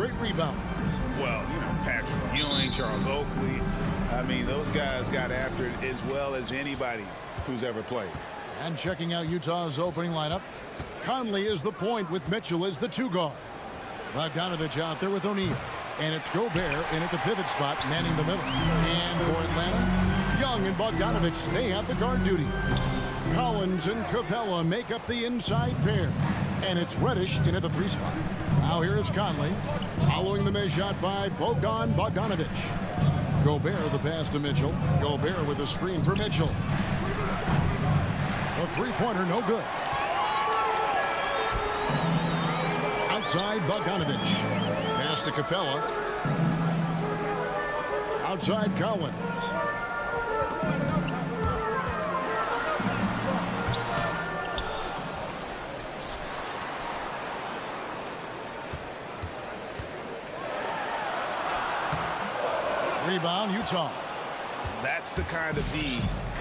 straight rebounds. Well, Patrick Ewing, Charles Oakley. I mean, those guys got after it as well as anybody who's ever played. And checking out Utah's opening lineup, Conley is the point with Mitchell as the two guard. Bogdanovich out there with O'Neal. And it's Gobert in at the pivot spot, manning the middle. And for Atlanta, Young and Bogdanovich, they have the guard duty. Collins and Capella make up the inside pair. And it's Reddish in at the 3 spot. Now here is Conley, following the miss shot by Bogdanovich. Gobert the pass to Mitchell. Gobert with a screen for Mitchell. A three-pointer, no good. Outside Bogdanovich. Pass to Capella. Outside Collins. Rebound, Utah. That's the kind of D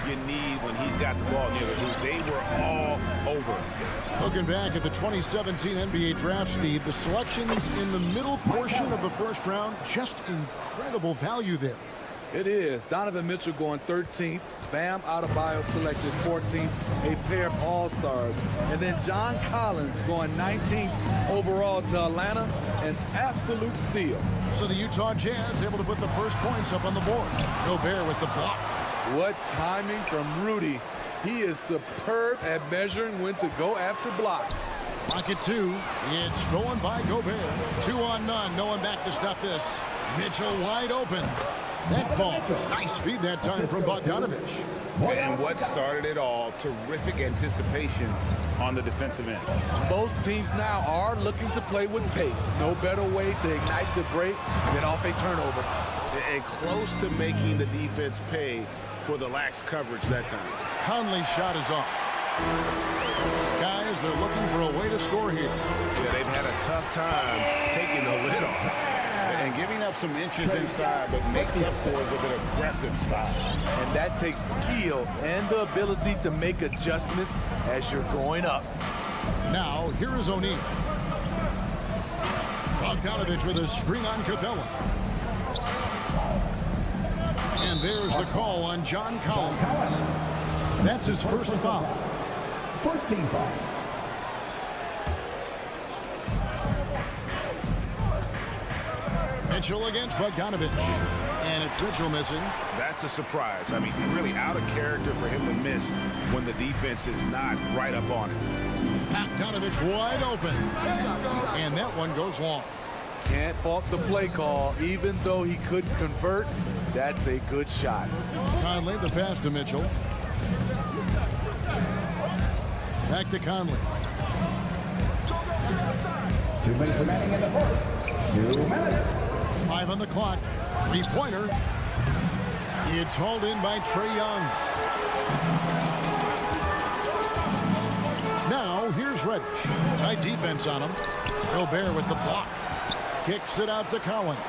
you need when he's got the ball near the hoop. They were all over him. Looking back at the 2017 NBA draft, Steve, the selections in the middle portion of the first round, just incredible value there. It is. Donovan Mitchell going 13th. Bam Adebayo selected 14th. A pair of all-stars. And then John Collins going 19th overall to Atlanta. An absolute steal. So the Utah Jazz able to put the first points up on the board. Gobert with the block. What timing from Rudy. He is superb at measuring when to go after blocks. Pocket 2. It's stolen by Gobert. 2 on none. No one back to stop this. Mitchell wide open. That ball. Nice feed that time from Bogdanovich. And what started it all, terrific anticipation on the defensive end. Most teams now are looking to play with pace. No better way to ignite the break than off a turnover. And close to making the defense pay for the lax coverage that time. Conley's shot is off. Guys, they're looking for a way to score here. Yeah, they've had a tough time taking the lid off. And giving up some inches inside, but makes up for it with an aggressive style. And that takes skill and the ability to make adjustments as you're going up. Now, here is O'Neal. Bogdanovich with a screen on Capella. And there's the call on John Collins. That's his first foul. First team foul. Mitchell against Bogdanovich. And it's Mitchell missing. That's a surprise. I mean, really out of character for him to miss when the defense is not right up on it. Bogdanovich wide open. And that one goes long. Can't fault the play call. Even though he couldn't convert, that's a good shot. Conley, the pass to Mitchell. Back to Conley. 2 minutes remaining in the fourth. 2 minutes. 5 on the clock. Three-pointer. It's hauled in by Trae Young. Now, here's Reddish. Tight defense on him. Gobert with the block. Kicks it out to Collins.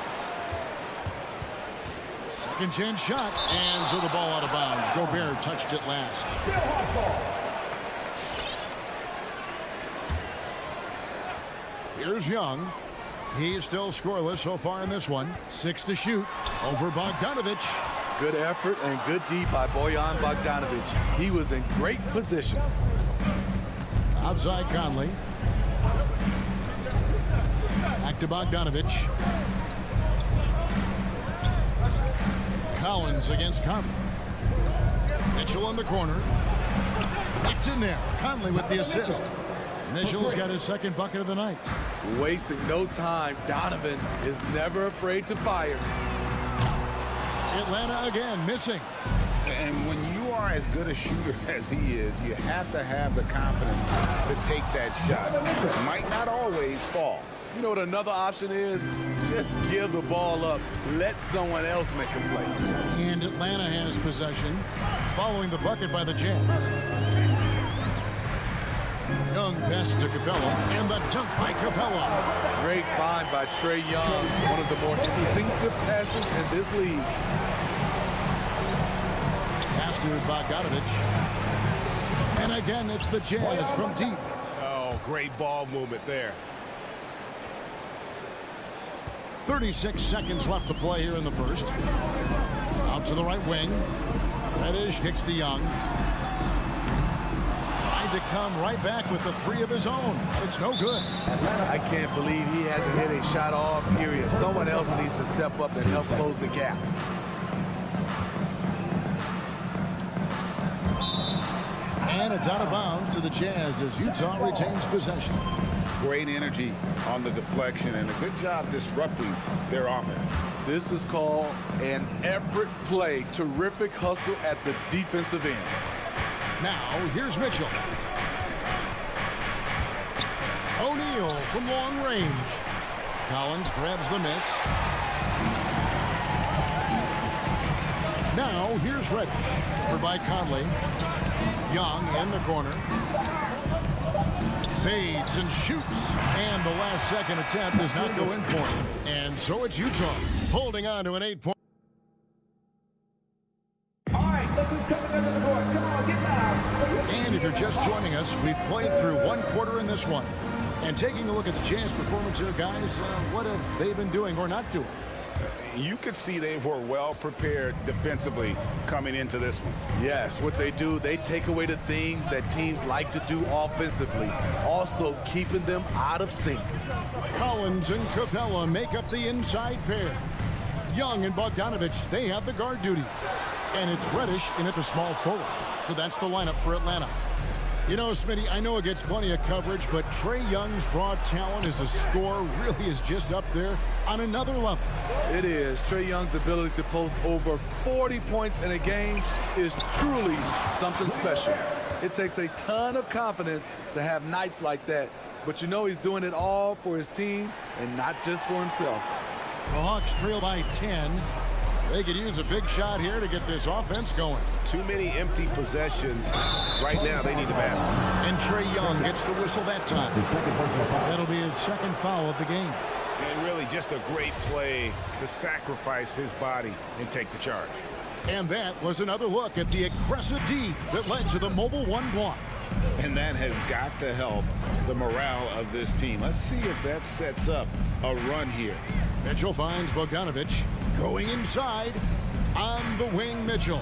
Second chance shot. And so the ball out of bounds. Gobert touched it last. Here's Young. He's still scoreless so far in this one. 6 to shoot over Bogdanovich. Good effort and good D by Bojan Bogdanovich. He was in great position. Outside Conley. Back to Bogdanovich. Collins against Conley. Mitchell in the corner. It's in there. Conley with the assist. Mitchell's got his second bucket of the night. Wasting no time. Donovan is never afraid to fire. Atlanta again missing. And when you are as good a shooter as he is, you have to have the confidence to take that shot. It might not always fall. You know what another option is? Just give the ball up. Let someone else make a play. And Atlanta has possession following the bucket by the Jazz. Young pass to Capella, and the dunk by Capella. Great find by Trae Young, one of the more instinctive passes in this league. Pass to Bogdanovich. And again, it's the Jazz from deep. Oh, great ball movement there. 36 seconds left to play here in the first. Out to the right wing. Reddish kicks to Young. Trying to come right back with the three of his own. It's no good. I can't believe he hasn't hit a shot all period. Someone else needs to step up and help close the gap. And it's out of bounds to the Jazz as Utah retains possession. Great energy on the deflection and a good job disrupting their offense. This is called an effort play. Terrific hustle at the defensive end. Now, here's Mitchell. O'Neal from long range. Collins grabs the miss. Now, here's Reddish. For by Conley. Young in the corner. Fades and shoots. And the last second attempt does not go in for him. And so it's Utah holding on to an 8-point. All right, look who's coming under the board. Come on, get down. And if you're just joining us, we've played through one quarter in this one. And taking a look at the Jazz performance here, guys, what have they been doing or not doing? You could see they were well prepared defensively coming into this one. Yes, what they do, they take away the things that teams like to do offensively, also keeping them out of sync. Collins and Capella make up the inside pair. Young and Bogdanovich, they have the guard duties. And it's Reddish in at the small forward. So that's the lineup for Atlanta. You know, Smitty, I know it gets plenty of coverage, but Trae Young's raw talent as a scorer really is just up there on another level. It is. Trae Young's ability to post over 40 points in a game is truly something special. It takes a ton of confidence to have nights like that, but you know he's doing it all for his team and not just for himself. The Hawks trail by 10. They could use a big shot here to get this offense going. Too many empty possessions. Right now, they need a basket. And Trae Young gets the whistle that time. That'll be his second foul of the game. And really just a great play to sacrifice his body and take the charge. And that was another look at the aggressive D that led to the mobile one block. And that has got to help the morale of this team. Let's see if that sets up a run here. Mitchell finds Bogdanovich going inside on the wing. Mitchell.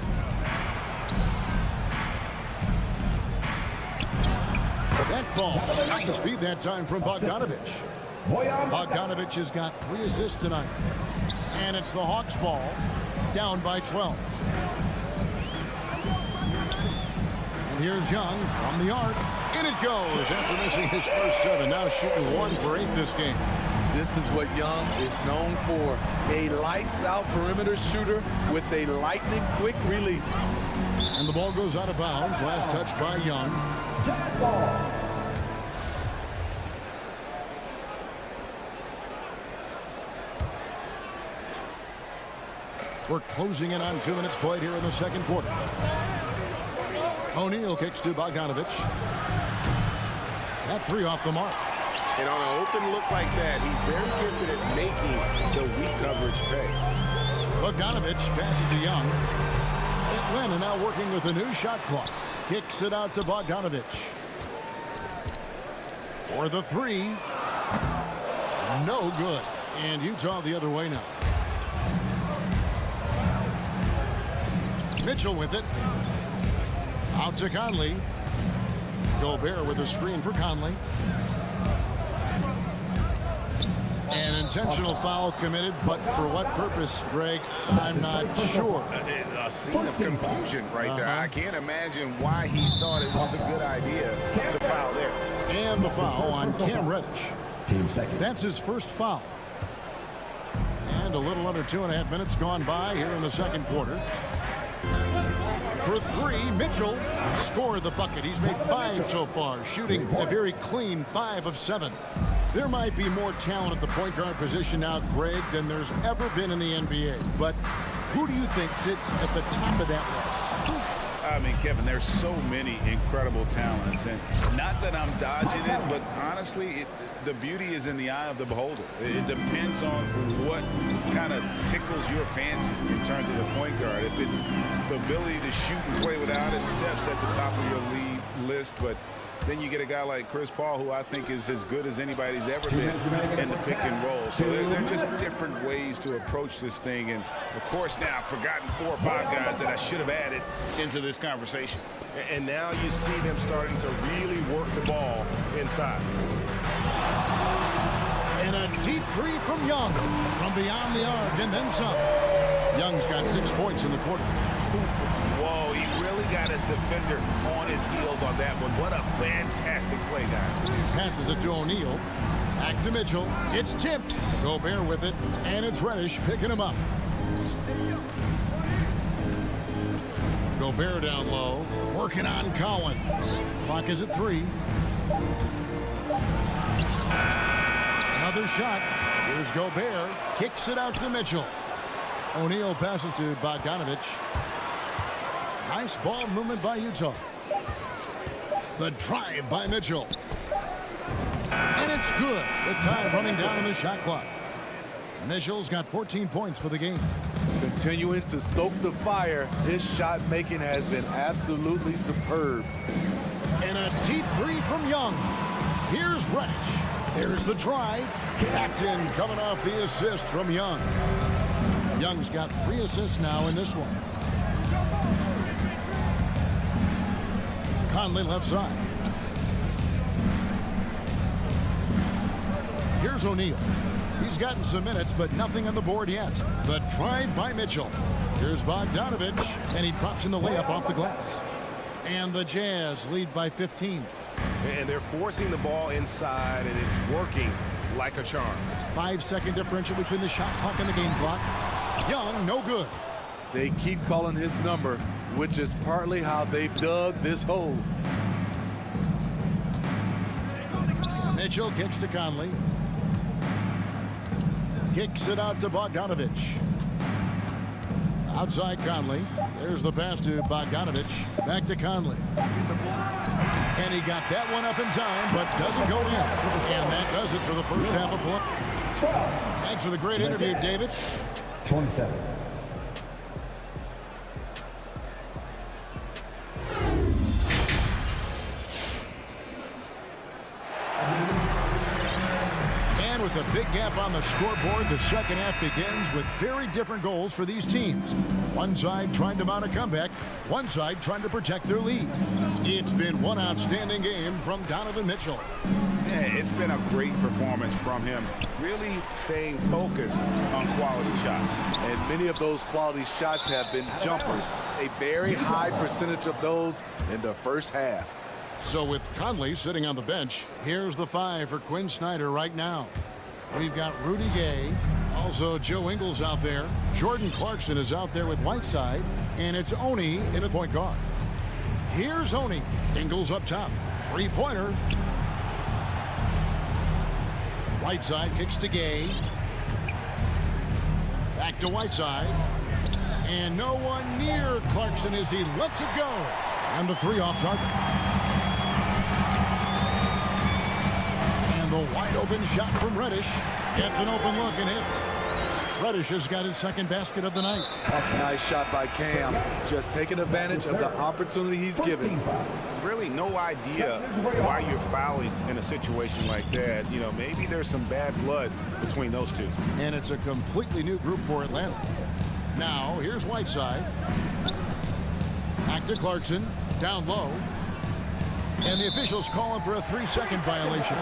That ball. Nice feed that time from Bogdanovich. Bogdanovich has got 3 assists tonight. And it's the Hawks ball, down by 12. And here's Young from the arc. In it goes after missing his first 7. Now shooting 1 for 8 this game. This is what Young is known for. A lights-out perimeter shooter with a lightning-quick release. And the ball goes out of bounds. Last touch by Young. We're closing in on 2 minutes played here in the second quarter. O'Neal kicks to Bogdanovich. That 3 off the mark. And on an open look like that, he's very gifted at making the weak coverage pay. Bogdanovich passes to Young. Atlanta now working with a new shot clock. Kicks it out to Bogdanovich. For the 3. No good. And Utah the other way now. Mitchell with it. Out to Conley. Gobert with a screen for Conley. An intentional foul committed, but for what purpose, Greg, I'm not sure. A scene of confusion right there. I can't imagine why he thought it was a good idea to foul there. And the foul on Cam Reddish. Team second. That's his first foul. And a little under 2.5 minutes gone by here in the second quarter. For 3, Mitchell scored the bucket. He's made 5 so far, shooting a very clean 5 of 7. There might be more talent at the point guard position now, Greg, than there's ever been in the NBA. But who do you think sits at the top of that list? I mean, Kevin, there's so many incredible talents. And not that I'm dodging it, but honestly, the beauty is in the eye of the beholder. It depends on what kind of tickles your fancy in terms of the point guard. If it's the ability to shoot and play without it, Steph's at the top of your league list. But then you get a guy like Chris Paul, who I think is as good as anybody's ever been in the pick and roll. So they're just different ways to approach this thing. And, of course, now I've forgotten 4 or 5 guys that I should have added into this conversation. And now you see them starting to really work the ball inside. And a deep three from Young from beyond the arc and then some. Young's got 6 points in the quarter. Whoa, he really got his defender on his heels on that one. What a fantastic play, guys. Passes it to O'Neal. Back to Mitchell. It's tipped. Gobert with it. And it's Reddish picking him up. Gobert down low. Working on Collins. Clock is at 3. Another shot. Here's Gobert. Kicks it out to Mitchell. O'Neal passes to Bogdanovich. Nice ball movement by Utah. The drive by Mitchell. And it's good with time running down on the shot clock. Mitchell's got 14 points for the game. Continuing to stoke the fire, his shot making has been absolutely superb. And a deep three from Young. Here's Reddish. There's the drive. That's in, coming off the assist from Young. Young's got 3 assists now in this one. Conley left side. Here's O'Neal. He's gotten some minutes, but nothing on the board yet. The drive by Mitchell. Here's Bogdanovich, and he drops in the layup off the glass. And the Jazz lead by 15. And they're forcing the ball inside, and it's working like a charm. 5-second differential between the shot clock and the game clock. Young, no good. They keep calling his number, which is partly how they've dug this hole. Mitchell kicks to Conley. Kicks it out to Bogdanovich. Outside Conley. There's the pass to Bogdanovich. Back to Conley. And he got that one up in time, but doesn't go in. And that does it for the first half of play. Thanks for the great interview, David. 27. And with a big gap on the scoreboard, the second half begins with very different goals for these teams. One side trying to mount a comeback, one side trying to protect their lead. It's been one outstanding game from Donovan Mitchell. Yeah, it's been a great performance from him, really staying focused on quality shots. And many of those quality shots have been jumpers. A very high percentage of those in the first half. So with Conley sitting on the bench, here's the 5 for Quinn Snyder right now. We've got Rudy Gay, also Joe Ingles out there. Jordan Clarkson is out there with Whiteside, and it's Oni in the point guard. Here's Oni. Ingles up top. 3-pointer. Whiteside kicks to Gay. Back to Whiteside. And no one near Clarkson as he lets it go. And the 3 off target. And the wide open shot from Reddish. Gets an open look and hits. Reddish has got his second basket of the night. That's a nice shot by Cam. Just taking advantage of the opportunity he's given. Really no idea why you're fouling in a situation like that. You know, maybe there's some bad blood between those two. And it's a completely new group for Atlanta. Now, here's Whiteside. Back to Clarkson. Down low. And the officials call him for a 3-second violation.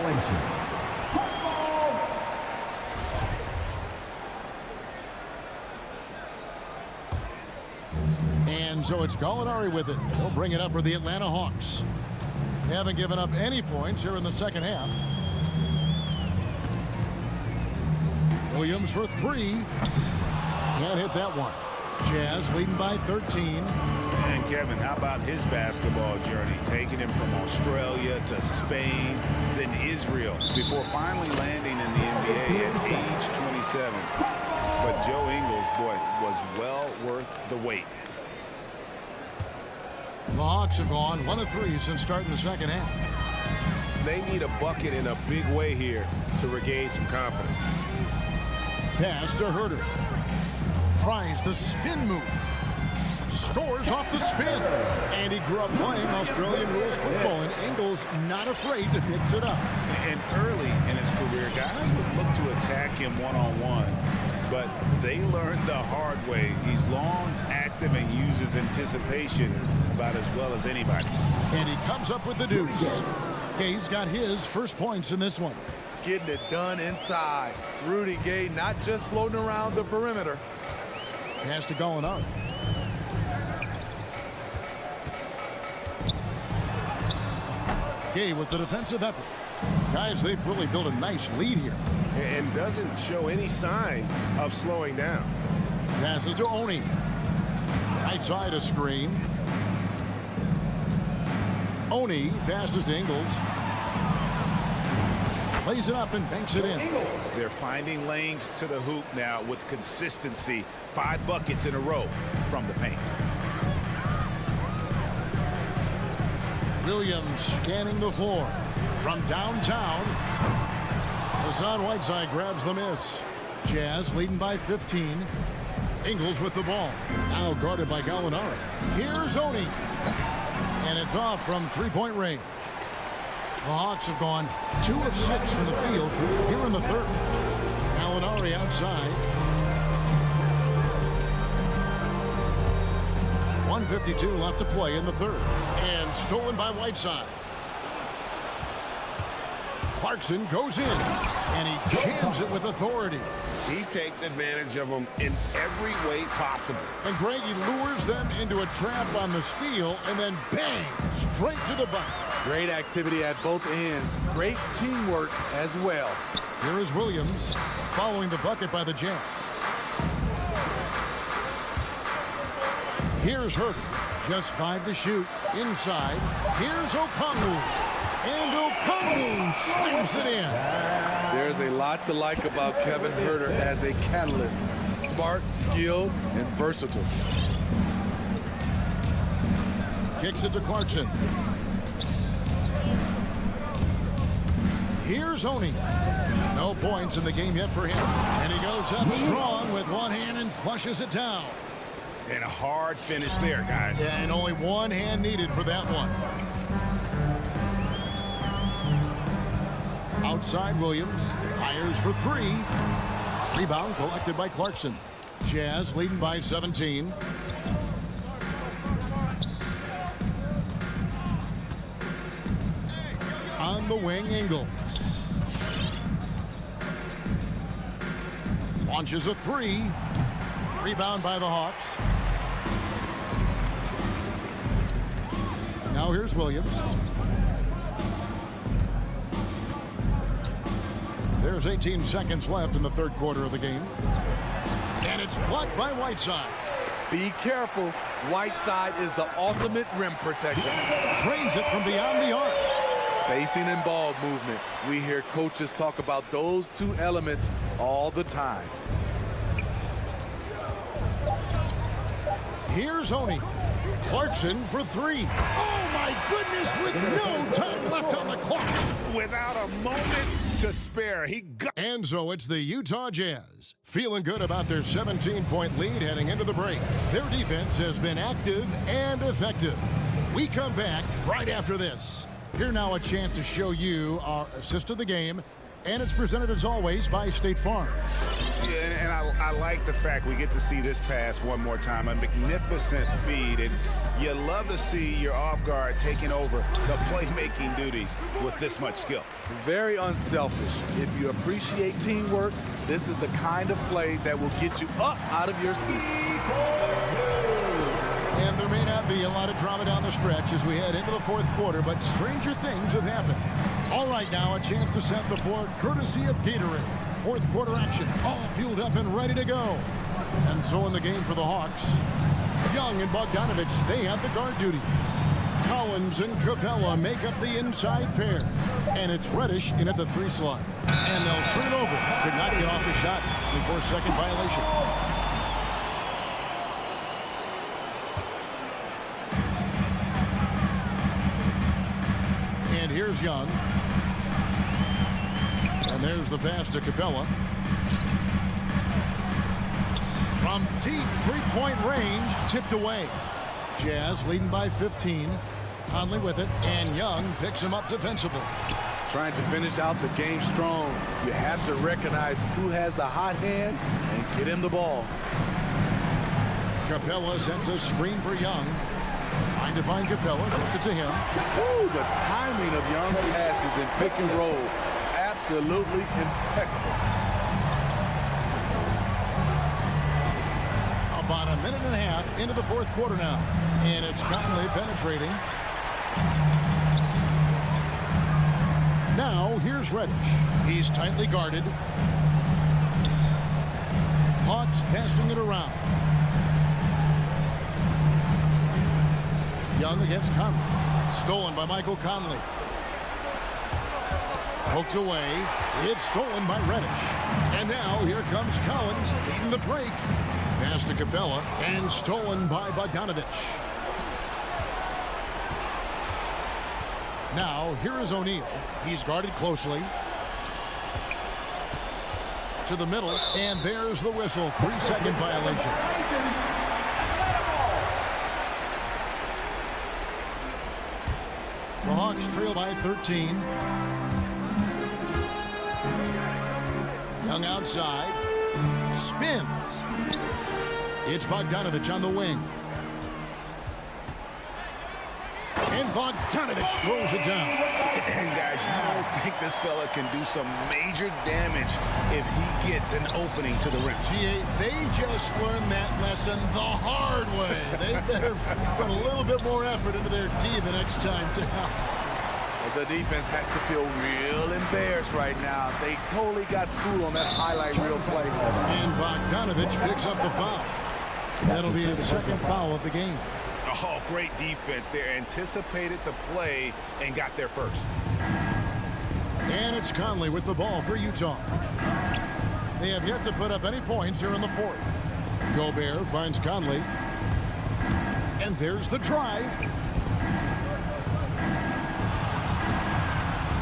And so it's Gallinari with it. He'll bring it up for the Atlanta Hawks. They haven't given up any points here in the second half. Williams for 3. Can't hit that one. Jazz leading by 13. And Kevin, how about his basketball journey? Taking him from Australia to Spain, then Israel, before finally landing in the NBA at age 27. But Joe Ingles, boy, was well worth the wait. The Hawks have gone 1 of 3 since starting the second half. They need a bucket in a big way here to regain some confidence. Pass to Herter. Tries the spin move. scores off the spin. And he grew up playing Australian rules football, and Ingles not afraid to mix it up. And early in his career, guys would look to attack him one-on-one, but they learned the hard way. He's long, active, and uses anticipation about as well as anybody. And he comes up with the deuce. Gay's got his first points in this one. Getting it done inside. Rudy Gay not just floating around the perimeter. Pass to Gallinari. Gay with the defensive effort. Guys, they've really built a nice lead here. And doesn't show any sign of slowing down. Passes to Oni. Right side a screen. Oni passes to Ingles. Lays it up and banks it in. They're finding lanes to the hoop now with consistency. 5 buckets in a row from the paint. Williams scanning the floor from downtown. Hassan Whiteside grabs the miss. Jazz leading by 15. Ingles with the ball. Now guarded by Gallinari. Here's Oni. And it's off from three-point range. The Hawks have gone 2 of 6 from the field here in the third. Gallinari outside. 1:52 left to play in the third. And stolen by Whiteside. Clarkson goes in. And he jams it with authority. He takes advantage of them in every way possible. And Greg, he lures them into a trap on the steal. And then bang, straight to the bucket. Great activity at both ends. Great teamwork as well. Here is Williams following the bucket by the Jazz. Here's Hurd. Just 5 to shoot. Inside. Here's Okongwu. And Okongwu slams it in. There's a lot to like about Kevin Huerter as a catalyst. Smart, skilled, and versatile. Kicks it to Clarkson. Here's Oni. No points in the game yet for him. And he goes up strong with one hand and flushes it down. And a hard finish there, guys. And only one hand needed for that one. Outside Williams. Fires for 3. Rebound collected by Clarkson. Jazz leading by 17. On the wing, Ingles. Launches a 3. Rebound by the Hawks. Now here's Williams. There's 18 seconds left in the third quarter of the game. And it's blocked by Whiteside. Be careful. Whiteside is the ultimate rim protector. Drains it from beyond the arc. Spacing and ball movement. We hear coaches talk about those 2 elements all the time. Here's Oni. Clarkson for 3. Oh, my goodness, with no time left on the clock. Without a moment to spare, he got. And so it's the Utah Jazz feeling good about their 17-point lead heading into the break. Their defense has been active and effective. We come back right after this. Here now a chance to show you our assist of the game, and it's presented as always by State Farm. Yeah, and I like the fact we get to see this pass one more time. A magnificent feed, and you love to see your off guard taking over the playmaking duties with this much skill. Very unselfish. If you appreciate teamwork, this is the kind of play that will get you up out of your seat. And there may not be a lot of drama down the stretch as we head into the fourth quarter, but stranger things have happened. All right, now a chance to set the floor courtesy of Gatorade. Fourth quarter action, all fueled up and ready to go. And so in the game for the Hawks, Young and Bogdanovich, they have the guard duty. Collins and Capella make up the inside pair. And it's Reddish in at the 3 slot. And they'll turn it over. Could not get off the shot. 24-second violation. And here's Young. And there's the pass to Capella. From deep three-point range, tipped away. Jazz leading by 15. Conley with it, and Young picks him up defensively. Trying to finish out the game strong. You have to recognize who has the hot hand and get him the ball. Capella sends a screen for Young. Trying to find Capella, puts it to him. Ooh, the timing of Young's passes in pick and roll, absolutely impeccable. About a minute and a half into the fourth quarter now. And it's Conley penetrating. Now, here's Reddish. He's tightly guarded. Hawks passing it around. Young against Conley. Stolen by Michael Conley. Poked away. It's stolen by Reddish. And now here comes Collins leading the break. Pass to Capella and stolen by Bogdanovich. Now here is O'Neal. He's guarded closely. To the middle, and there's the whistle. 3-second violation. The Hawks trail by 13. Young outside. Spins. It's Bogdanovich on the wing. And Bogdanovich throws it down. And guys, you don't think this fella can do some major damage if he gets an opening to the rim. They just learned that lesson the hard way. They better put a little bit more effort into their D the next time down. The defense has to feel real embarrassed right now. They totally got schooled on that highlight reel play. And Bogdanovich picks up the foul. That'll be his second foul of the game. Oh, great defense. They anticipated the play and got there first. And it's Conley with the ball for Utah. They have yet to put up any points here in the fourth. Gobert finds Conley. And there's the drive.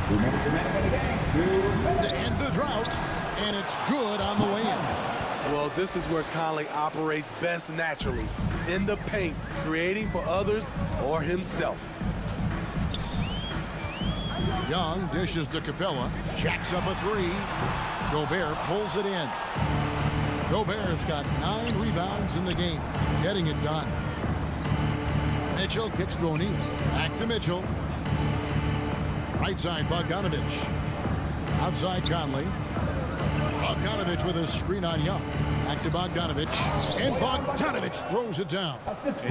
2 minutes remaining in the game. To end the drought. And it's good on the way in. Well, this is where Conley operates best naturally. In the paint, creating for others or himself. Young dishes to Capella. Jacks up a three. Gobert pulls it in. Gobert's got 9 rebounds in the game. Getting it done. Mitchell kicks to O'Neal. Back to Mitchell. Right side, Bogdanovich. Outside, Conley. Bogdanovich with a screen on Young. Back to Bogdanovich. And Bogdanovich throws it down.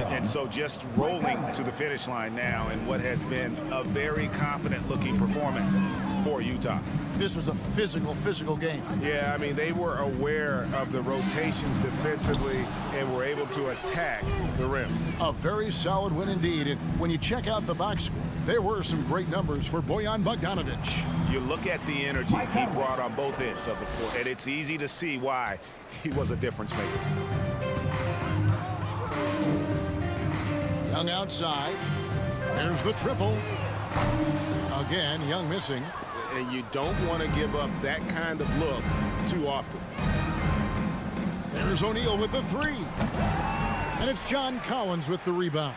And so just rolling to the finish line now in what has been a very confident-looking performance for Utah. This was a physical game. Yeah, I mean, they were aware of the rotations defensively and were able to attack the rim. A very solid win indeed. And when you check out the box score, there were some great numbers for Bojan Bogdanovich. You look at the energy he brought on both ends of the floor, and it's easy to see why he was a difference maker. Young outside. There's the triple. Again, Young missing. And you don't want to give up that kind of look too often. There's O'Neal with the three. And it's John Collins with the rebound.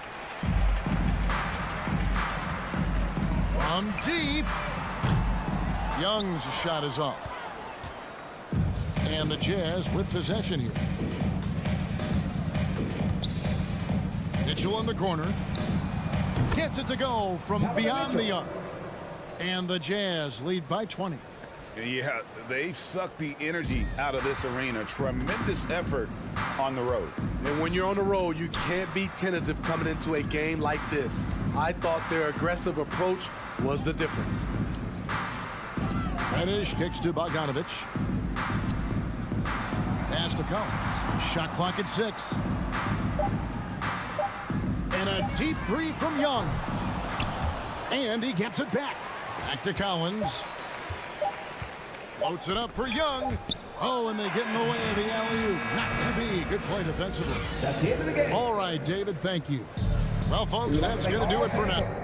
From deep. Young's shot is off. And the Jazz with possession here. Mitchell in the corner. Gets it to go from beyond the arc. And the Jazz lead by 20. Yeah, they've sucked the energy out of this arena. Tremendous effort on the road. And when you're on the road, you can't be tentative coming into a game like this. I thought their aggressive approach was the difference. Reddish kicks to Bogdanovich. Pass to Collins. Shot clock at 6. And a deep three from Young. And he gets it back. Back to Collins. Floats it up for Young. Oh, and they get in the way of the alley-oop. Not to be. Good play defensively. That's the end of the game. All right, David, thank you. Well, folks, that's going to do it for now.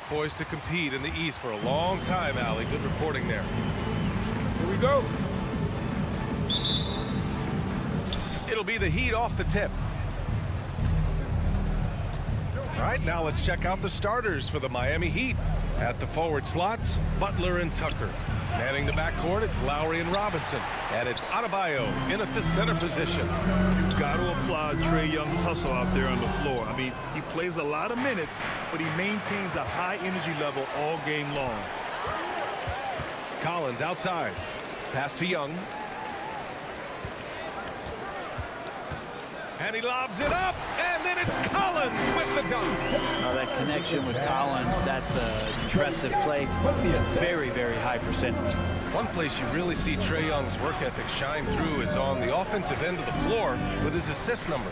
poised to compete in the East for a long time, Allie. Good reporting there. Here we go. It'll be the Heat off the tip. All right, now let's check out the starters for the Miami Heat. At the forward slots, Butler and Tucker. Manning the backcourt, it's Lowry and Robinson. And it's Adebayo in at the center position. You've got to applaud Trae Young's hustle out there on the floor. I mean, he plays a lot of minutes, but he maintains a high energy level all game long. Collins outside. Pass to Young. And he lobs it up, and then it's Collins with the dunk. Oh, that connection with Collins, that's an impressive play. Very, very high percentage. One place you really see Trae Young's work ethic shine through is on the offensive end of the floor with his assist numbers.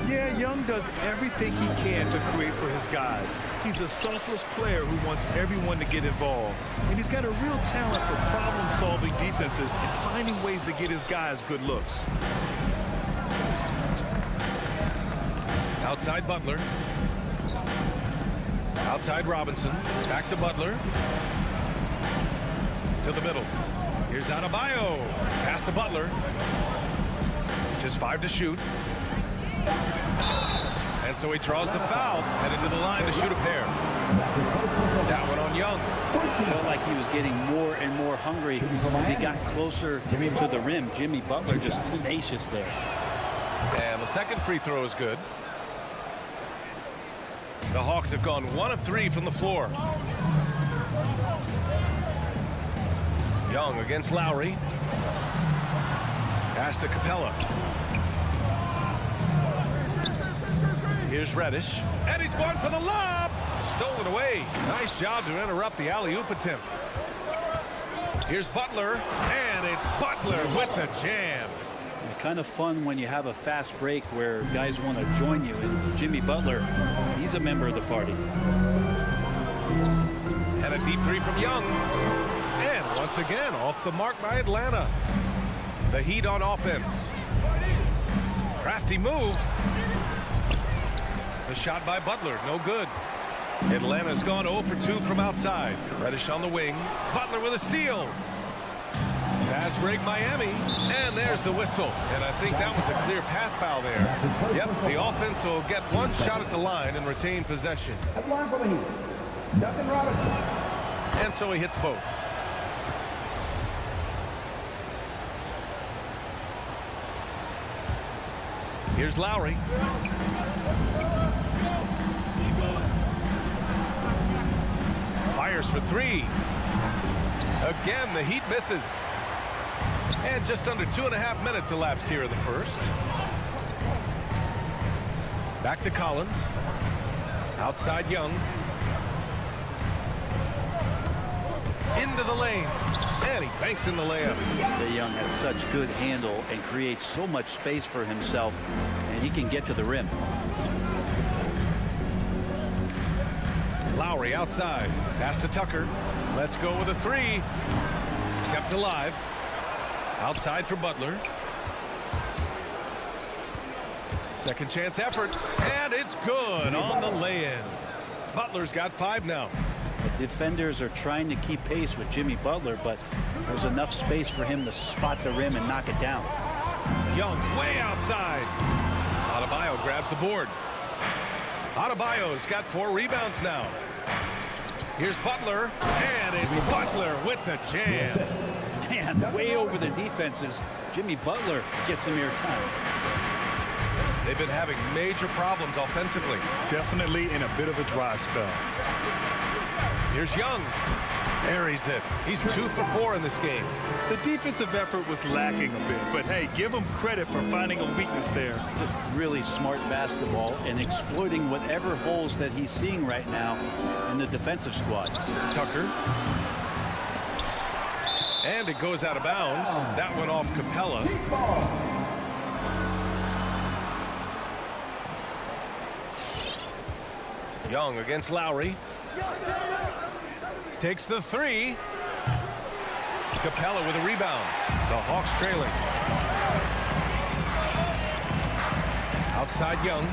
Yeah, Young does everything he can to create for his guys. He's a selfless player who wants everyone to get involved. And he's got a real talent for problem-solving defenses and finding ways to get his guys good looks. Outside Butler. Outside Robinson. Back to Butler. To the middle. Here's Adebayo. Pass to Butler. Just 5 to shoot. And so he draws the foul. Headed to the line to shoot a pair. That one on Young. Felt like he was getting more and more hungry as he got closer to the rim. Jimmy Butler just tenacious there. And the second free throw is good. The Hawks have gone 1 of 3 from the floor. Young against Lowry. Pass to Capella. Here's Reddish. And he's going for the lob. Stolen away. Nice job to interrupt the alley-oop attempt. Here's Butler. And it's Butler with the jam. Kind of fun when you have a fast break where guys want to join you. And Jimmy Butler, he's a member of the party. And a deep three from Young. And once again, off the mark by Atlanta. The Heat on offense. Crafty move. The shot by Butler, no good. Atlanta's gone 0 for 2 from outside. Reddish on the wing. Butler with a steal. Pass break Miami, and there's the whistle. And I think that was a clear path foul there. Yep, the offense will get one shot at the line and retain possession. At line for the Heat, Duncan Robinson. And so he hits both. Here's Lowry. Fires for 3. Again, the Heat misses. And just under 2.5 minutes elapsed here in the first. Back to Collins. Outside Young. Into the lane. And he banks in the layup. The Young has such good handle and creates so much space for himself, and he can get to the rim. Lowry outside. Pass to Tucker. Let's go with a 3. Kept alive. Outside for Butler. Second chance effort. And it's good on the lay-in. Butler's got 5 now. The defenders are trying to keep pace with Jimmy Butler, but there's enough space for him to spot the rim and knock it down. Young way outside. Adebayo grabs the board. Adebayo's got 4 rebounds now. Here's Butler, and it's Butler with the jam. Man, way over the defenses. Jimmy Butler gets some airtime. They've been having major problems offensively. Definitely in a bit of a dry spell. Here's Young. Buries it. He's 2 for 4 in this game. The defensive effort was lacking a bit, but hey, give him credit for finding a weakness there. Just really smart basketball and exploiting whatever holes that he's seeing right now in the defensive squad. Tucker. And it goes out of bounds. That went off Capella. Young against Lowry. Takes the 3. Capella with a rebound. The Hawks trailing. Outside Young.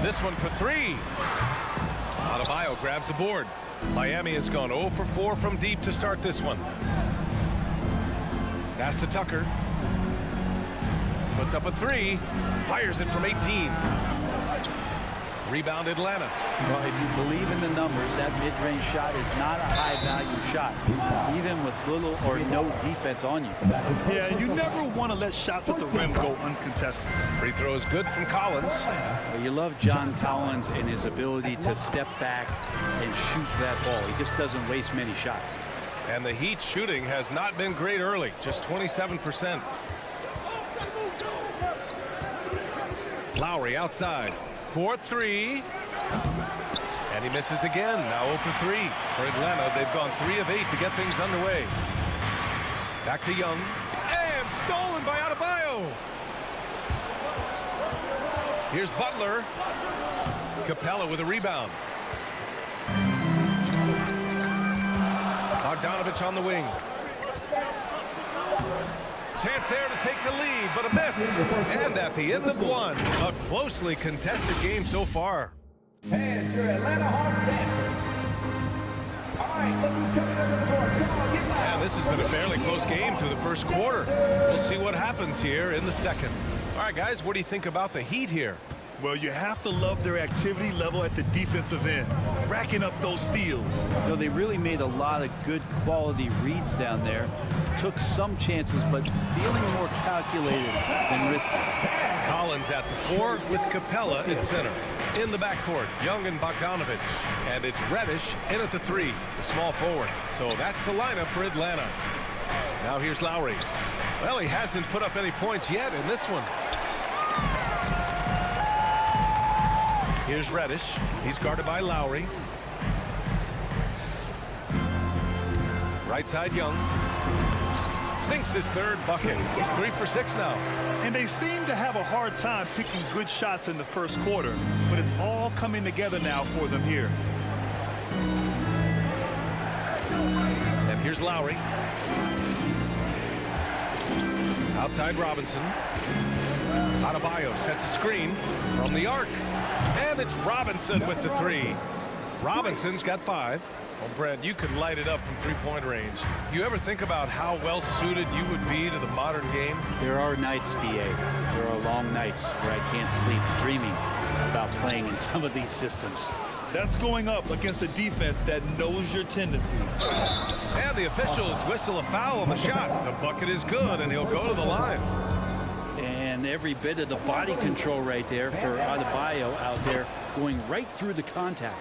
This one for 3. Adebayo grabs the board. Miami has gone 0 for 4 from deep to start this one. Pass to Tucker. Puts up a 3. Fires it from 18. Rebound Atlanta. Well, if you believe in the numbers, that mid-range shot is not a high-value shot, even with little or no defense on you. Yeah, you never want to let shots at the rim go uncontested. Free throw is good from Collins. Well, you love John Collins and his ability to step back and shoot that ball. He just doesn't waste many shots. And the Heat shooting has not been great early, just 27%. Lowry outside. 4-3. And he misses again. Now 0 for 3 for Atlanta. They've gone 3 of 8 to get things underway. Back to Young. And stolen by Adebayo. Here's Butler. Capella with a rebound. Bogdanovich on the wing. Chance there to take the lead, but a miss. And at the end of one, a closely contested game so far. And your Atlanta Hawks dancers. All right, look who's coming over the board. Come on, get loud. And this has been a fairly close game through the first quarter. We'll see what happens here in the second. All right, guys, what do you think about the Heat here? Well, you have to love their activity level at the defensive end, racking up those steals. You know, they really made a lot of good quality reads down there. Took some chances, but feeling more calculated than risky. Collins at the 4 with Capella at center. In the backcourt, Young and Bogdanovich. And it's Reddish in at the 3, the small forward. So that's the lineup for Atlanta. Now here's Lowry. Well, he hasn't put up any points yet in this one. Here's Reddish. He's guarded by Lowry. Right side, Young. Sinks his third bucket. He's 3 for 6 now. And they seem to have a hard time picking good shots in the first quarter, but it's all coming together now for them here. And here's Lowry. Outside Robinson. Adebayo sets a screen from the arc. And it's Robinson with the 3. Robinson's got 5. Well, Brent, you could light it up from three-point range. Do you ever think about how well-suited you would be to the modern game? There are nights, BA. There are long nights where I can't sleep dreaming about playing in some of these systems. That's going up against a defense that knows your tendencies. And the officials whistle a foul on the shot. The bucket is good, and he'll go to the line. And every bit of the body control right there for Adebayo out there going right through the contact.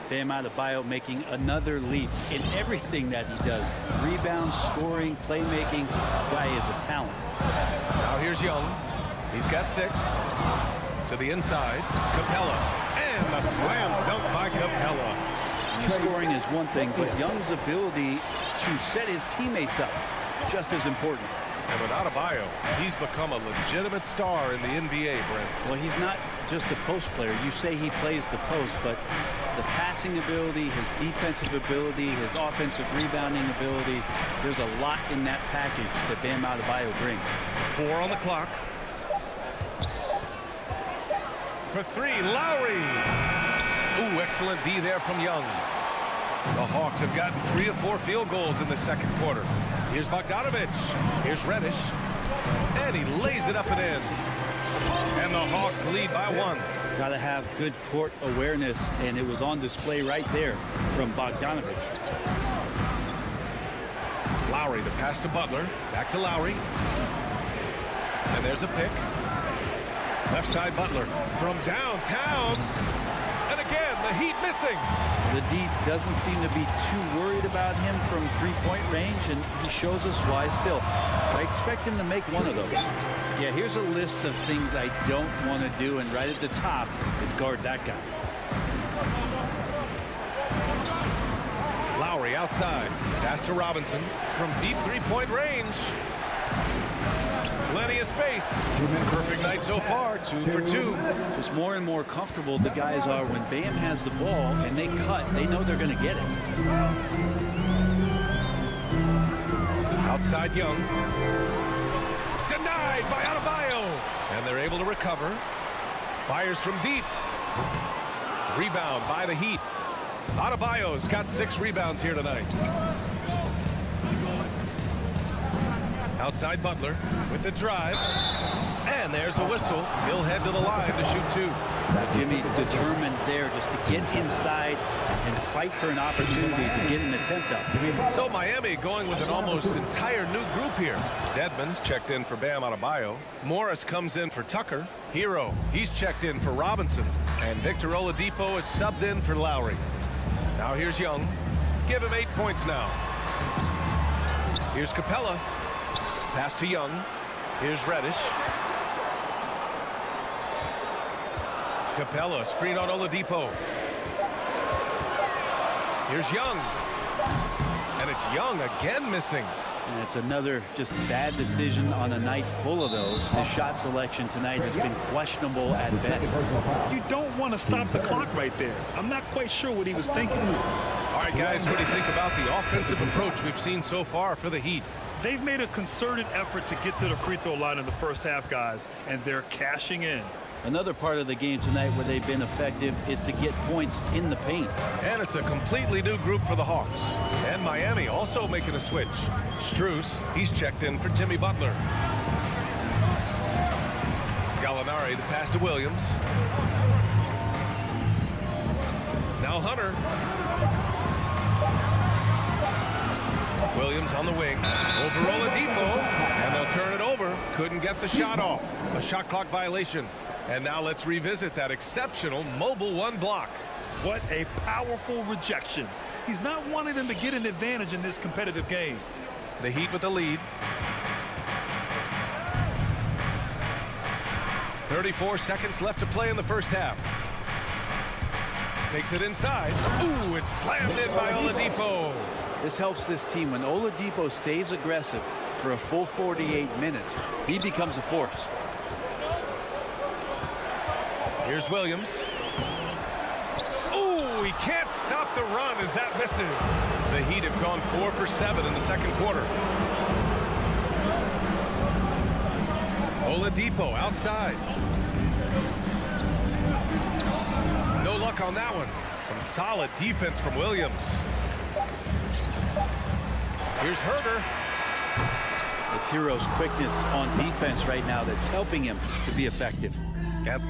Bam Adebayo making another leap in everything that he does. Rebounds, scoring, playmaking. Guy is a talent. Now here's Young. He's got 6. To the inside. Capella. And the slam dunk by Capella. Scoring is one thing, but Young's ability to set his teammates up, just as important. And with Adebayo, he's become a legitimate star in the NBA, Brent. Well, he's not just a post player. You say he plays the post, but the passing ability, his defensive ability, his offensive rebounding ability, there's a lot in that package that Bam Adebayo brings. 4 on the clock. For 3, Lowry. Ooh, excellent D there from Young. The Hawks have gotten 3 of 4 field goals in the second quarter. Here's Bogdanovich. Here's Reddish. And he lays it up and in. And the Hawks lead by 1. Got to have good court awareness, and it was on display right there from Bogdanovich. Lowry, the pass to Butler. Back to Lowry. And there's a pick. Left side Butler from downtown. And again, the Heat missing. The D doesn't seem to be too worried about him from three-point range, and he shows us why still. I expect him to make one of those. Yeah, here's a list of things I don't want to do, and right at the top is guard that guy. Lowry outside. Pass to Robinson from deep three-point range. Plenty of space. Perfect night so far. 2 for 2. Just more and more comfortable the guys are when Bam has the ball and they cut. They know they're going to get it. Outside Young. Denied by Adebayo. And they're able to recover. Fires from deep. Rebound by the Heat. Adebayo's got 6 rebounds here tonight. Outside Butler with the drive. And there's a whistle. He'll head to the line to shoot 2. Jimmy determined there just to get inside and fight for an opportunity to get an attempt up. So Miami going with an almost entire new group here. Dedmon's checked in for Bam Adebayo. Morris comes in for Tucker. Hero, he's checked in for Robinson. And Victor Oladipo is subbed in for Lowry. Now here's Young. Give him 8 points now. Here's Capella. Pass to Young. Here's Reddish. Capella, screen on Oladipo. Here's Young. And it's Young again missing. And it's another just bad decision on a night full of those. His shot selection tonight has been questionable at best. You don't want to stop the clock right there. I'm not quite sure what he was thinking. All right, guys, what do you think about the offensive approach we've seen so far for the Heat? They've made a concerted effort to get to the free throw line in the first half, guys, and they're cashing in. Another part of the game tonight where they've been effective is to get points in the paint. And it's a completely new group for the Hawks. And Miami also making a switch. Strus, he's checked in for Jimmy Butler. Gallinari, the pass to Williams. Now Hunter. Williams on the wing. Over Oladipo. And they'll turn it over. Couldn't get the shot off. A shot clock violation. And now let's revisit that exceptional mobile 1 block. What a powerful rejection. He's not wanting them to get an advantage in this competitive game. The Heat with the lead. 34 seconds left to play in the first half. Takes it inside. Ooh, it's slammed in by Oladipo. This helps this team when Oladipo stays aggressive for a full 48 minutes. He becomes a force. Here's Williams. Ooh, he can't stop the run as that misses. The Heat have gone 4 for 7 in the second quarter. Oladipo outside. No luck on that one. Some solid defense from Williams. Here's Herter. It's Hero's quickness on defense right now that's helping him to be effective. Yep.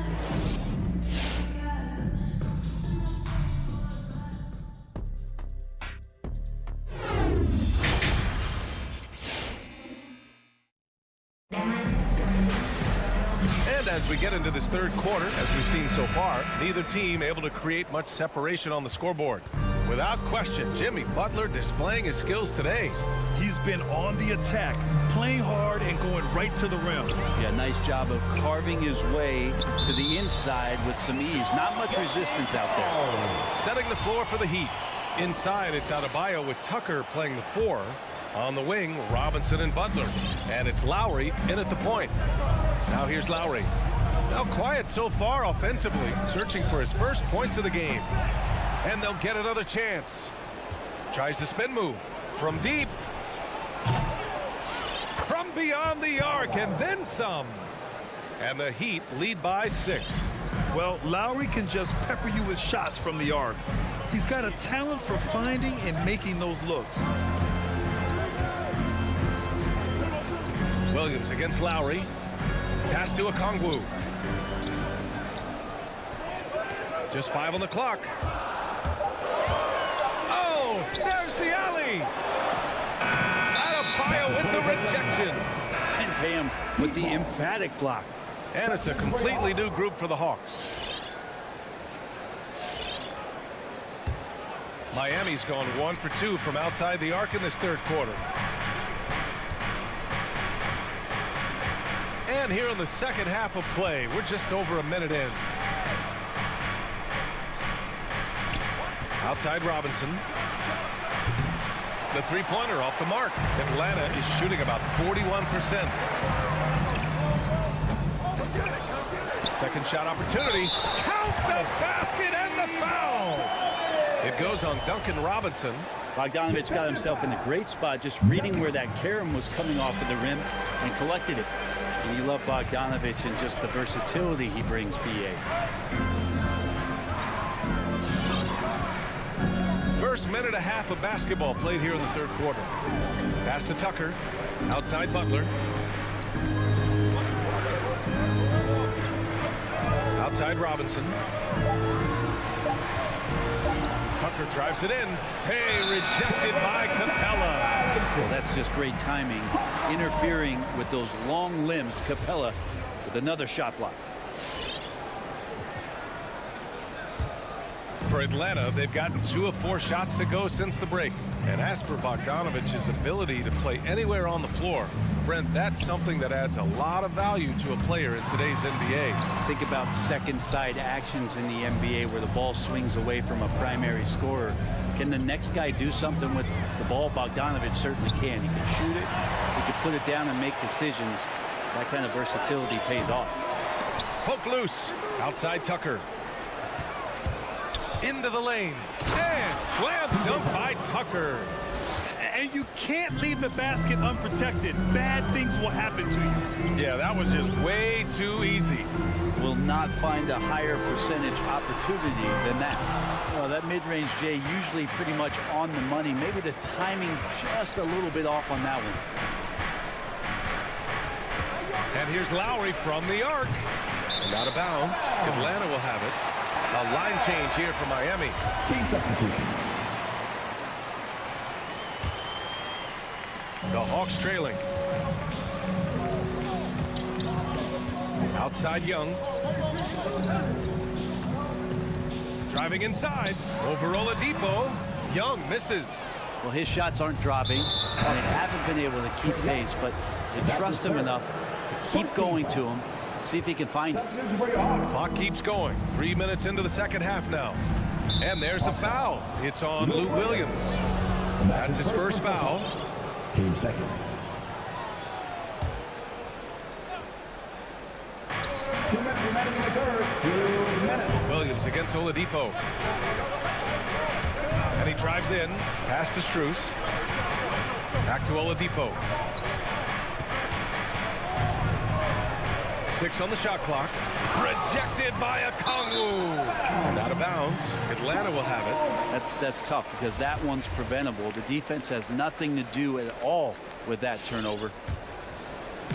And as we get into this third quarter, as we've seen so far, neither team able to create much separation on the scoreboard. Without question, Jimmy Butler displaying his skills today. He's been on the attack, playing hard and going right to the rim. Yeah, nice job of carving his way to the inside with some ease. Not much resistance out there. Setting the floor for the Heat. Inside, it's Adebayo with Tucker playing the 4. On the wing, Robinson and Butler. And it's Lowry in at the point. Now here's Lowry. Now quiet so far offensively, searching for his first points of the game. And they'll get another chance. Tries the spin move from deep. From beyond the arc and then some. And the Heat lead by 6. Well, Lowry can just pepper you with shots from the arc. He's got a talent for finding and making those looks. Williams against Lowry. Pass to Okongwu. Just 5 on the clock. Oh, there's the alley. Adebayo with the rejection. And Bam with the emphatic block. And it's a completely new group for the Hawks. Miami's gone 1 for 2 from outside the arc in this third quarter. And here in the second half of play, we're just over a minute in. Outside Robinson. The three-pointer off the mark. Atlanta is shooting about 41%. Second shot opportunity. Count the basket and the foul. It goes on Duncan Robinson. Bogdanovich got himself in a great spot just reading where that carom was coming off of the rim and collected it. And you love Bogdanovich and just the versatility he brings, BA. minute and a half of basketball played here in the third quarter. Pass to Tucker. Outside Butler. Outside Robinson. Tucker drives it in. Hey, rejected by Capella. Well, that's just great timing. Interfering with those long limbs. Capella with another shot block. For Atlanta, they've gotten 2 of 4 shots to go since the break. And as for Bogdanovic's ability to play anywhere on the floor, Brent, that's something that adds a lot of value to a player in today's NBA. Think about second side actions in the NBA where the ball swings away from a primary scorer. Can the next guy do something with the ball? Bogdanovic certainly can. He can shoot it. He can put it down and make decisions. That kind of versatility pays off. Poke loose. Outside Tucker. Into the lane. And slam dunk by Tucker. And you can't leave the basket unprotected. Bad things will happen to you. Yeah, that was just way too easy. Will not find a higher percentage opportunity than that. Well, that mid-range Jay usually pretty much on the money. Maybe the timing just a little bit off on that one. And here's Lowry from the arc. And out of bounds. Atlanta will have it. A line change here for Miami. Key substitution. The Hawks trailing. Outside Young. Driving inside. Over Oladipo. Young misses. Well, his shots aren't dropping. And they haven't been able to keep pace, but they trust him enough to keep going to him. See if he can find it. Clock keeps going. 3 minutes into the second half now. And there's the foul. It's on Lou Williams. That's his first foul. Team second. Williams against Oladipo. And he drives in. Pass to Strus. Back to Oladipo. 6 on the shot clock. Rejected by Okongwu. And out of bounds. Atlanta will have it. That's tough because that one's preventable. The defense has nothing to do at all with that turnover.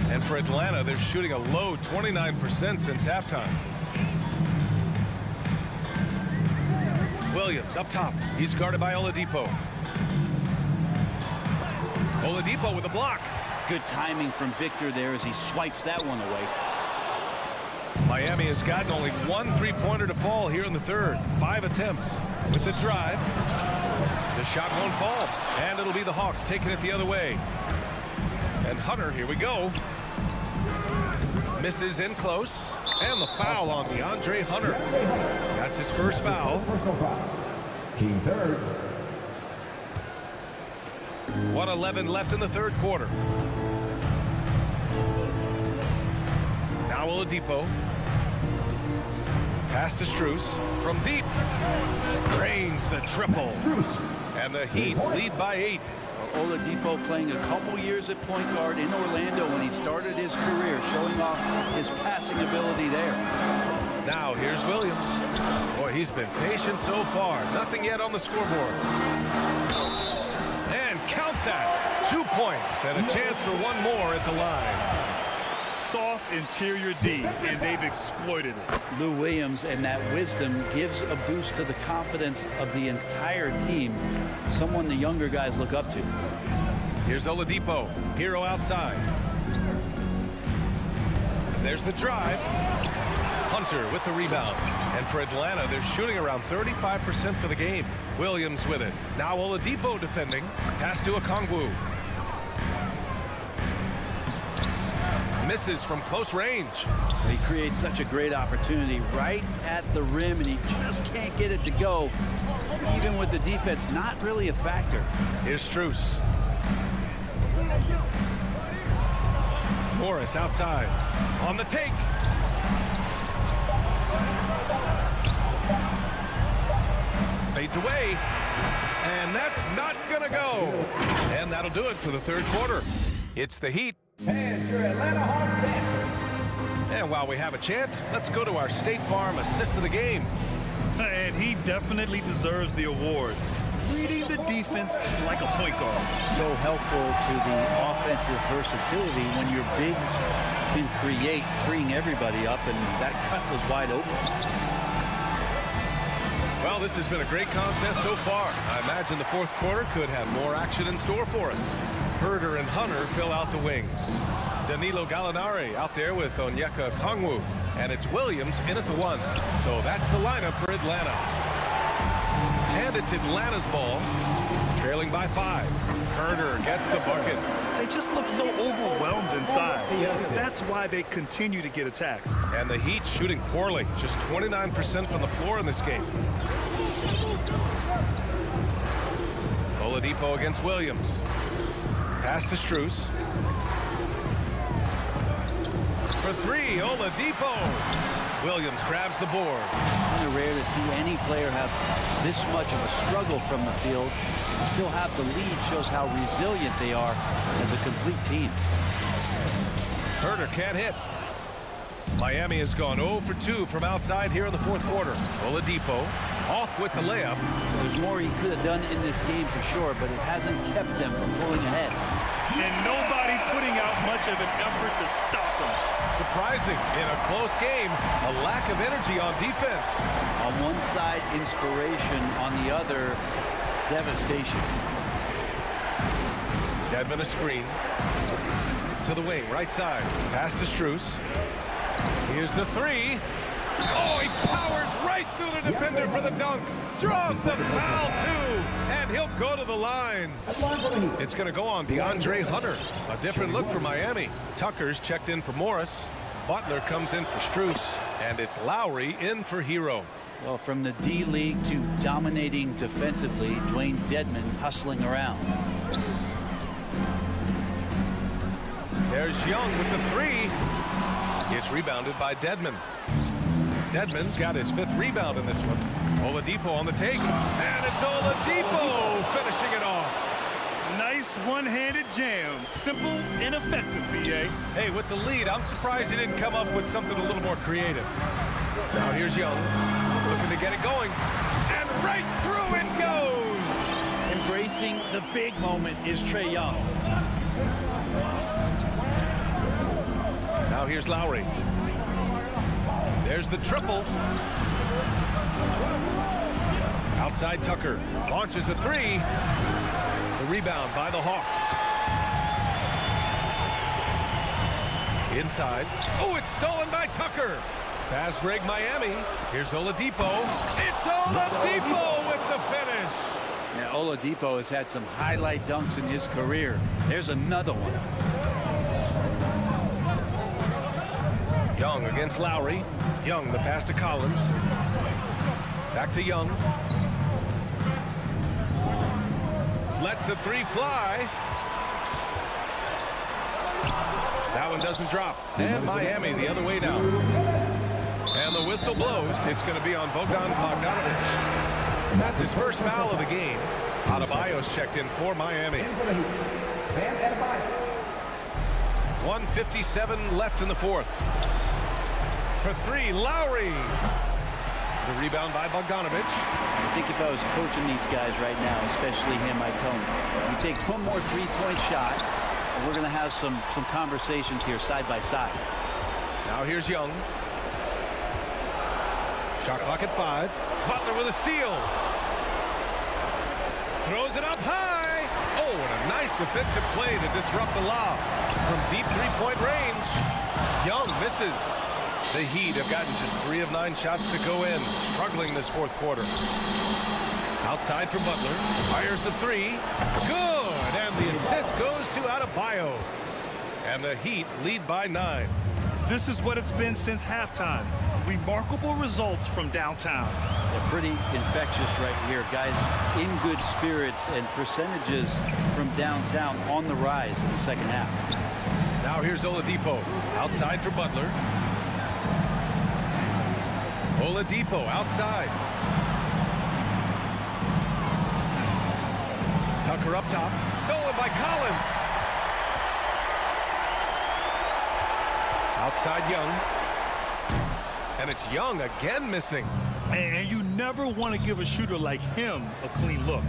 And for Atlanta, they're shooting a low 29% since halftime. Williams up top. He's guarded by Oladipo. Oladipo with a block. Good timing from Victor there as he swipes that one away. Miami has gotten only 1 3-pointer to fall here in the third. 5 attempts. With the drive. The shot won't fall. And it'll be the Hawks taking it the other way. And Hunter, here we go. Misses in close. And the foul on DeAndre Hunter. That's his first foul. Team third. 1:11 left in the third quarter. Now Oladipo. Pass to Strus from deep. Drains the triple. And the Heat lead by 8. Oladipo playing a couple years at point guard in Orlando when he started his career, showing off his passing ability there. Now here's Williams. Boy, he's been patient so far. Nothing yet on the scoreboard. And count that. 2 points and a chance for one more at the line. Soft interior D, and they've exploited it. Lou Williams and that wisdom gives a boost to the confidence of the entire team. Someone the younger guys look up to. Here's Oladipo. Hero outside. And there's the drive. Hunter with the rebound. And for Atlanta, they're shooting around 35% for the game. Williams with it. Now Oladipo defending. Pass to Okongwu. Misses from close range. He creates such a great opportunity right at the rim, and he just can't get it to go. Even with the defense not really a factor. Here's Strus. Morris outside. On the take. Fades away. And that's not going to go. And that'll do it for the third quarter. It's the Heat. And your Atlanta Hawks dancers. And while we have a chance, let's go to our State Farm assist of the game. And he definitely deserves the award. reading the defense like a point guard. So helpful to the offensive versatility when your bigs can create, freeing everybody up, and that cut was wide open. Well, this has been a great contest so far. I imagine the fourth quarter could have more action in store for us. Herder and Hunter fill out the wings. Danilo Gallinari out there with Onyeka Kongwu. And it's Williams in at the 1. So that's the lineup for Atlanta. And it's Atlanta's ball, trailing by 5. Herder gets the bucket. They just look so overwhelmed inside. That's why they continue to get attacked. And the Heat shooting poorly, just 29% from the floor in this game. Oladipo against Williams. Pass to Strus. For 3, Oladipo. Williams grabs the board. Kind of rare to see any player have this much of a struggle from the field and still have the lead. Shows how resilient they are as a complete team. Herder can't hit. Miami has gone 0 for 2 from outside here in the fourth quarter. Oladipo off with the layup. There's more he could have done in this game for sure, but it hasn't kept them from pulling ahead. And nobody putting out much of an effort to stop them. Surprising in a close game, a lack of energy on defense. On one side, inspiration. On the other, devastation. Dedmon a screen. To the wing, right side. Pass to Strus. Here's the 3. Oh, he powers right through the defender for the dunk. Draws the foul, too. And he'll go to the line. It's going to go on DeAndre Hunter. A different look for Miami. Tucker's checked in for Morris. Butler comes in for Strus. And it's Lowry in for Hero. Well, from the D-League to dominating defensively, Dwayne Dedmon hustling around. There's Young with the 3. It's rebounded by Dedmon. Dedmon's got his 5th rebound in this one. Oladipo on the take. And it's Oladipo finishing it off. Nice one-handed jam. Simple and effective, B.A. Hey, with the lead, I'm surprised he didn't come up with something a little more creative. Now here's Young. Looking to get it going. And right through it goes. Embracing the big moment is Trae Young. Now here's Lowry. There's the triple. Outside Tucker. Launches a 3. The rebound by the Hawks. Inside. Oh, it's stolen by Tucker. Fast break Miami. Here's Oladipo. It's Oladipo with the finish. Now, Oladipo has had some highlight dunks in his career. There's another one. Young against Lowry. Young, the pass to Collins. Back to Young. Lets the 3 fly. That one doesn't drop. And Miami the other way now. And the whistle blows. It's going to be on Bogdan Bogdanovic. That's his first foul of the game. Adebayo's checked in for Miami. 1:57 left in the fourth. For 3, Lowry. The rebound by Bogdanovic. I think if I was coaching these guys right now, especially him, I'd tell him, you take one more three-point shot, and we're going to have some conversations here side by side. Now here's Young. Shot clock at 5. Butler with a steal. Throws it up high. Oh, and a nice defensive play to disrupt the lob. From deep three-point range, Young misses. The Heat have gotten just 3 of 9 shots to go in, struggling this fourth quarter. Outside for Butler, fires the 3. Good, and the assist goes to Adebayo. And the Heat lead by 9. This is what it's been since halftime. Remarkable results from downtown. They're pretty infectious right here, guys. In good spirits, and percentages from downtown on the rise in the second half. Now here's Oladipo, outside for Butler. Oladipo outside. Tucker up top. Stolen by Collins. Outside Young. And it's Young again missing. And you never want to give a shooter like him a clean look.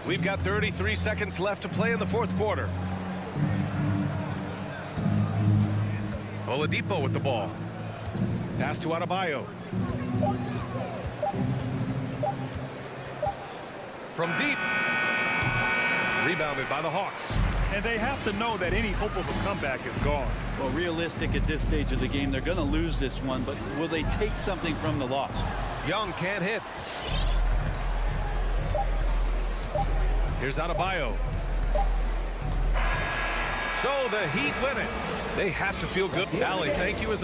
We've got 33 seconds left to play in the fourth quarter. Oladipo with the ball. Pass to Adebayo. From deep. Rebounded by the Hawks. And they have to know that any hope of a comeback is gone. Well, realistic at this stage of the game, they're going to lose this one, but will they take something from the loss? Young can't hit. Here's Adebayo. So the Heat win it. They have to feel good. Allie, thank you.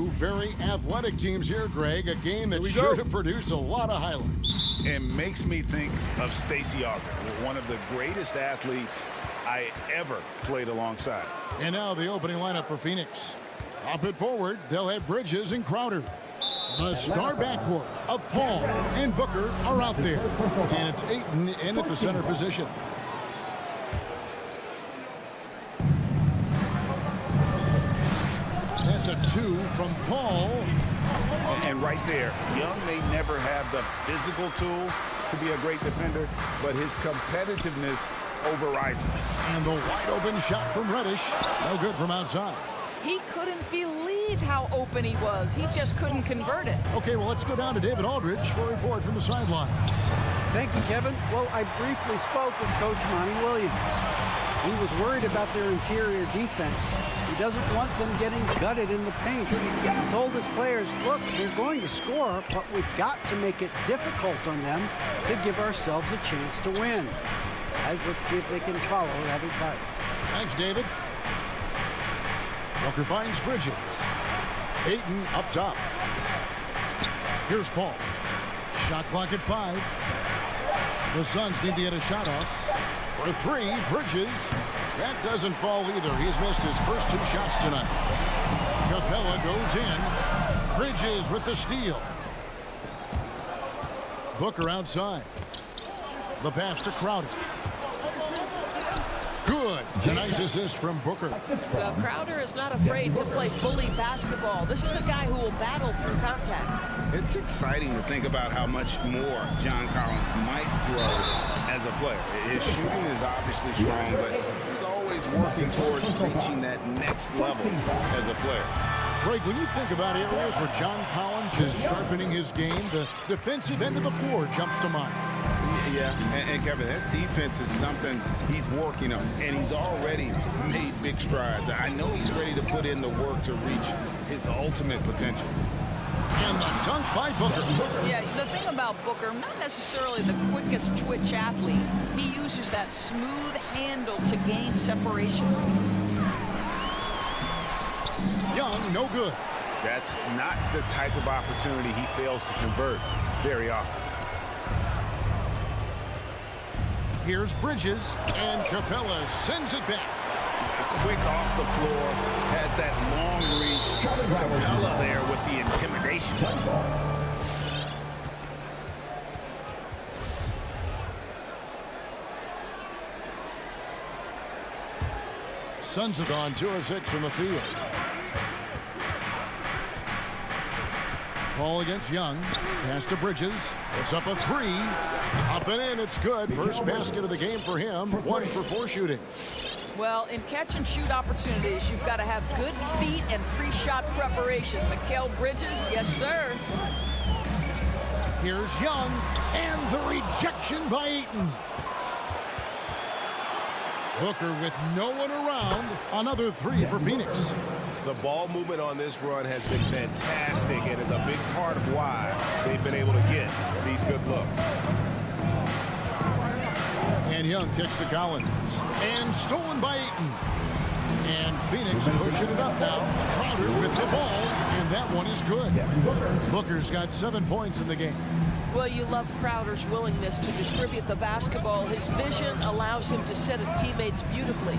two very athletic teams here, Greg. A game that's sure to produce a lot of highlights. It makes me think of Stacey Auger, one of the greatest athletes I ever played alongside. And now the opening lineup for Phoenix. Up it forward, they'll have Bridges and Crowder. The star backcourt of Paul and Booker are out there. And it's Ayton in at the center position. That's a 2 from Paul. And right there, Young may never have the physical tools to be a great defender, but his competitiveness overrides it. And the wide open shot from Reddish. No good from outside. He couldn't believe how open he was. He just couldn't convert it. Okay, well, let's go down to David Aldridge for a report from the sideline. Thank you, Kevin. Well, I briefly spoke with Coach Monty Williams. He was worried about their interior defense. He doesn't want them getting gutted in the paint. He told his players, look, they're going to score, but we've got to make it difficult on them to give ourselves a chance to win. Guys, let's see if they can follow that advice. Thanks, David. Booker finds Bridges. Ayton up top. Here's Paul. Shot clock at 5. The Suns need to get a shot off. For 3, Bridges. That doesn't fall either. He's missed his first 2 shots tonight. Capella goes in. Bridges with the steal. Booker outside. The pass to Crowder. Good. A nice assist from Booker. Well, Crowder is not afraid to play bully basketball. This is a guy who will battle through contact. It's exciting to think about how much more John Collins might grow as a player. His shooting is obviously strong, but he's always working towards reaching that next level as a player. Greg, when you think about areas where John Collins is sharpening his game, the defensive end of the floor jumps to mind. Yeah, and Kevin, that defense is something he's working on, and he's already made big strides. I know he's ready to put in the work to reach his ultimate potential. And the dunk by Booker. Yeah, the thing about Booker, not necessarily the quickest twitch athlete. He uses that smooth handle to gain separation. Young, no good. That's not the type of opportunity he fails to convert very often. Here's Bridges, and Capella sends it back. Quick off the floor, has that long reach. Capella there with the intimidation. Suns have gone 2 of 6 from the field. Ball against Young. Pass to Bridges. It's up a 3. Up and in. It's good. First basket of the game for him. 1 for 4 shooting. Well, in catch-and-shoot opportunities, you've got to have good feet and pre-shot preparation. Mikal Bridges, yes, sir. Here's Young, and the rejection by Ayton. Booker with no one around. Another 3 for Phoenix. The ball movement on this run has been fantastic and is a big part of why they've been able to get these good looks. And Young kicks to Collins. And stolen by Ayton. And Phoenix pushing it up now. Crowder with the ball. And that one is good. Booker's got 7 points in the game. Well, you love Crowder's willingness to distribute the basketball. His vision allows him to set his teammates beautifully.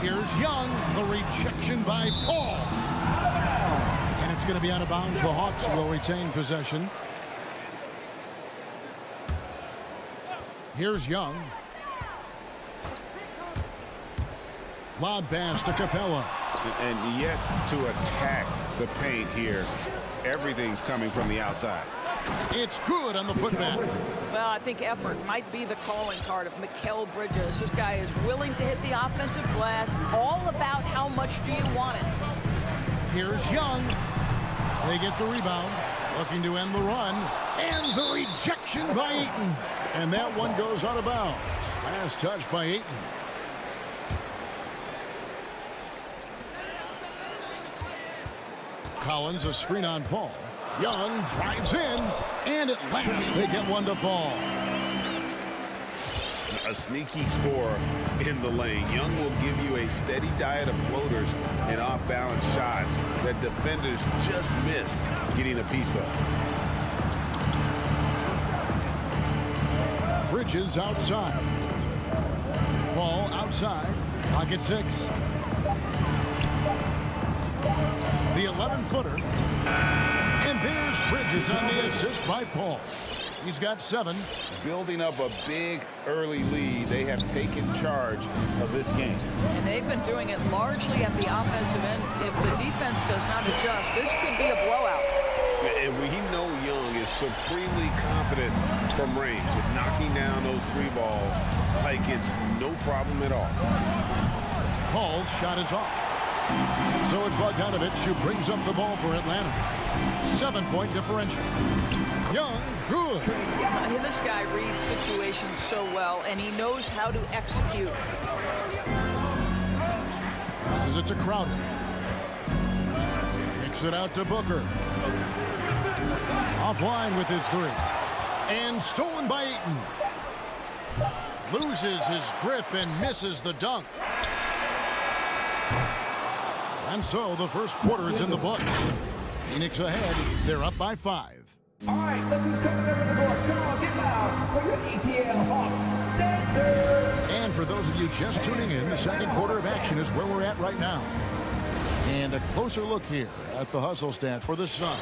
Here's Young. The rejection by Paul. And it's going to be out of bounds. The Hawks will retain possession. Here's Young. Lob pass to Capella. And yet to attack the paint here, everything's coming from the outside. It's good on the putback. Well, I think effort might be the calling card of Mikal Bridges. This guy is willing to hit the offensive glass. All about how much do you want it. Here's Young. They get the rebound. Looking to end the run. And the rejection by Ayton. And that one goes out of bounds. Last touch by Ayton. Collins, a screen on Paul. Young drives in, and at last they get one to fall. a sneaky score in the lane. Young will give you a steady diet of floaters and off-balance shots that defenders just miss getting a piece of. Bridges outside. Ball outside. Pocket 6. The 11-footer. And there's Bridges on the assist by Paul. He's got 7. Building up a big early lead, they have taken charge of this game. And they've been doing it largely at the offensive end. If the defense does not adjust, this could be a blowout. And we know Young is supremely confident from range, knocking down those 3 balls like it's no problem at all. Paul's shot is off. So it's Bogdanovich who brings up the ball for Atlanta. 7-point differential. Young, good. I mean, this guy reads situations so well, and he knows how to execute. Passes it to Crowder. Kicks it out to Booker. Offline with his 3. And stolen by Ayton. Loses his grip and misses the dunk. And so the first quarter is in the books. Phoenix ahead. They're up by 5. All right, look who's coming over the court. Come on, get loud for your ETL Hawks dancers. And for those of you just tuning in, the second quarter of action is where we're at right now. And a closer look here at the hustle stats for the Suns.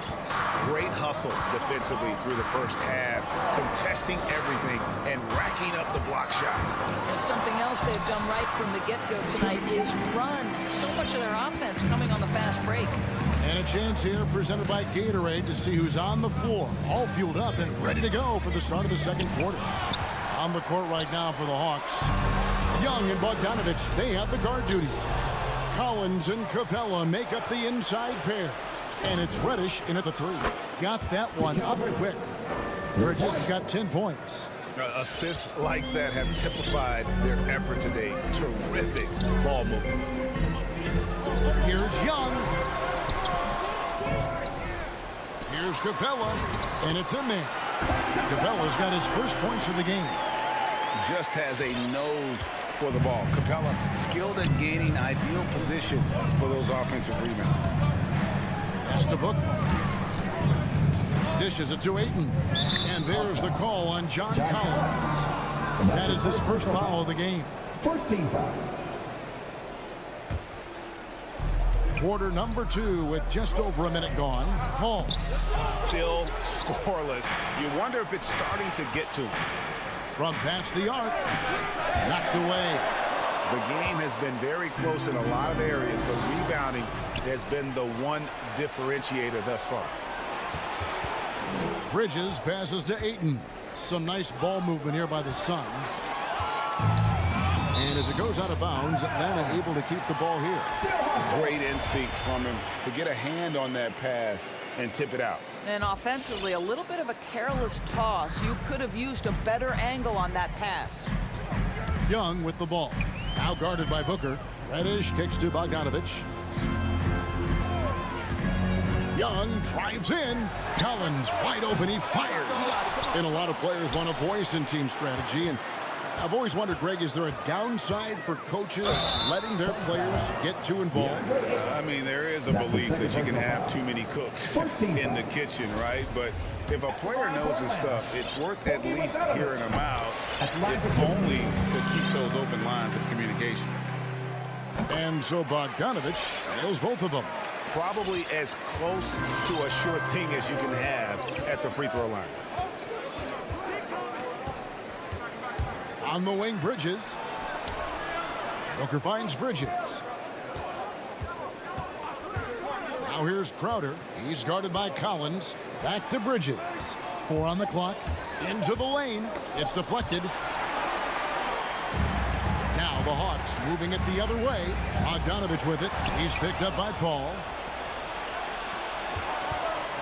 Great hustle defensively through the first half, contesting everything and racking up the block shots. And something else they've done right from the get-go tonight is run. So much of their offense coming on the fast break. And a chance here presented by Gatorade to see who's on the floor, all fueled up and ready to go for the start of the second quarter. On the court right now for the Hawks, Young and Bogdanovich, they have the guard duty. Collins and Capella make up the inside pair. And it's Reddish in at the 3. Got that one up quick. Bridges has got 10 points. Assists like that have typified their effort today. Terrific ball movement. Here's Young. Here's Capella. And it's in there. Capella's got his first points of the game. Just has a nose for the ball. Capella skilled at gaining ideal position for those offensive rebounds. Pass to Booker. Dishes it to Ayton. And there's the call on John Collins. That is his first foul of the game. First team foul. Quarter number 2 with just over a minute gone. Paul. Still scoreless. You wonder if it's starting to get to him. From past the arc. Knocked away. The game has been very close in a lot of areas, but rebounding has been the one differentiator thus far. Bridges passes to Ayton. Some nice ball movement here by the Suns. And as it goes out of bounds, Atlanta able to keep the ball here. Great instincts from him to get a hand on that pass and tip it out. And offensively, a little bit of a careless toss. You could have used a better angle on that pass. Young with the ball. Now guarded by Booker. Reddish kicks to Bogdanovich. Young drives in. Collins wide open. He fires. And a lot of players want a voice in team strategy. And I've always wondered, Greg, is there a downside for coaches letting their players get too involved? I mean, there is a belief that you can have too many cooks in the kitchen, right? But if a player knows his stuff, it's worth at least hearing him out, if only to keep those open lines of communication. And so Bogdanovich nails both of them. Probably as close to a sure thing as you can have at the free throw line. On the wing, Bridges. Booker finds Bridges. Now here's Crowder. He's guarded by Collins. Back to Bridges. 4 on the clock. Into the lane. It's deflected. Now the Hawks moving it the other way. Bogdanovich with it. He's picked up by Paul.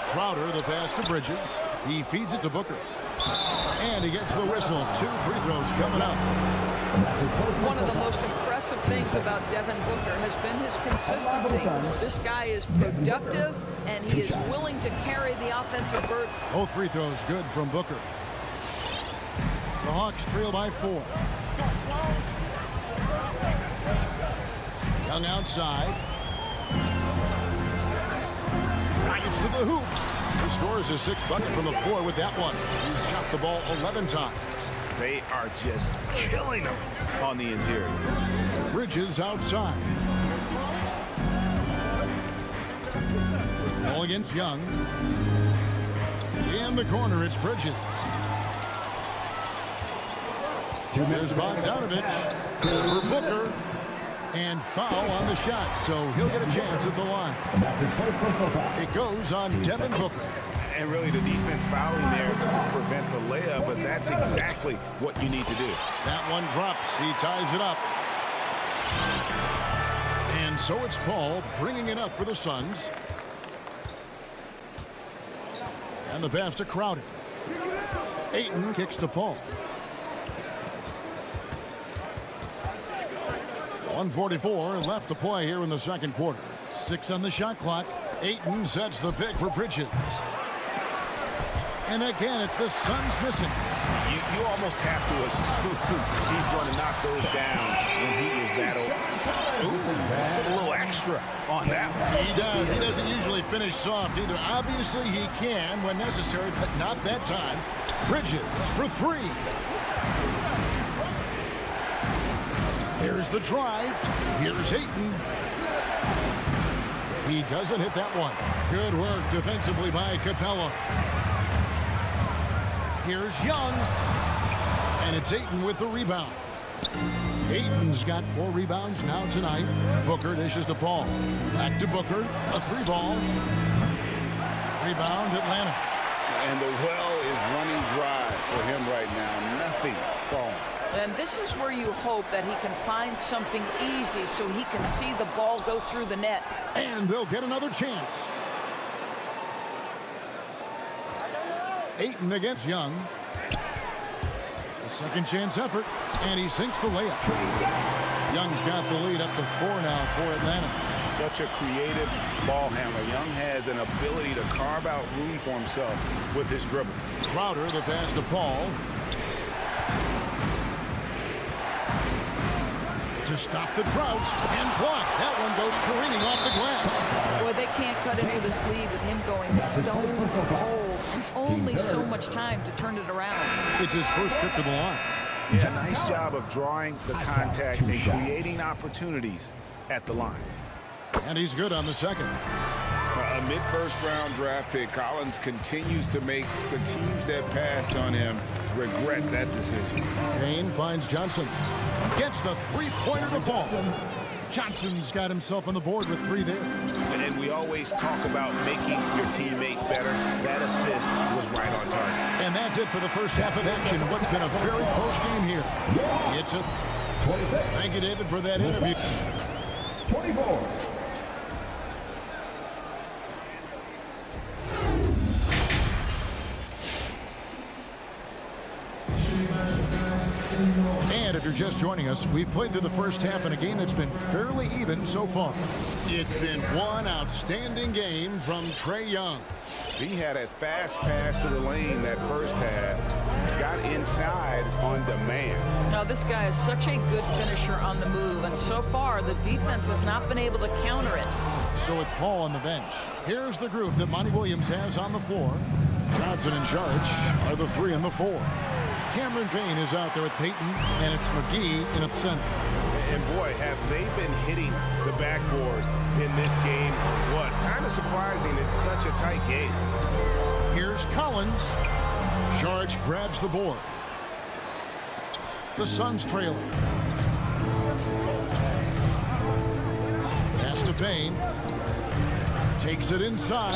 Crowder, the pass to Bridges. He feeds it to Booker. And he gets the whistle. 2 free throws coming up. One of the most impressive things about Devin Booker has been his consistency. This guy is productive, and he is willing to carry the offensive burden. Both free throws good from Booker. The Hawks trail by 4. Young outside. Drives to the hoop. He scores his 6th bucket from the floor with that one. He's shot the ball 11 times. They are just killing them on the interior. Bridges outside. Ball against Young. In the corner, it's Bridges. Here's Bogdanovich for Booker. And foul on the shot, so he'll get a chance at the line. It goes on Devin Booker. And really the defense fouling there to prevent the layup, but that's exactly what you need to do. That one drops. He ties it up. And so it's Paul bringing it up for the Suns. And the pass to Crowder. Ayton kicks to Paul. 1:44 left to play here in the second quarter. 6 on the shot clock. Ayton sets the pick for Bridges. And again, it's the Suns missing. You almost have to assume he's going to knock those down when he is that open. Ooh, a little extra on that one. He does. He doesn't usually finish soft either. Obviously, he can when necessary, but not that time. Bridges for 3. Here's the drive. Here's Ayton. He doesn't hit that one. Good work defensively by Capella. Here's Young. And it's Ayton with the rebound. Ayton's got 4 rebounds now tonight. Booker dishes to Paul. Back to Booker. A 3-ball. Rebound Atlanta. And the well is running dry for him right now. Nothing falling. And this is where you hope that he can find something easy so he can see the ball go through the net. And they'll get another chance. Ayton against Young. A second chance effort. And he sinks the layup. Young's got the lead up to 4 now for Atlanta. Such a creative ball handler. Young has an ability to carve out room for himself with his dribble. Crowder, the pass to Paul. To stop the drought and block. That one goes careening off the glass. Boy, they can't cut into this lead with him going stone cold. Only so much time to turn it around. It's his first trip to the line. Yeah, nice job of drawing the contact and creating opportunities at the line. And he's good on the second. A mid-first round draft pick, Collins continues to make the teams that passed on him regret that decision. Kane finds Johnson. Gets the 3-pointer to fall. Johnson's got himself on the board with 3 there. And we always talk about making your teammate better. That assist was right on target. And that's it for the first half of action. What's been a very close game here. It's a... Thank you, David, for that interview. 24. And if you're just joining us, we've played through the first half in a game that's been fairly even so far. It's been one outstanding game from Trae Young. He had a fast pass to the lane that first half. Got inside on demand. Now, this guy is such a good finisher on the move, and so far the defense has not been able to counter it. So with Paul on the bench, here's the group that Monty Williams has on the floor. Johnson in charge are the 3 and the 4. Cameron Payne is out there with Peyton, and it's McGee in its center. And boy, have they been hitting the backboard in this game. What? Kind of surprising. It's such a tight game. Here's Collins. George grabs the board. The Suns trailing. Pass to Payne. Takes it inside,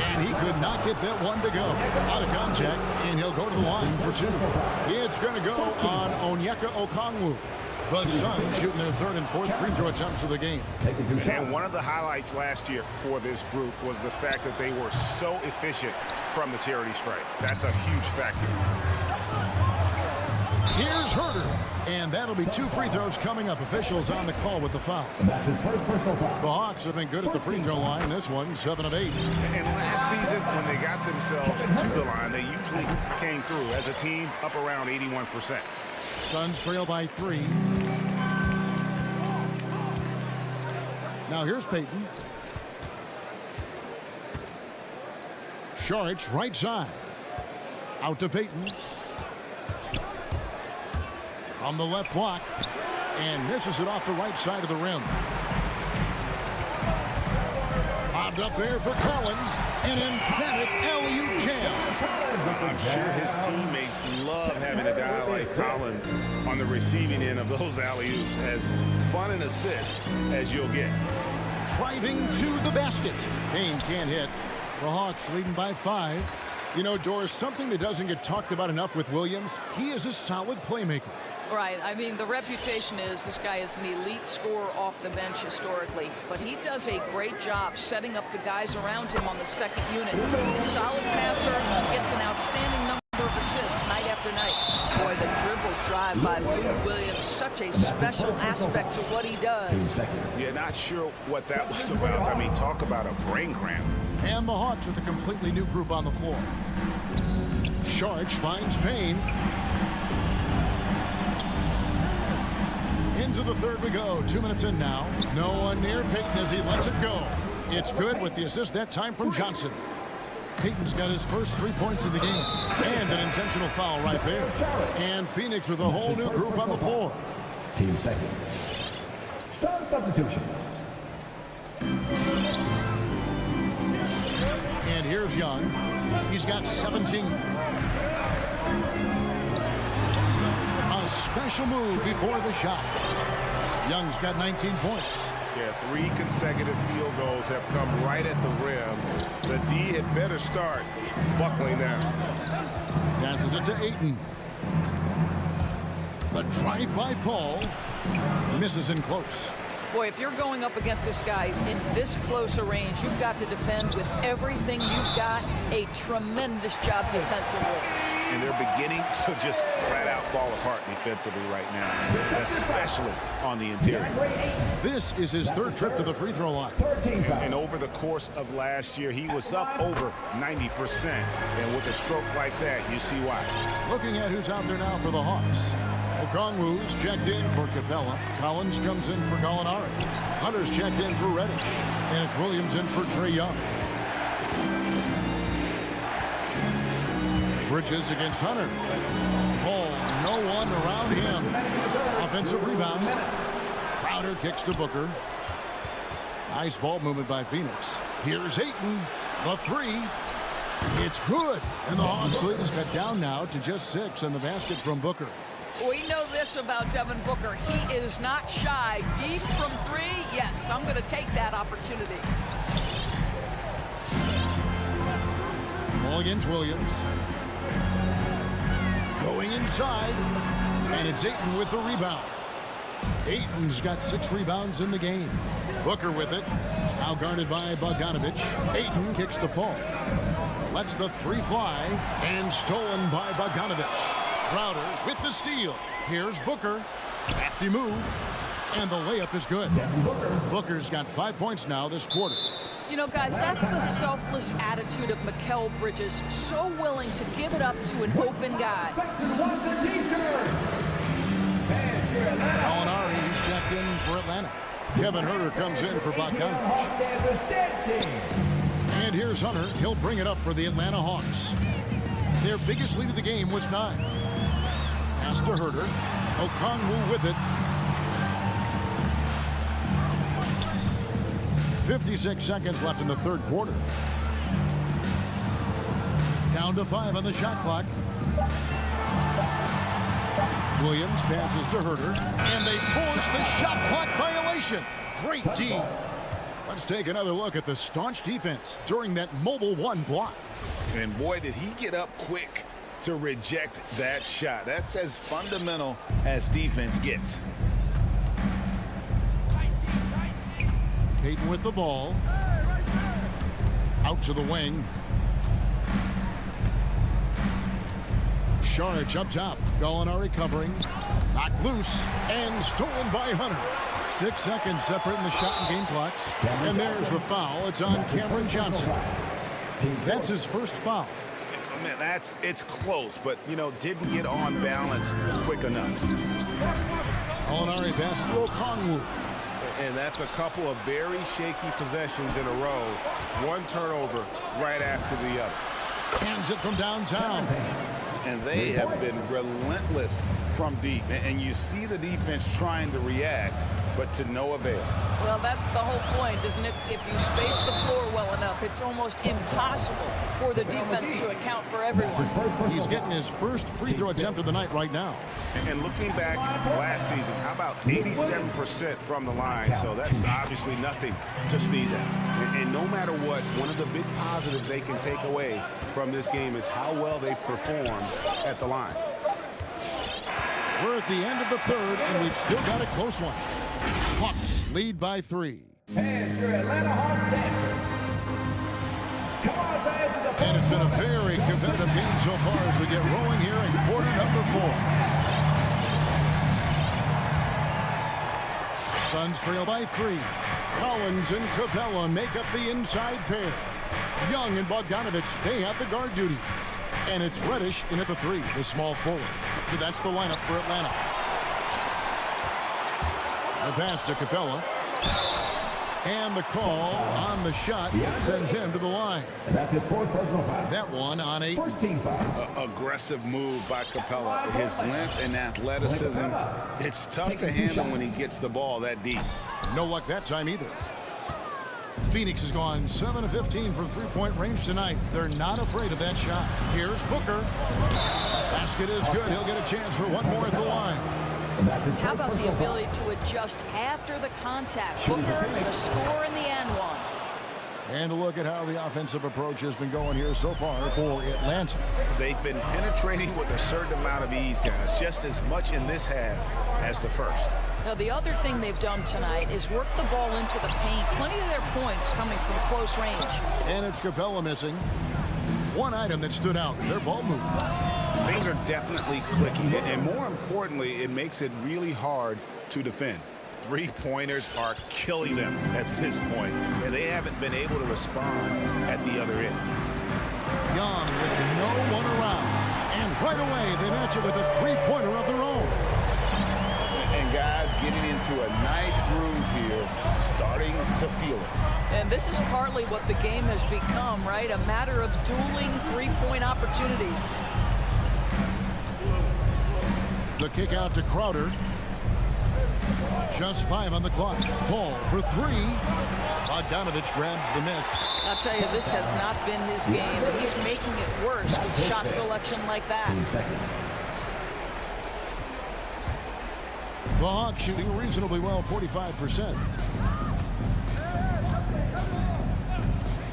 and he could not get that one to go. Out of contact, and he'll go to the line for 2. It's going to go on Onyeka Okongwu. The Suns shooting their 3rd and 4th free throw attempts of the game. And one of the highlights last year for this group was the fact that they were so efficient from the charity stripe. That's a huge factor. Here's Herter, and that'll be 2 free throws coming up. Officials on the call with the foul. That's his first personal foul. The Hawks have been good at the free throw line. This one, 7 of 8. And last season, when they got themselves to the line, they usually came through as a team up around 81%. Suns trail by 3. Now here's Payton. Saric, right side. Out to Payton. From the left block. And misses it off the right side of the rim. Bobbed up there for Collins. An emphatic alley-oop jam. I'm sure his teammates love having a guy like Collins on the receiving end of those alley-oops. As fun an assist as you'll get. Driving to the basket. Payne can't hit. The Hawks leading by 5. You know, Doris, something that doesn't get talked about enough with Williams, he is a solid playmaker. Right. I mean, the reputation is this guy is an elite scorer off the bench historically, but he does a great job setting up the guys around him on the second unit. Solid passer, gets an outstanding number of assists night after night. Boy, the dribble drive by Lou Williams, such a special aspect to what he does. Yeah, not sure what that was about. I mean, talk about a brain cramp. And the Hawks with a completely new group on the floor. Saric finds Payne. Into the third we go. 2 minutes in now. No one near Payton as he lets it go. It's good with the assist that time from Johnson. Payton's got his first 3 points of the game. And an intentional foul right there. And Phoenix with a whole new group on the floor. Team second. Some substitution. And here's Young. He's got 17. A special move before the shot. Young's got 19 points. Yeah, 3 consecutive field goals have come right at the rim. The D had better start buckling down. Passes it to Ayton. The drive by Paul. Misses in close. Boy, if you're going up against this guy in this close a range, you've got to defend with everything you've got. A tremendous job defensively. And they're beginning to just flat out fall apart defensively right now, especially on the interior. This is his third trip to the free throw line. And over the course of last year, he was up over 90%. And with a stroke like that, you see why. Looking at who's out there now for the Hawks. Okongwu's checked in for Capella. Collins comes in for Gallinari. Hunter's checked in for Reddish. And it's Williams in for Trae Young. Bridges against Hunter. Paul, no one around him. Offensive rebound. Crowder kicks to Booker. Nice ball movement by Phoenix. Here's Ayton. The 3. It's good. And the Hawks lead is cut down now to just 6 in the basket from Booker. We know this about Devin Booker. He is not shy. Deep from 3, yes, I'm going to take that opportunity. Ball against Williams. Going inside. And it's Ayton with the rebound. Ayton's got 6 rebounds in the game. Booker with it. Now guarded by Bogdanovich. Ayton kicks to Paul. Lets the 3 fly. And stolen by Bogdanovich. Crowder with the steal. Here's Booker. Crafty move. And the layup is good. Booker's got 5 points now this quarter. You know, guys, that's the selfless attitude of Mikal Bridges. So willing to give it up to an open guy. Gallinari, he's checked in for Atlanta. Kevin Huerter comes in for Bogdanovich. And here's Hunter. He'll bring it up for the Atlanta Hawks. Their biggest lead of the game was 9. Pass to Huerter. Okongwu with it. 56 seconds left in the third quarter. Down to 5 on the shot clock. Williams passes to Huerter. And they force the shot clock violation. Great team. Let's take another look at the staunch defense during that mobile 1 block. And boy, did he get up quick to reject that shot. That's as fundamental as defense gets. Payton with the ball. Out to the wing. Saric up top. Gallinari covering. Knocked loose and stolen by Hunter. 6 seconds separating the shot and game clocks. And there's the foul. It's on Cameron Johnson. That's his first foul. Man, it's close, but, you know, didn't get on balance quick enough. Molinari passes to Okongwu. And that's a couple of very shaky possessions in a row. One turnover right after the other. Hands it from downtown. And they have been relentless from deep. And you see the defense trying to react, but to no avail. Well, that's the whole point, isn't it? If you space the floor well enough, it's almost impossible for the defense to account for everyone. He's getting his first free throw attempt of the night right now. And looking back last season, how about 87% from the line? So that's obviously nothing to sneeze at. And no matter what, one of the big positives they can take away from this game is how well they perform at the line. We're at the end of the third, and we've still got a close one. Hawks lead by 3. And your Atlanta Hawks dancers. Come on, fans. And it's been a very competitive game so far as we get rolling here in quarter number 4. Suns trail by 3. Collins and Capella make up the inside pair. Young and Bogdanovich, they have the guard duty. And it's Reddish in at the 3, the small forward. So that's the lineup for Atlanta. The pass to Capella. And the call on the shot sends him to the line. That's his 4th personal foul. That one on 8. First team foul. Aggressive move by Capella. His length and athleticism, it's tough to handle when he gets the ball that deep. No luck that time either. Phoenix has gone 7 of 15 from three-point range tonight. They're not afraid of that shot. Here's Booker. Basket is good. He'll get a chance for one more at the line. How about the ability to adjust after the contact? Booker, the score in the end one. And a look at how the offensive approach has been going here so far for Atlanta. They've been penetrating with a certain amount of ease, guys, just as much in this half as the first. Now, the other thing they've done tonight is work the ball into the paint. Plenty of their points coming from close range. And it's Capella missing. One item that stood out, their ball movement. Things are definitely clicking, and more importantly, it makes it really hard to defend. Three-pointers are killing them at this point, and they haven't been able to respond at the other end. Young with no one around. And right away, they match it with a three-pointer of their own. And guys getting into a nice groove here, starting to feel it. And this is partly what the game has become, right? A matter of dueling three-point opportunities. The kick out to Crowder. Just 5 on the clock. Paul for 3. Bogdanovich grabs the miss. I'll tell you, this has not been his game. He's making it worse with shot selection like that. The Hawks shooting reasonably well, 45%.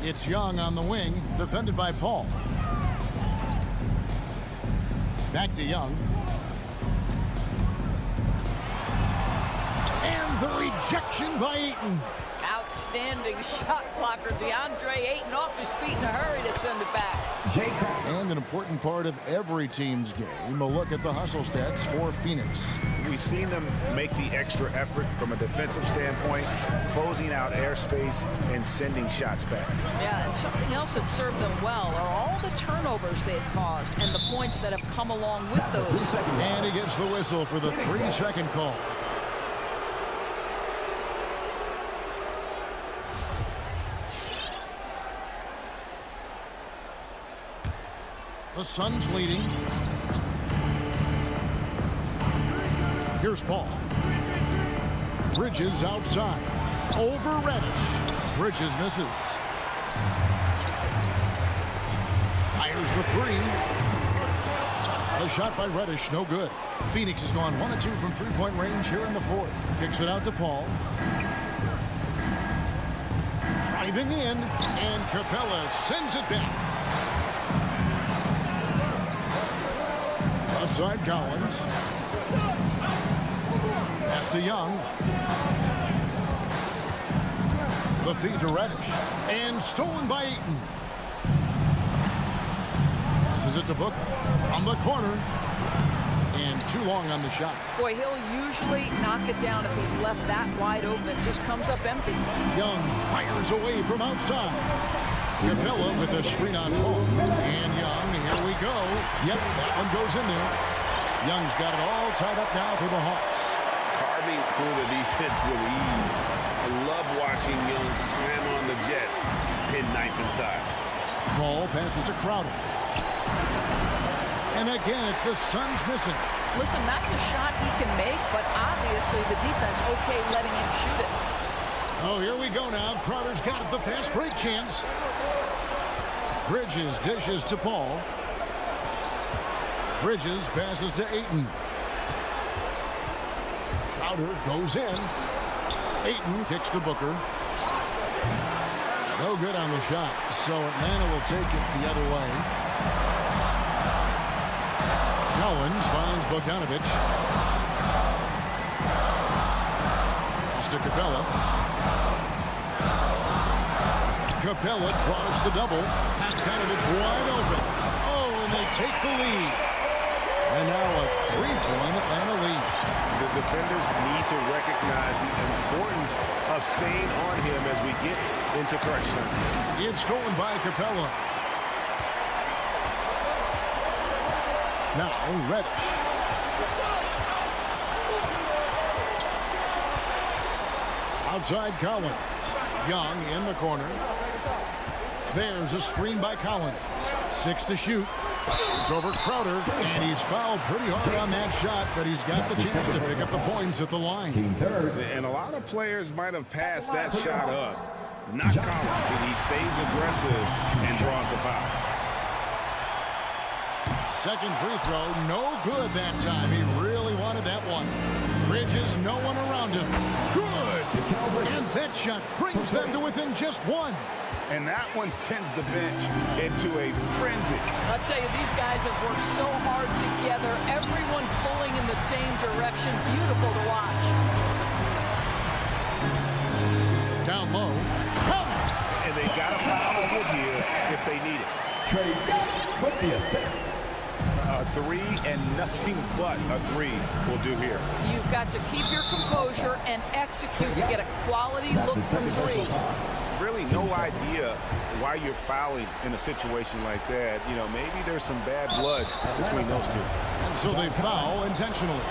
It's Young on the wing, defended by Paul. Back to Young. And the rejection by Ayton. Outstanding shot blocker. DeAndre Ayton off his feet in a hurry to send it back. And an important part of every team's game, a look at the hustle stats for Phoenix. We've seen them make the extra effort from a defensive standpoint, closing out airspace and sending shots back. Yeah, and something else that served them well are all the turnovers they've caused and the points that have come along with those. And he gets the whistle for the 3-second call. The Suns leading. Here's Paul. Bridges outside. Over Reddish. Bridges misses. Fires the 3. A shot by Reddish, no good. Phoenix has gone 1 of 2 from three-point range here in the 4th. Kicks it out to Paul. Driving in, and Capella sends it back. Outside Collins. Pass to Young. The feed to Reddish. And stolen by Ayton. This is it to Booker. From the corner. And too long on the shot. Boy, he'll usually knock it down if he's left that wide open. Just comes up empty. Young fires away from outside. Capella with a screen on Paul. And Young, here we go. Yep, that one goes in there. Young's got it all tied up now for the Hawks. Carving through the defense with ease. I love watching Young slam on the Jets. Penknife inside. Paul passes to Crowder. And again, it's the Suns missing. Listen, that's a shot he can make, but obviously the defense okay letting him shoot it. Oh, here we go now. Crowder's got it, the fast break chance. Bridges dishes to Paul. Bridges passes to Ayton. Crowder goes in. Ayton kicks to Booker. No good on the shot, so Atlanta will take it the other way. Collins finds Bogdanovich. It's to Capella. Capella draws the double. Bogdanovich wide open. Oh, and they take the lead. And now a 3-point Atlanta lead. The defenders need to recognize the importance of staying on him as we get into crunch time. It's stolen by Capella. Now Reddish. Outside Collins. Young in the corner. There's a screen by Collins. 6 to shoot. It's over Crowder, and he's fouled pretty hard on that shot, but he's got the chance to pick up the points at the line. And a lot of players might have passed that shot up. Not Collins, and he stays aggressive and draws the foul. Second free throw, no good that time. He really wanted that one. Bridges, no one around him. Good! And that shot brings them to within just one. And that one sends the bench into a frenzy. I'll tell you, these guys have worked so hard together. Everyone pulling in the same direction. Beautiful to watch. Down low. And they got a foul over here if they need it. Trey with the assist. A three and nothing but a three will do here. You've got to keep your composure and execute to get a quality look from three. Really no idea why you're fouling in a situation like that. You know, maybe there's some bad blood between those two. And so they foul intentionally.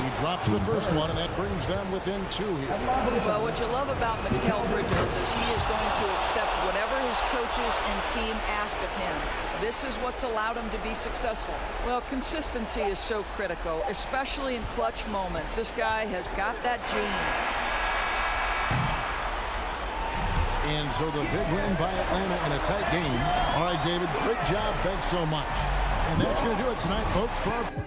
He drops the first one, and that brings them within 2 here. Well, what you love about Mikal Bridges is he is going to accept whatever his coaches and team ask of him. This is what's allowed him to be successful. Well, consistency is so critical, especially in clutch moments. This guy has got that gene. And so the big win by Atlanta in a tight game. All right, David, great job. Thanks so much. And that's going to do it tonight, folks, for our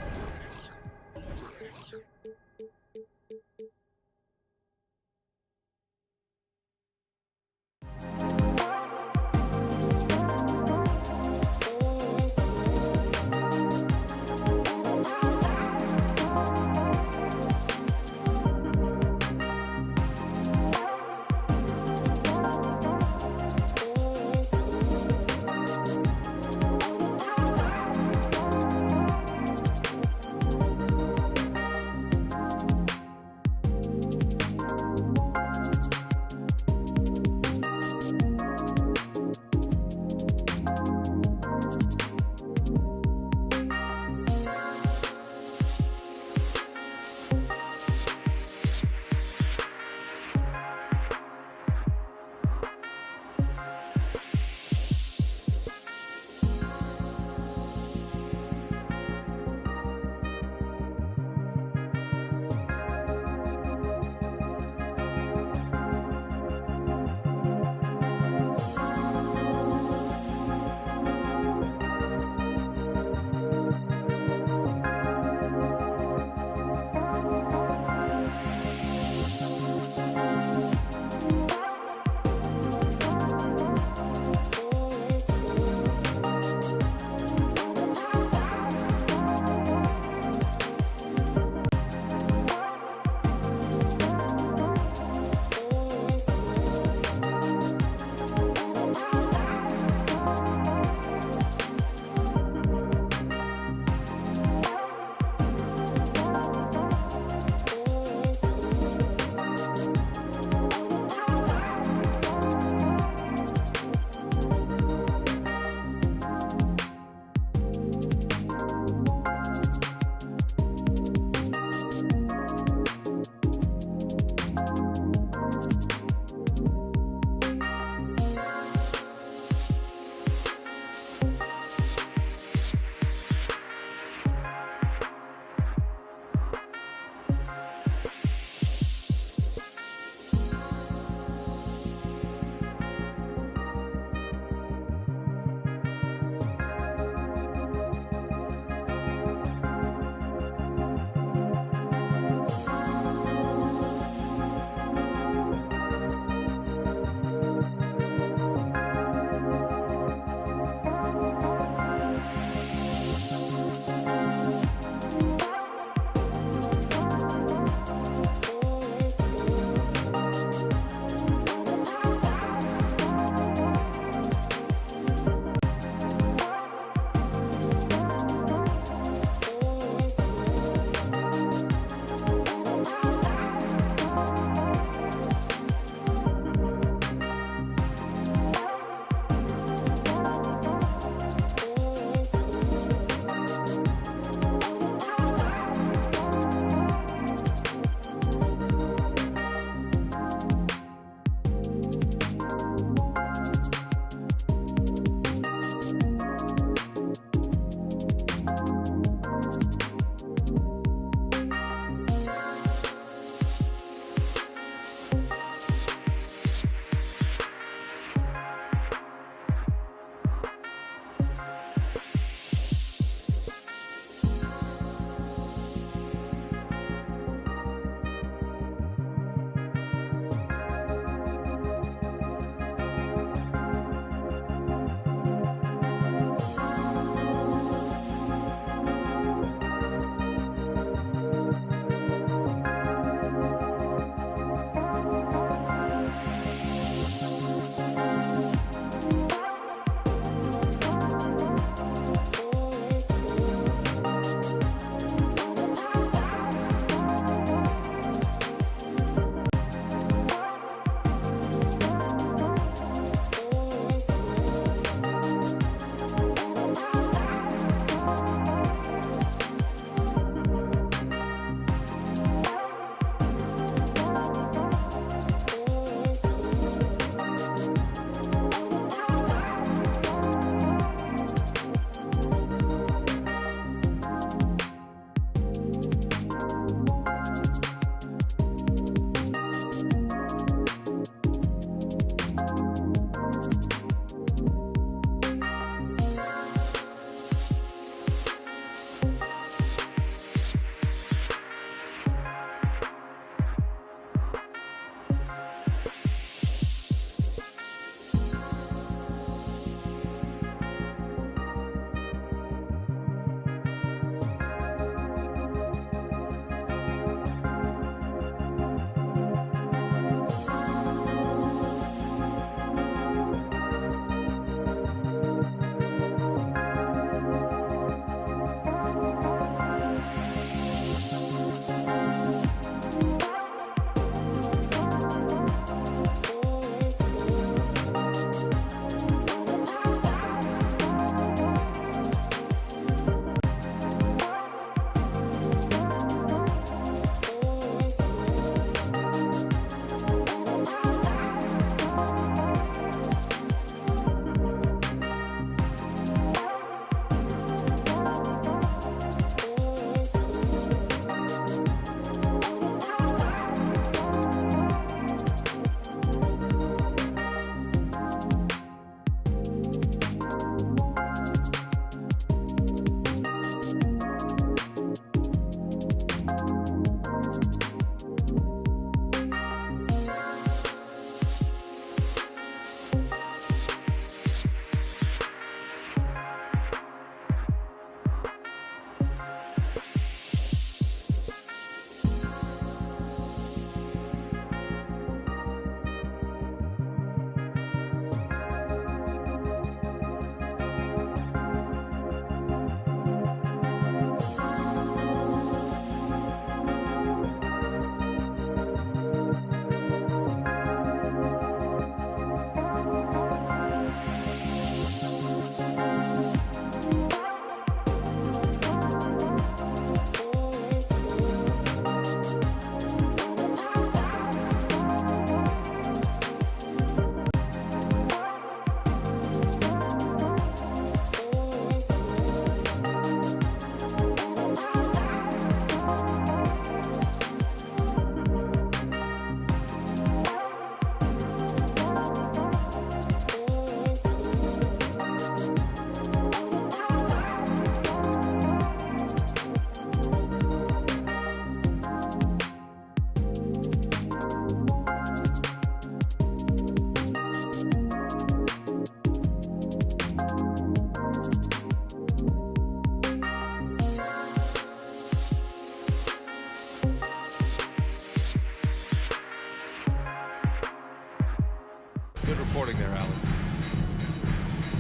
Good reporting there, Alan.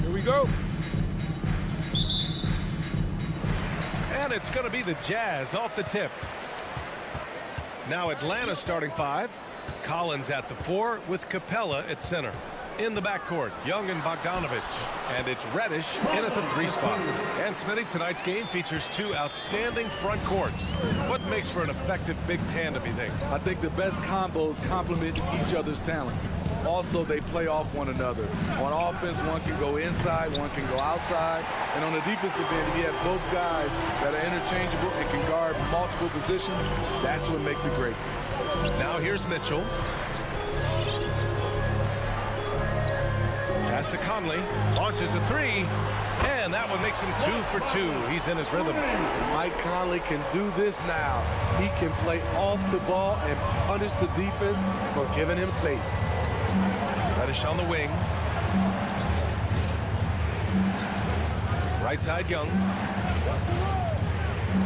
Here we go. And it's going to be the Jazz off the tip. Now Atlanta starting 5. Collins at the 4 with Capella at center. In the backcourt, Young and Bogdanovich. And it's Reddish in at the 3 spot. And Smitty, tonight's game features 2 outstanding front courts. What makes for an effective big tandem, you think? I think the best combos complement each other's talents. Also, they play off one another. On offense, one can go inside, one can go outside. And on the defensive end, you have both guys that are interchangeable and can guard multiple positions. That's what makes it great. Now here's Mitchell. Pass to Conley. Launches a 3. And that one makes him 2 for 2. He's in his rhythm. Mike Conley can do this now. He can play off the ball and punish the defense for giving him space. Reddish on the wing. Right side, Young.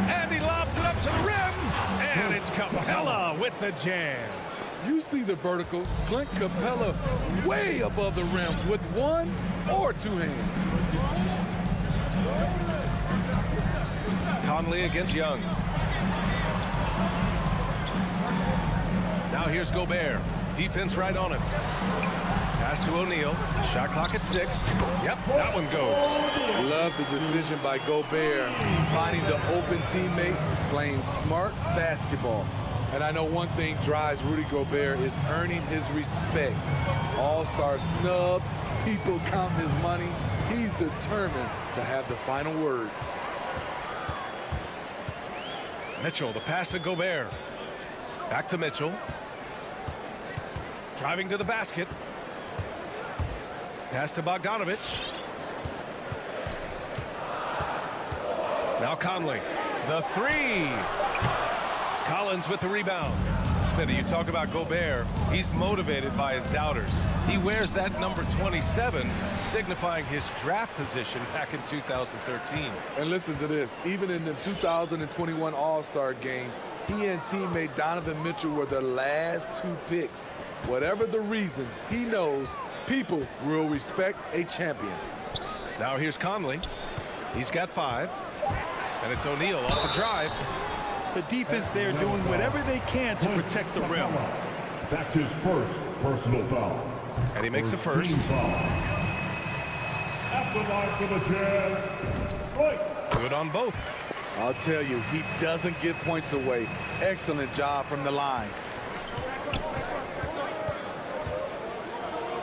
And he lobs it up to the rim. And it's Capella with the jam. You see the vertical. Clint Capella way above the rim with 1 or 2 hands. Conley against Young. Now here's Gobert. Defense right on him. Pass to O'Neal. Shot clock at 6. Yep, that one goes. Love the decision by Gobert. Finding the open teammate, playing smart basketball. And I know one thing drives Rudy Gobert is earning his respect. All-star snubs, people counting his money. He's determined to have the final word. Mitchell, the pass to Gobert. Back to Mitchell. Driving to the basket. Pass to Bogdanovich. Now Conley. The 3. Collins with the rebound. Smitty, you talk about Gobert. He's motivated by his doubters. He wears that number 27, signifying his draft position back in 2013. And listen to this. Even in the 2021 All-Star game, he and teammate Donovan Mitchell were the last 2 picks. Whatever the reason, he knows people will respect a champion. Now here's Conley. He's got 5. And it's O'Neal off the drive. The defense there doing whatever they can to protect the rim. That's his first personal foul. And he makes the first. At the line for the Jazz. Good on both. I'll tell you, he doesn't give points away. Excellent job from the line.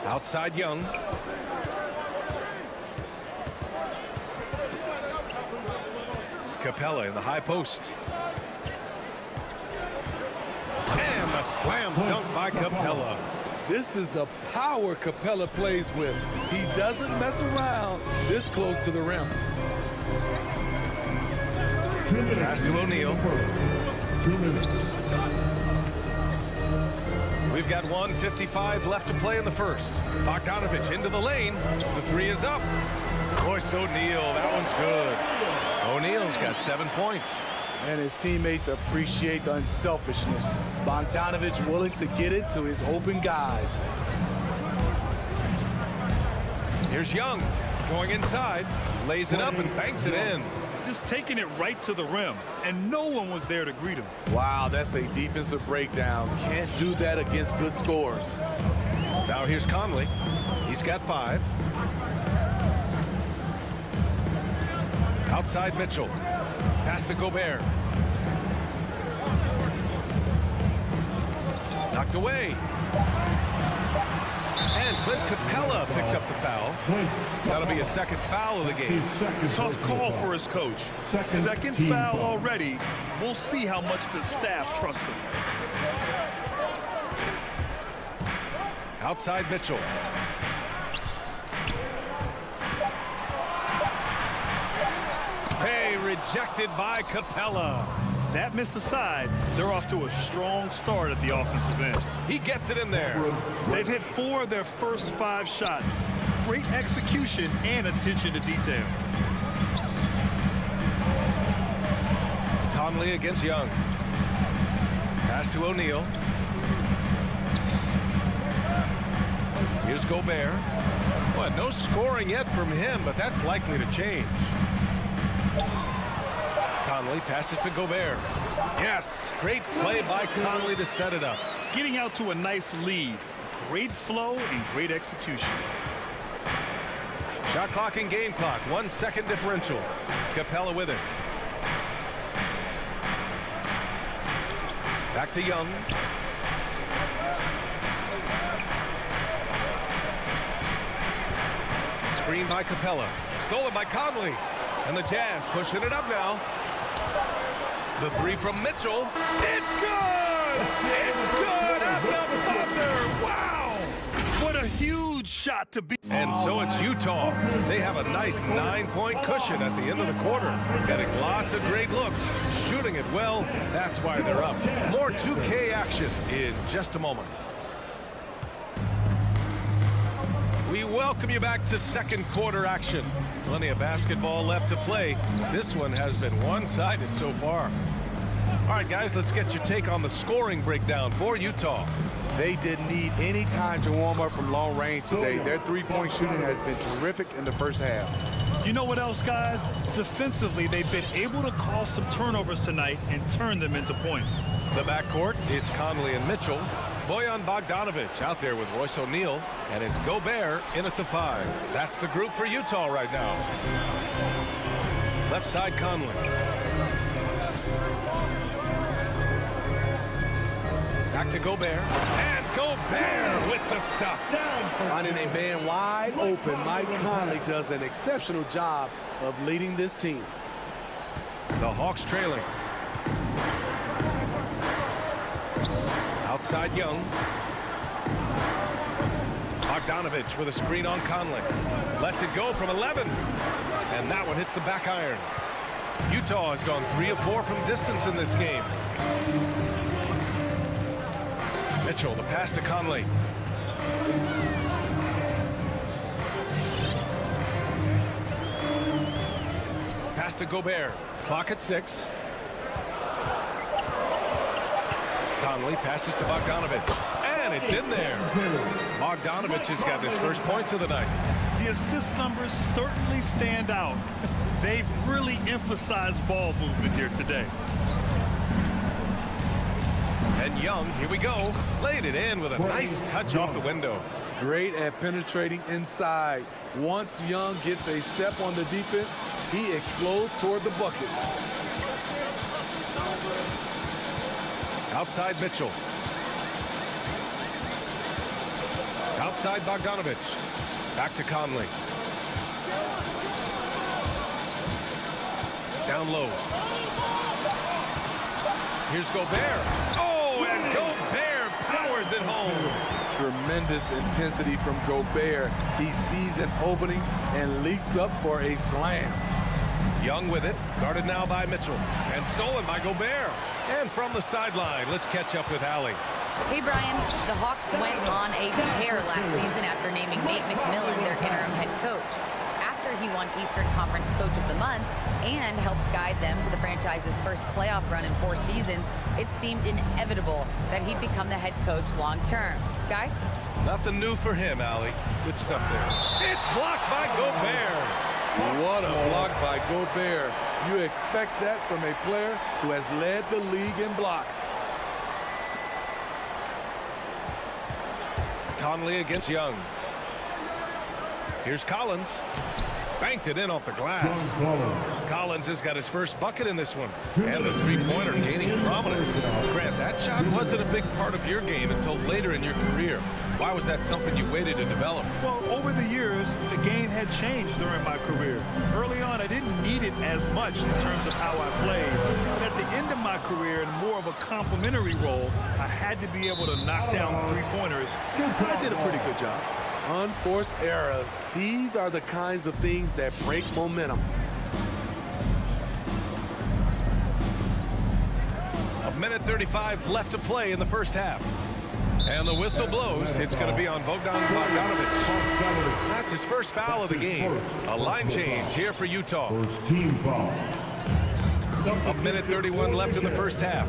Outside Young. Capella in the high post. And a slam dunk by Capella. This is the power Capella plays with. He doesn't mess around this close to the rim. Pass to O'Neal. 2 minutes. We've got 1:55 left to play in the first. Bogdanovich into the lane. The 3 is up. Royce O'Neal, that one's good. O'Neal's got 7 points. And his teammates appreciate the unselfishness. Bogdanovich willing to get it to his open guys. Here's Young going inside. Lays it up and banks it in. Just taking it right to the rim, and no one was there to greet him. Wow, that's a defensive breakdown. Can't do that against good scores. Now here's Conley. He's got 5. Outside Mitchell. Pass to Gobert. Knocked away. And Clint Capella picks up the foul. That'll be a second foul of the game. Tough call for his coach. Second foul already. We'll see how much the staff trusts him. Outside Mitchell. Hey, rejected by Capella. That missed aside, they're off to a strong start at the offensive end. He gets it in there. They've hit 4 of their first 5 shots. Great execution and attention to detail. Conley against Young. Pass to O'Neal. Here's Here's Gobert. Well, no scoring yet from him, but that's likely to change. Conley passes to Gobert. Yes, great play by Conley to set it up. Getting out to a nice lead. Great flow and great execution. Shot clock and game clock. 1 second differential. Capella with it. Back to Young. Screen by Capella. Stolen by Conley. And the Jazz pushing it up now. The three from Mitchell. It's good! It's good at the buzzer! Wow! What a huge shot to be. And so it's Utah. They have a nice 9-point cushion at the end of the quarter. Getting lots of great looks. Shooting it well. That's why they're up. More 2K action in just a moment. We welcome you back to second quarter action. Plenty of basketball left to play. This one has been one-sided so far. All right, guys, let's get your take on the scoring breakdown for Utah. They didn't need any time to warm up from long range today. Their three-point shooting has been terrific in the first half. You know what else, guys? Defensively, they've been able to cause some turnovers tonight and turn them into points. The backcourt, it's Conley and Mitchell. Bojan Bogdanovic out there with Royce O'Neal, and it's Gobert in at the 5. That's the group for Utah right now. Left side, Conley. Back to Gobert, and Gobert with the stuff. Finding a man wide open, Mike Conley does an exceptional job of leading this team. The Hawks trailing. Outside Young. Bogdanovic with a screen on Conley. Lets it go from 11. And that one hits the back iron. Utah has gone 3 of 4 from distance in this game. Mitchell, the pass to Conley. Pass to Gobert. Clock at 6. Conley passes to Bogdanovic. And it's in there. Bogdanovic has got his first points of the night. The assist numbers certainly stand out. They've really emphasized ball movement here today. And Young, here we go, laid it in with a nice touch off the window. Great at penetrating inside. Once Young gets a step on the defense, he explodes toward the bucket. Outside Mitchell. Outside Bogdanovic. Back to Conley. Down low. Here's Gobert. Oh, and Gobert powers it home. Tremendous intensity from Gobert. He sees an opening and leaps up for a slam. Young with it, guarded now by Mitchell, and stolen by Gobert. And from the sideline, let's catch up with Allie. Hey, Brian. The Hawks went on a tear last season after naming Nate McMillan their interim head coach. After he won Eastern Conference Coach of the Month and helped guide them to the franchise's first playoff run in 4 seasons, it seemed inevitable that he'd become the head coach long term. Guys? Nothing new for him, Allie. Good stuff there. It's blocked by Gobert. What a block by Gobert. You expect that from a player who has led the league in blocks. Conley against Young. Here's Collins. Banked it in off the glass. Collins has got his first bucket in this one. And the three-pointer gaining prominence. Grant, that shot wasn't a big part of your game until later in your career. Why was that something you waited to develop? Well, over the years, the game had changed during my career. Early on, I didn't need it as much in terms of how I played. But at the end of my career, in more of a complementary role, I had to be able to knock down three-pointers. I did a pretty good job. Unforced errors. These are the kinds of things that break momentum. A minute 35 left to play in the first half. And the whistle blows. It's going to be on Bogdan Bogdanovic. That's his first foul of the game. A line change here for Utah. A minute 31 left in the first half.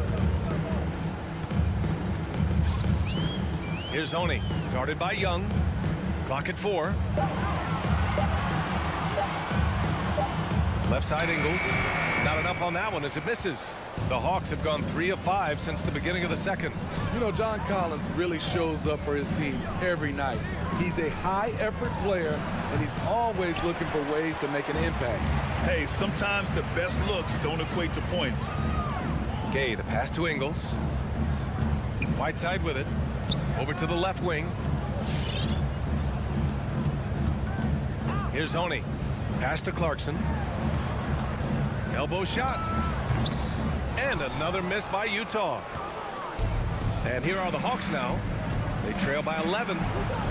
Here's Honey, guarded by Young. Clock at 4. Left side Ingles. Not enough on that one as it misses. The Hawks have gone 3 of 5 since the beginning of the second. You know, John Collins really shows up for his team every night. He's a high-effort player, and he's always looking for ways to make an impact. Hey, sometimes the best looks don't equate to points. Gay, the pass to Ingles. Whiteside with it. Over to the left wing. Here's Honey. Pass to Clarkson. Elbow shot. And another miss by Utah. And here are the Hawks now. They trail by 11.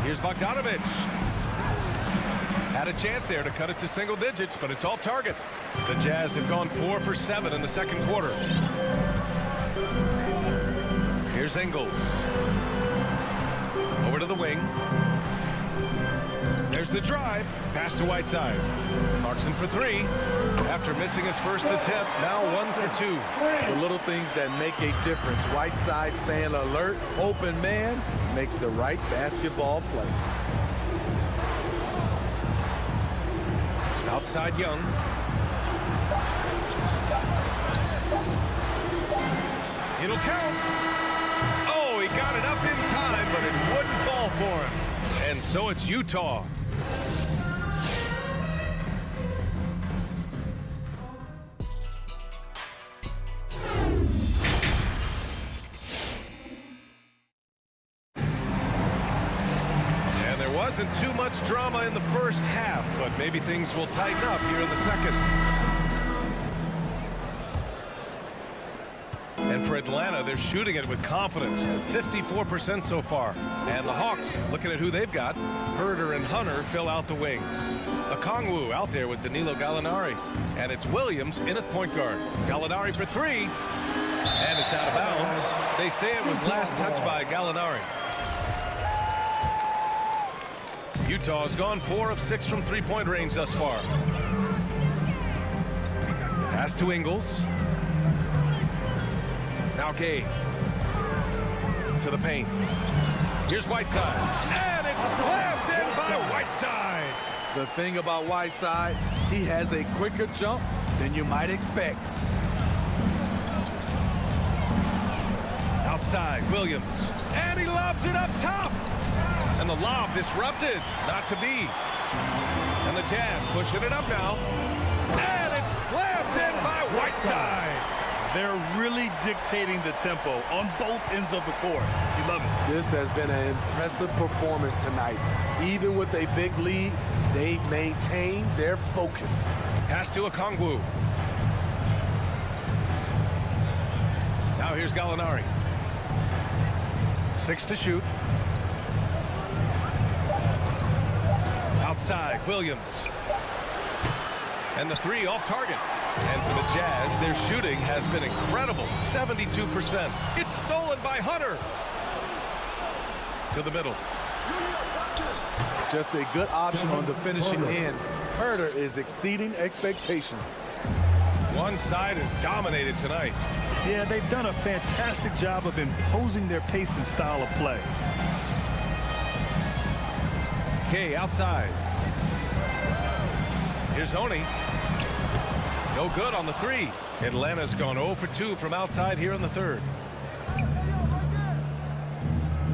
Here's Bogdanovich. Had a chance there to cut it to single digits, but it's off target. The Jazz have gone 4 for 7 in the second quarter. Here's Ingles. Over to the wing. There's the drive. Pass to Whiteside. Clarkson for 3. After missing his first attempt, now 1 for 2. The little things that make a difference. Whiteside staying alert, open man, makes the right basketball play. Outside Young. It'll count. Oh, he got it up in time, but it wouldn't fall for him. And so it's Utah. Wasn't too much drama in the first half, but maybe things will tighten up here in the second. And for Atlanta, they're shooting it with confidence. 54% so far. And the Hawks, looking at who they've got, Herter and Hunter fill out the wings. Okongwu out there with Danilo Gallinari. And it's Williams in at point guard. Gallinari for 3. And it's out of bounds. They say it was last touched by Gallinari. Utah has gone 4 of 6 from three-point range thus far. Pass to Ingles. Now Gay. To the paint. Here's Whiteside. And it's slammed in by Whiteside. The thing about Whiteside, he has a quicker jump than you might expect. Outside, Williams. And he lobs it up top. And the lob disrupted. Not to be. And the Jazz pushing it up now. And it's slammed in by Whiteside. They're really dictating the tempo on both ends of the court. You love it. This has been an impressive performance tonight. Even with a big lead, they've maintained their focus. Pass to Okongwu. Now here's Gallinari. 6 to shoot. Outside, Williams. And the 3 off target. And for the Jazz, their shooting has been incredible, 72%. It's stolen by Hunter. To the middle. Just a good option on the finishing end. Herter is exceeding expectations. One side is dominated tonight. Yeah, they've done a fantastic job of imposing their pace and style of play. Gay outside. Here's Honey. No good on the 3. Atlanta's gone 0 for 2 from outside here in the third.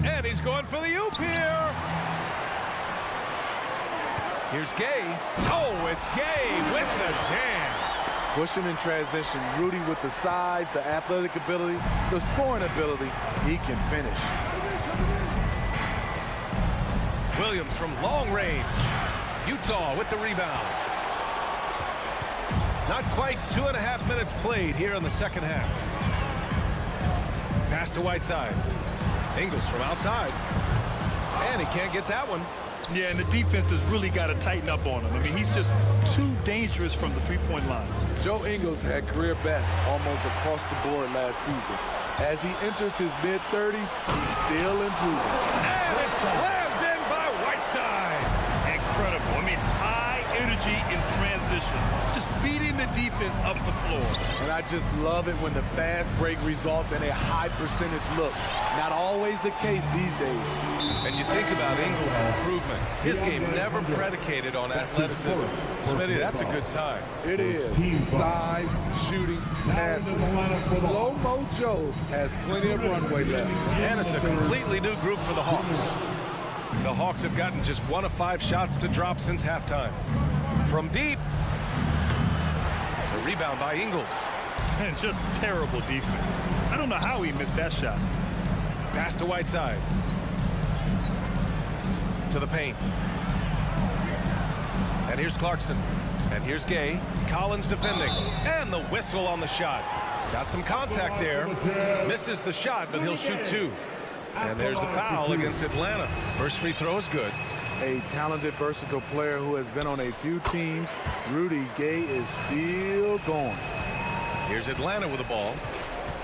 And he's going for the oop here. Here's Gay. Oh, it's Gay with the jam. Pushing in transition. Rudy with the size, the athletic ability, the scoring ability. He can finish. Williams from long range. Utah with the rebound. Not quite 2.5 minutes played here in the second half. Pass to Whiteside. Ingles from outside. And he can't get that one. Yeah, and the defense has really got to tighten up on him. I mean, he's just too dangerous from the three-point line. Joe Ingles had career best almost across the board last season. As he enters his mid-30s, he's still improving. And it's slammed in by Whiteside. Incredible. I mean, high energy in transition. Just beating the defense up the floor. And I just love it when the fast break results in a high percentage look. Not always the case these days. And you think about Ingles' improvement. His game never predicated on athleticism. Smitty, that's a good sign. It is. Size, shooting, passing. Slow-mo Joe has plenty of runway left. And it's a completely new group for the Hawks. The Hawks have gotten just 1 of 5 shots to drop since halftime. From deep. The rebound by Ingles. And just terrible defense. I don't know how he missed that shot. Pass to Whiteside. To the paint. And here's Clarkson. And here's Gay. Collins defending. And the whistle on the shot. Got some contact there. Misses the shot, but he'll shoot 2. And there's the foul against Atlanta. First free throw is good. A talented, versatile player who has been on a few teams. Rudy Gay is still going. Here's Atlanta with the ball.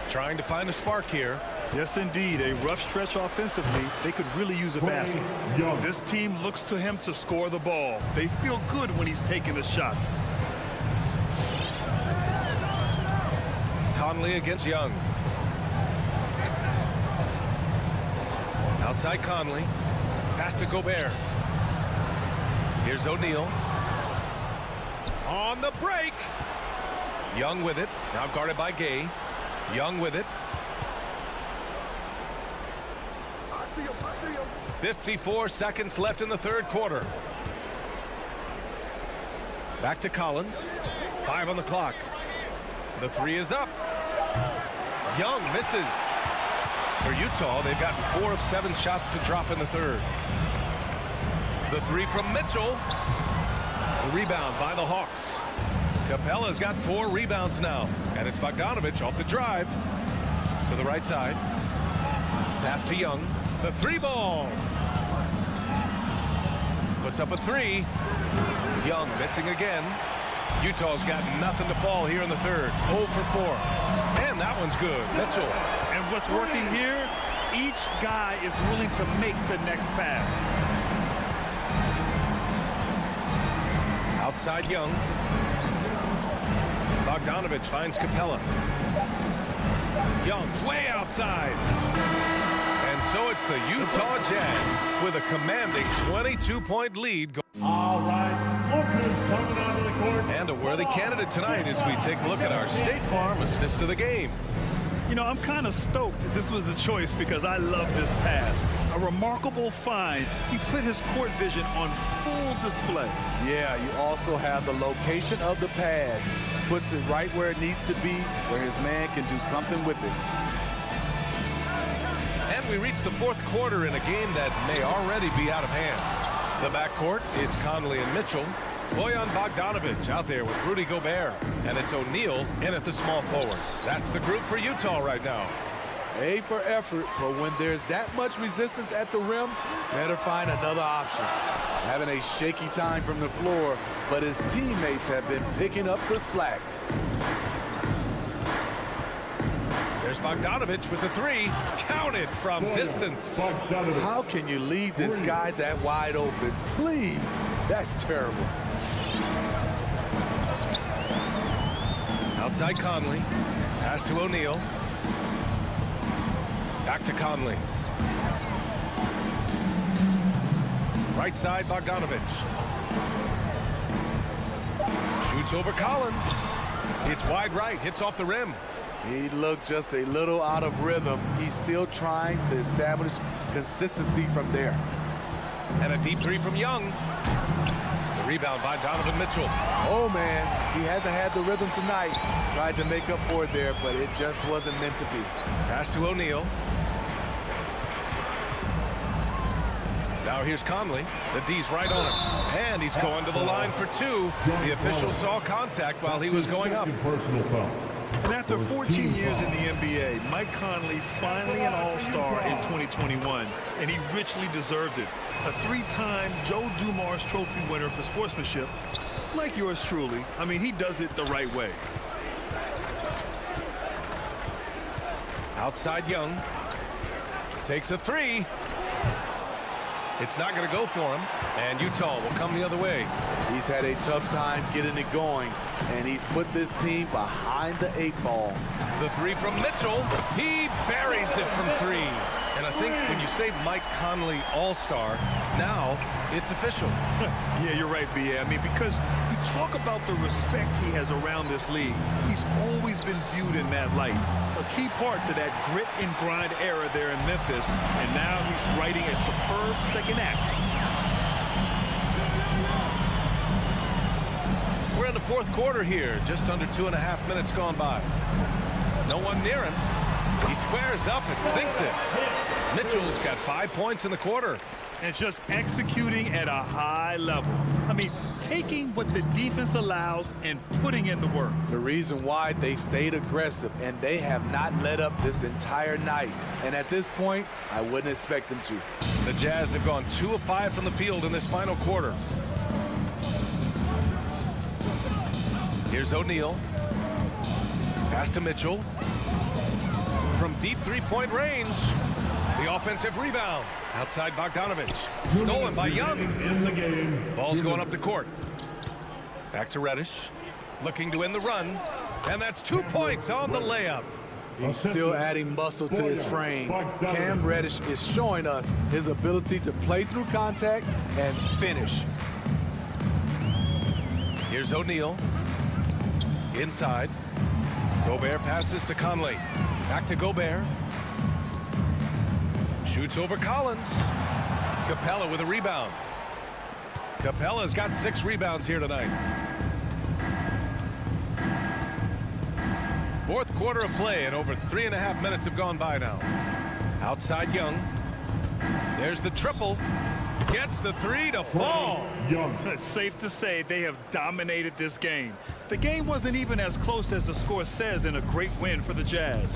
Trying to find a spark here. Yes, indeed. A rough stretch offensively. They could really use a basket. This team looks to him to score the ball. They feel good when he's taking the shots. Conley against Young. Outside Conley. Pass to Gobert. Here's O'Neal. On the break. Young with it. Now guarded by Gay. Young with it. 54 seconds left in the third quarter. Back to Collins. 5 on the clock. The 3 is up. Young misses. For Utah, they've gotten 4 of 7 shots to drop in the third. The 3 from Mitchell. The rebound by the Hawks. Capella's got 4 rebounds now. And it's Bogdanovich off the drive. To the right side. Pass to Young. The 3 ball. Puts up a 3. Young missing again. Utah's got nothing to fall here in the third. 0 for 4. And that one's good. Mitchell. And what's working here, each guy is willing to make the next pass. Outside Young. Bogdanovich finds Capella. Young way outside. And so it's the Utah Jazz with a commanding 22-point lead. All right, Lucas coming onto the court. And a worthy candidate tonight as we take a look at our State Farm assist of the game. You know, I'm kind of stoked this was a choice because I love this pass. A remarkable find. He put his court vision on full display. Yeah, you also have the location of the pass. Puts it right where it needs to be, where his man can do something with it. And we reach the fourth quarter in a game that may already be out of hand. The backcourt, it's Conley and Mitchell. Bojan Bogdanovich out there with Rudy Gobert. And it's O'Neal in at the small forward. That's the group for Utah right now. A for effort, but when there's that much resistance at the rim, better find another option. Having a shaky time from the floor, but his teammates have been picking up the slack. There's Bogdanovich with the 3. Counted from distance. How can you leave this guy that wide open? Please. That's terrible. Outside Conley. Pass to O'Neal. Back to Conley. Right side, Bogdanovich. Shoots over Collins. It's wide right. Hits off the rim. He looked just a little out of rhythm. He's still trying to establish consistency from there. And a deep 3 from Young. The rebound by Donovan Mitchell. Oh, man. He hasn't had the rhythm tonight. Tried to make up for it there, but it just wasn't meant to be. Pass to O'Neal. Now here's Conley. The D's right on him. And he's going to the line for 2. The official saw contact while he was going up. And after 14 years in the NBA, Mike Conley finally an All-Star in 2021, and he richly deserved it. A 3-time Joe Dumars Trophy winner for sportsmanship, like yours truly. I mean, he does it the right way. Outside Young. Takes a 3. It's not going to go for him, and Utah will come the other way. He's had a tough time getting it going, and he's put this team behind the 8 ball. The three from Mitchell. He buries it from 3. And I think when you say Mike Conley All-Star, now it's official. Yeah, you're right, B.A. I mean, because you talk about the respect he has around this league. He's always been viewed in that light. A key part to that grit and grind era there in Memphis. And now he's writing a superb second act. We're in the 4th quarter here. Just under 2.5 minutes gone by. No one near him. He squares up and sinks it. Mitchell's got 5 points in the quarter. And just executing at a high level. I mean, taking what the defense allows and putting in the work. The reason why they stayed aggressive, and they have not let up this entire night. And at this point, I wouldn't expect them to. The Jazz have gone 2 of 5 from the field in this final quarter. Here's O'Neal. Pass to Mitchell. From deep 3-point range. The offensive rebound. Outside Bogdanovich. Stolen by Young. In the game. Ball's going up the court. Back to Reddish. Looking to end the run. And that's 2 points on the layup. He's still adding muscle to his frame. Cam Reddish is showing us his ability to play through contact and finish. Here's O'Neal. Inside. Gobert passes to Conley. Back to Gobert. Shoots over Collins. Capella with a rebound. Capella's got 6 rebounds here tonight. 4th quarter of play, and over 3.5 minutes have gone by now. Outside Young. There's the triple. Gets the 3 to fall. It's safe to say they have dominated this game. The game wasn't even as close as the score says in a great win for the Jazz.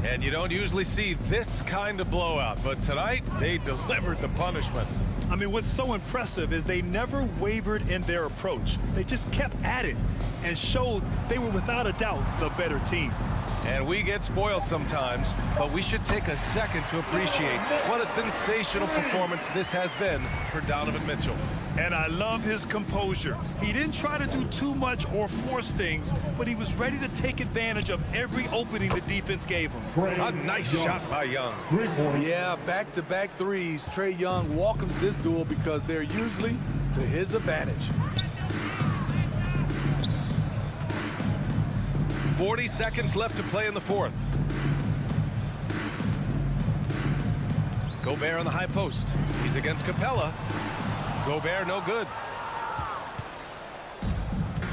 And you don't usually see this kind of blowout, but tonight they delivered the punishment. I mean, what's so impressive is they never wavered in their approach. They just kept at it and showed they were without a doubt the better team. And we get spoiled sometimes, but we should take a second to appreciate what a sensational performance this has been for Donovan Mitchell. And I love his composure. He didn't try to do too much or force things, but he was ready to take advantage of every opening the defense gave him. A nice shot by Young. Yeah, back-to-back threes. Trae Young welcomes this duel because they're usually to his advantage. 40 seconds left to play in the 4th. Gobert on the high post. He's against Capella. Gobert no good.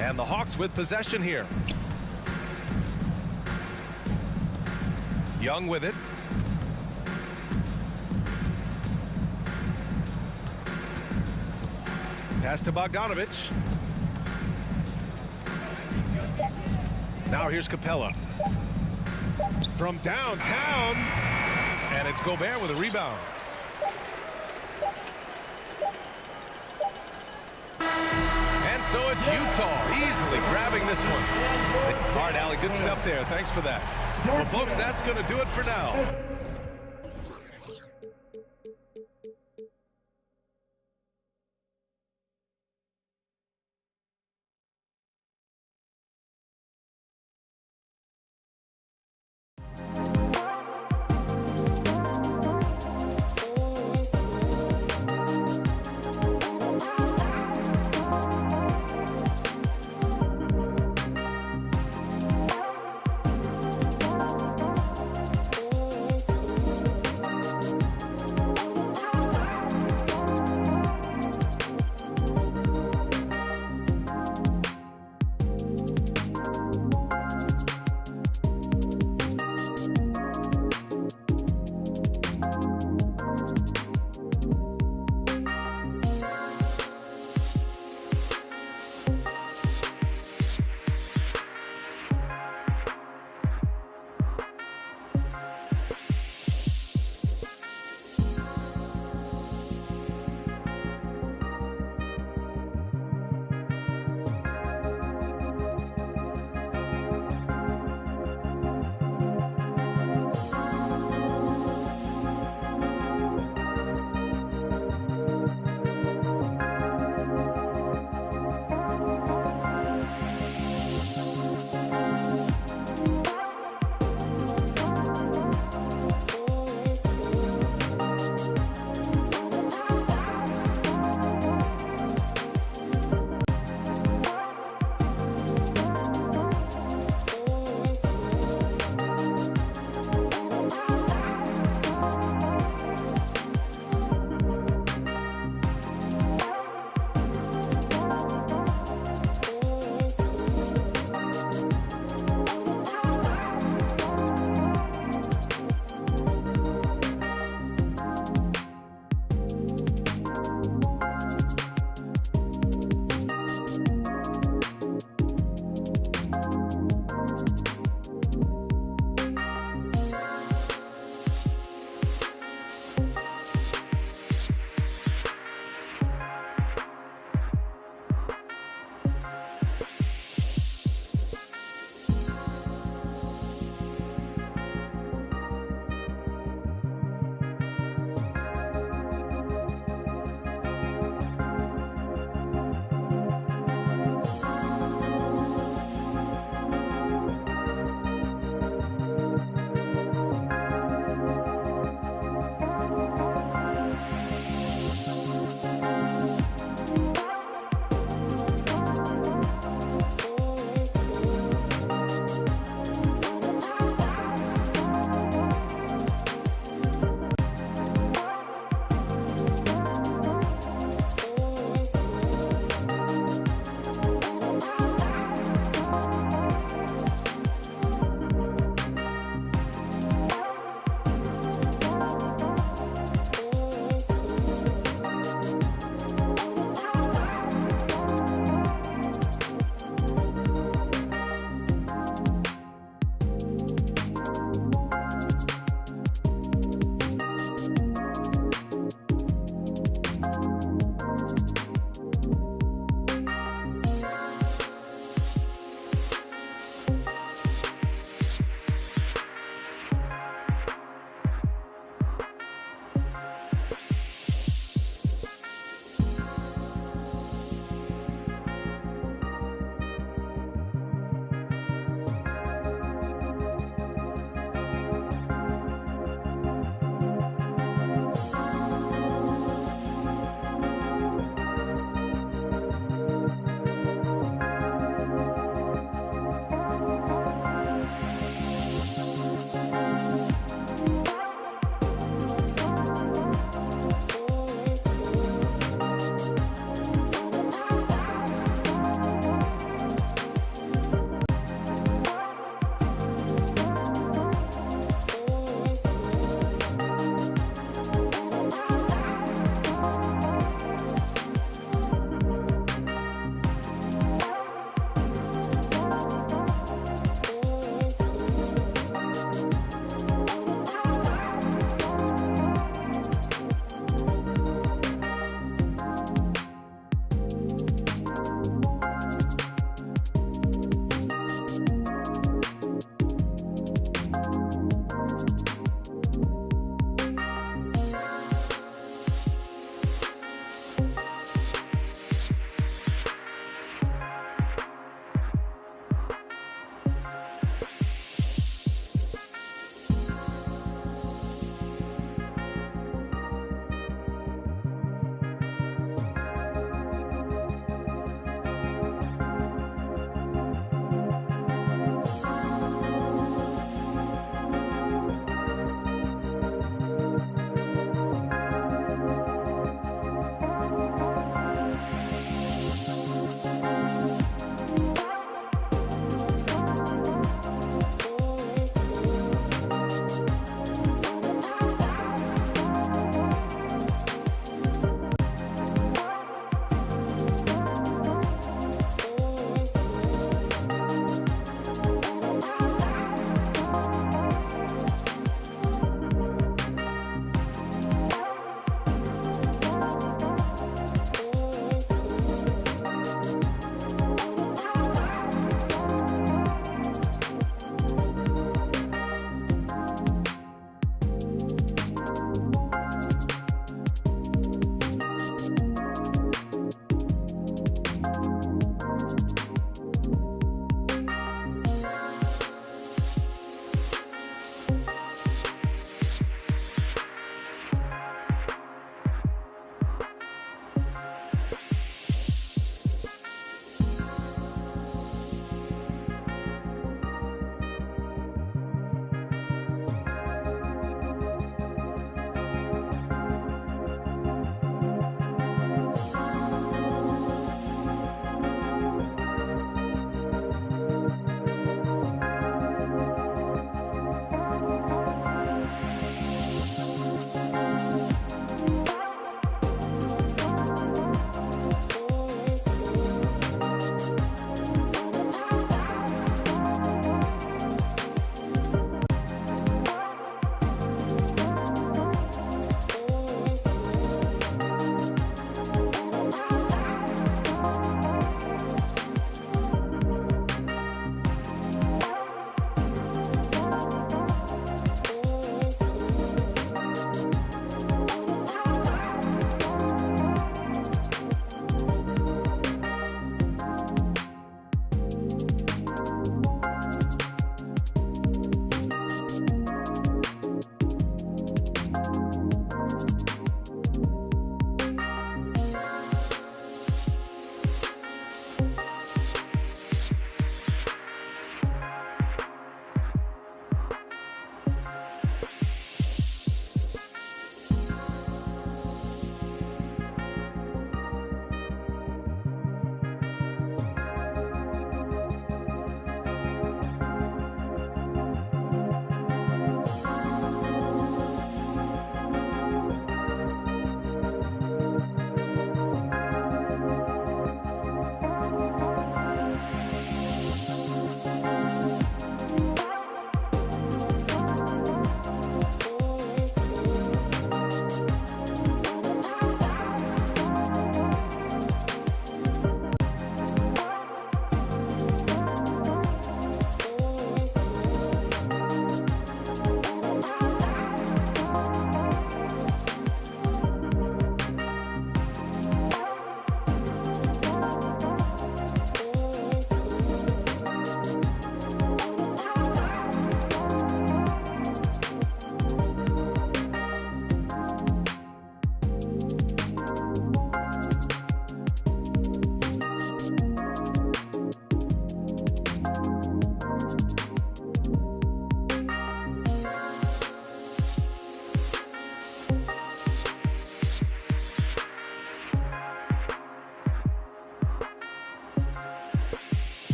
And the Hawks with possession here. Young with it. Pass to Bogdanovich. Now here's Capella. From downtown. And it's Gobert with a rebound. And so it's Utah easily grabbing this one. All right, Allie, good stuff there. Thanks for that. Well, folks, that's going to do it for now. Yes.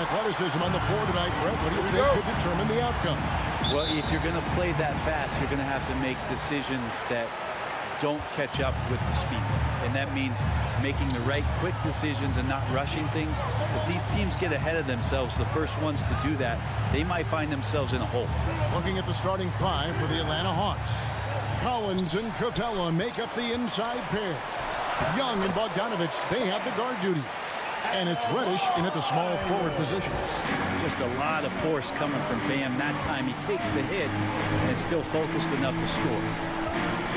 athleticism on the floor tonight, Brett. What do you think could determine the outcome? Well, if you're going to play that fast, you're going to have to make decisions that don't catch up with the speed. And that means making the right quick decisions and not rushing things. If these teams get ahead of themselves, the first ones to do that, they might find themselves in a hole. Looking at the starting five for the Atlanta Hawks. Collins and Capella make up the inside pair. Young and Bogdanovich, they have the guard duty. And it's Reddish in at the small forward position. Just a lot of force coming from Bam. That time he takes the hit and is still focused enough to score.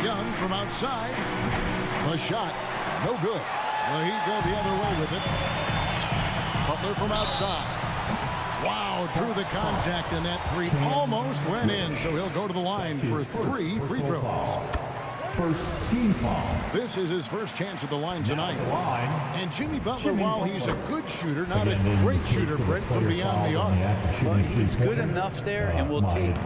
Young from outside. The shot, no good. Well, he'd go the other way with it. Butler from outside. Wow, drew the contact, and that three almost went in, so he'll go to the line for 3 free throws. First team foul. This is his first chance at the line tonight. And Jimmy Butler, while he's a good shooter, not a great shooter, Brent, from beyond the arc. Well, he's good enough there, and will take,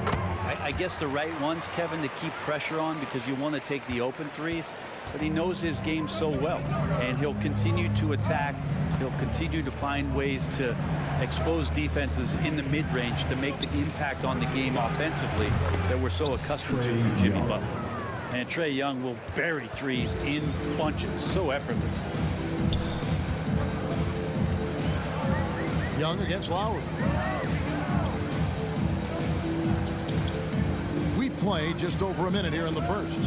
I guess, the right ones, Kevin, to keep pressure on, because you want to take the open threes. But he knows his game so well, and he'll continue to attack. He'll continue to find ways to expose defenses in the mid-range to make the impact on the game offensively that we're so accustomed to from Jimmy Butler. And Trae Young will bury threes in bunches. So effortless. Young against Lowry. We play just over a minute here in the first.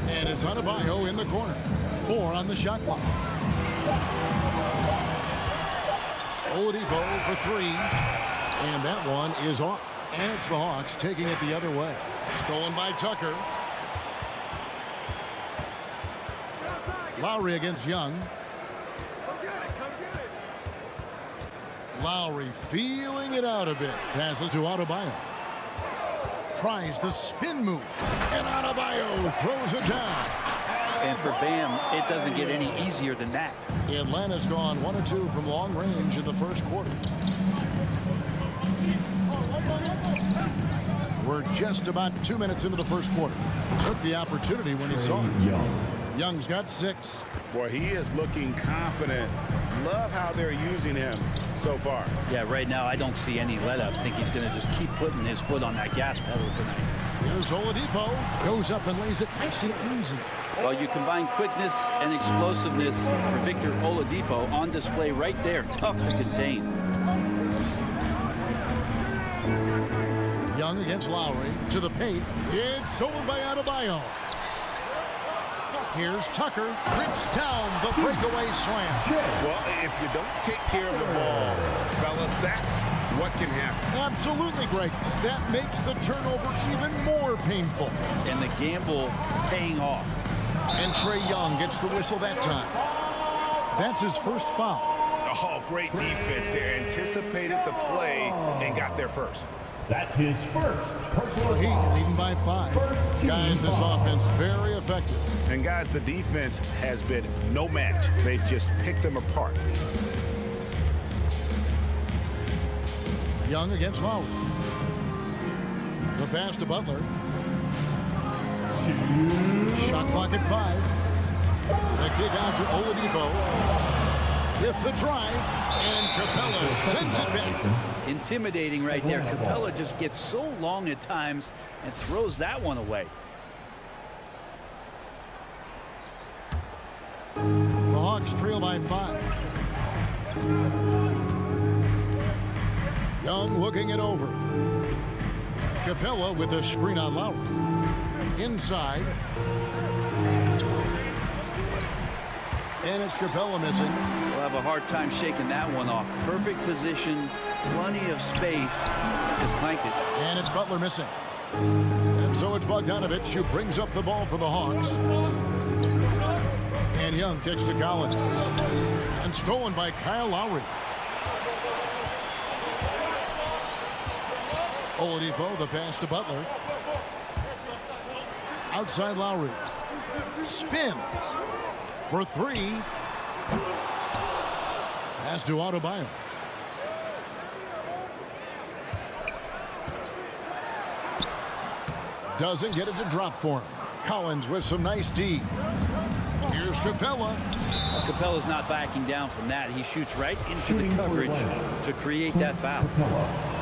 And it's Adebayo in the corner. 4 on the shot clock. Oladipo for 3. And that one is off. And it's the Hawks taking it the other way. Stolen by Tucker. Lowry against Young. Lowry feeling it out a bit. Passes to Adebayo. Tries the spin move. And Adebayo throws it down. And for Bam, it doesn't get any easier than that. Atlanta's gone 1 of 2 from long range in the first quarter. We're just about 2 minutes into the first quarter. Took the opportunity when he saw it. Young's got 6. Boy, he is looking confident. Love how they're using him so far. Yeah, right now I don't see any let up. I think he's going to just keep putting his foot on that gas pedal tonight. Here's Oladipo. Goes up and lays it nice and easy. Well, you combine quickness and explosiveness for Victor Oladipo on display right there. Tough to contain. Young against Lowry to the paint. It's stolen by Adebayo. Here's Tucker. Trips down the breakaway slam. Well, if you don't take care of the ball, fellas, that's what can happen. Absolutely, Greg. That makes the turnover even more painful. And the gamble paying off. And Trae Young gets the whistle that time. That's his first foul. Oh, great defense there. Anticipated the play and got there first. That's his first personal Heat foul. leading by 5. Guys, this offense very effective. And guys, the defense has been no match. They've just picked them apart. Young against Lowry. The pass to Butler. Shot clock at 5. The kick out to Oladipo. With the drive, and Capella sends it back. Intimidating right there. Capella just gets so long at times and throws that one away. The Hawks trail by 5. Young looking it over. Capella with a screen on Lowry. Inside. And it's Capella missing. We'll have a hard time shaking that one off. Perfect position, plenty of space. Just clanked it. And it's Butler missing. And so it's Bogdanovich who brings up the ball for the Hawks. And Young kicks to Collins. And stolen by Kyle Lowry. Oladipo, the pass to Butler. Outside Lowry. Spins for 3. Pass to Adebayo. Doesn't get it to drop for him. Collins with some nice D. Here's Capella. Capella's not backing down from that. He shoots right into the coverage to create that foul.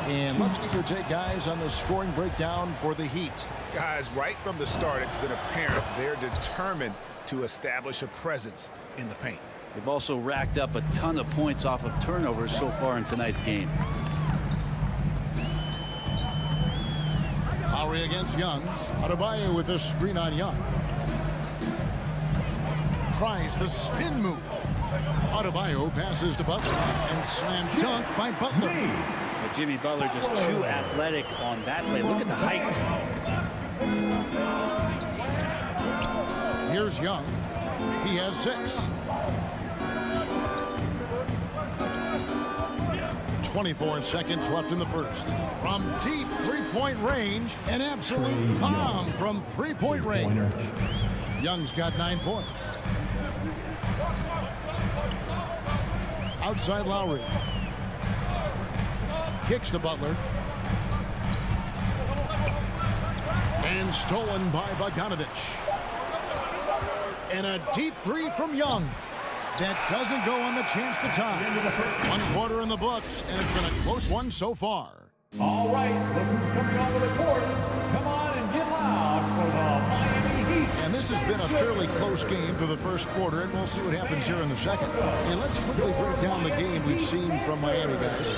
And let's get your take, guys, on the scoring breakdown for the Heat. Guys, right from the start, it's been apparent they're determined to establish a presence in the paint. They've also racked up a ton of points off of turnovers so far in tonight's game. Lowry against Young. Adebayo with a screen on Young. Tries the spin move. Adebayo passes to Butler and slams dunk by Butler. But Jimmy Butler just too athletic on that play. Look at the height. Here's Young. He has 6. 24 seconds left in the first. From deep three-point range, an absolute bomb from three-point range. Young's got 9 points. Outside Lowry. Kicks to Butler. And stolen by Bogdanovich. And a deep 3 from Young. That doesn't go on the chance to tie. 1 quarter in the books, and it's been a close one so far. All right, look who's coming onto the court. Come on and get loud for the Miami Heat. And this has been a fairly close game for the first quarter, and we'll see what happens here in the second. And let's quickly break down the game we've seen from Miami, guys.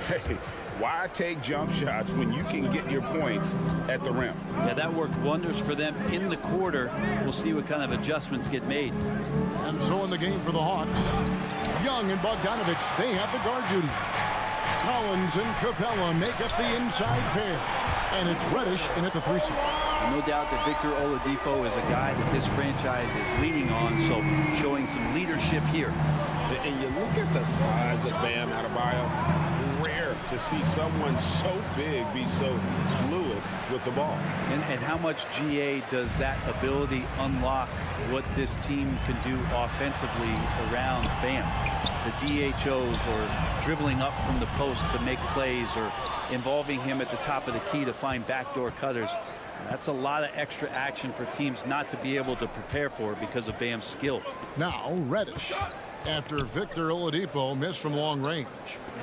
Hey, why take jump shots when you can get your points at the rim? Yeah, that worked wonders for them in the quarter. We'll see what kind of adjustments get made. And so in the game for the Hawks, Young and Bogdanovich, they have the guard duty. Collins and Capella make up the inside pair. And it's Reddish in at the 3 seat. No doubt that Victor Oladipo is a guy that this franchise is leaning on, so showing some leadership here. And you look at the size of Bam Adebayo, rare to see someone so big be so fluid with the ball. And how much GA does that ability unlock what this team can do offensively around Bam? The DHOs or dribbling up from the post to make plays or involving him at the top of the key to find backdoor cutters. That's a lot of extra action for teams not to be able to prepare for because of Bam's skill. Now Reddish. After Victor Oladipo missed from long range.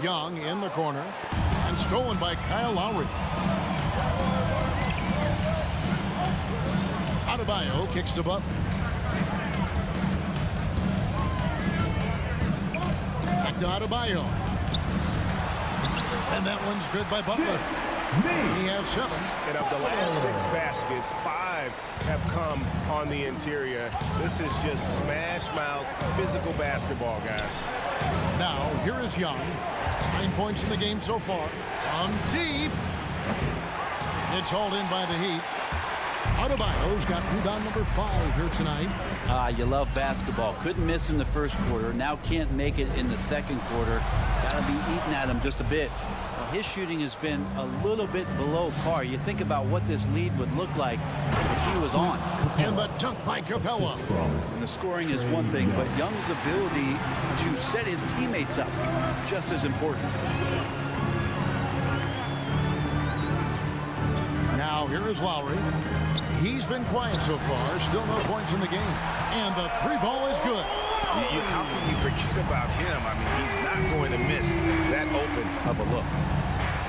Young in the corner and stolen by Kyle Lowry. Adebayo kicks to Butler. Back to Adebayo. And that one's good by Butler. He has 7. And of the last 6 baskets, 5 have come on the interior. This is just smash mouth, physical basketball, guys. Now, here is Young. 9 points in the game so far. On deep. It's hauled in by the Heat. Adebayo's got rebound number 5 here tonight. You love basketball. Couldn't miss in the first quarter. Now can't make it in the second quarter. Got to be eating at him just a bit. His shooting has been a little bit below par. You think about what this lead would look like if he was on. And the dunk by Capella. And the scoring is one thing, but Young's ability to set his teammates up, just as important. Now here is Lowry. He's been quiet so far. Still no points in the game. And the 3-ball is good. How can you forget about him? I mean, he's not going to miss that open of a look.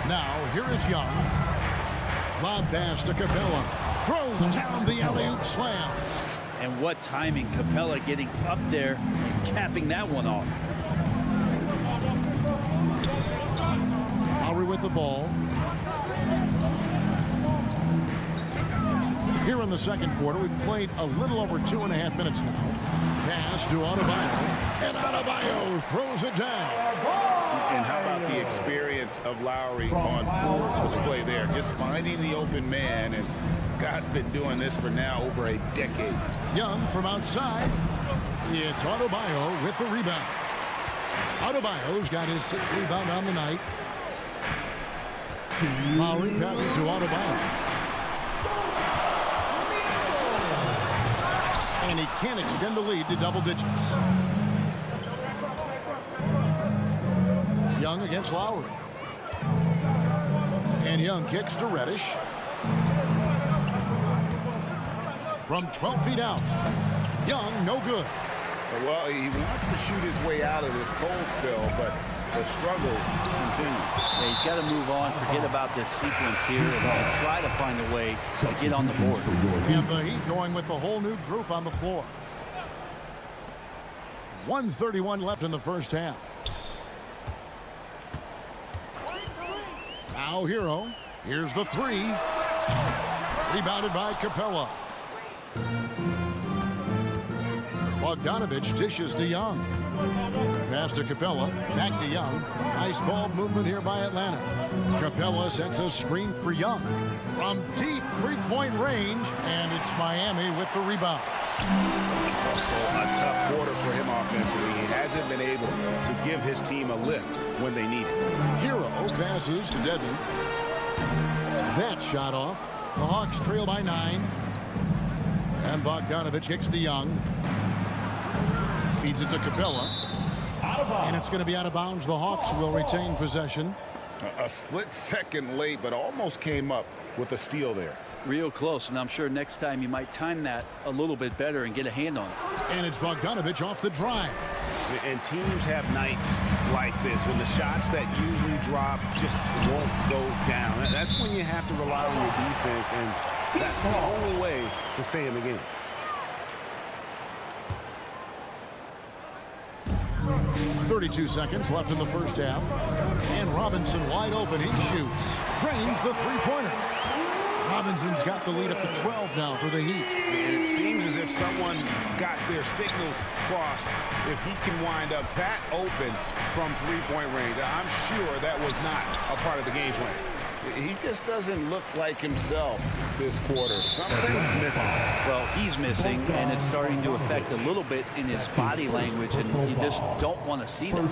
Now, here is Young. Lob pass to Capella. Throws down the alley-oop slam. And what timing. Capella getting up there and capping that one off. Lowry with the ball. Here in the second quarter, we've played a little over 2.5 minutes now. Pass to Adebayo. And Adebayo throws it down. And how about the experience of Lowry on full display there? Just finding the open man, and guy's been doing this for now over a decade. Young from outside. It's Adebayo with the rebound. Adebayo's got his 6th rebound on the night. Lowry passes to Adebayo. And he can't extend the lead to double digits. Young against Lowry. And Young kicks to Reddish. from 12 feet out. Young, no good. Well, he wants to shoot his way out of this cold spell, but the struggles continue. Yeah, he's got to move on, forget about this sequence here, and try to find a way to get on the board. And the Heat going with the whole new group on the floor. 1:31 left in the first half. Now Hero. Here's the three. Rebounded by Capella. Bogdanovich dishes to Young. Pass to Capella. Back to Young. Nice ball movement here by Atlanta. Capella sets a screen for Young. From deep three-point range. And it's Miami with the rebound. So a tough quarter for him offensively. He hasn't been able to give his team a lift when they need it. Hero passes to Dedmon. That shot off. The Hawks trail by 9. And Bogdanovich kicks to Young. Feeds it to Capella. And it's going to be out of bounds. The Hawks will retain possession. A split second late, but almost came up with a steal there. Real close, and I'm sure next time you might time that a little bit better and get a hand on it. And it's Bogdanovich off the drive. And teams have nights like this when the shots that usually drop just won't go down. That's when you have to rely on your defense, and that's the only way to stay in the game. .32 seconds left in the first half. And Robinson wide open. He shoots. Drains the three-pointer. Robinson's got the lead up to 12 now for the Heat. And it seems as if someone got their signals crossed. If he can wind up that open from three-point range, I'm sure that was not a part of the game plan. He just doesn't look like himself this quarter. Something's missing. Well, he's missing, and it's starting to affect a little bit in his body language, and you just don't want to see that.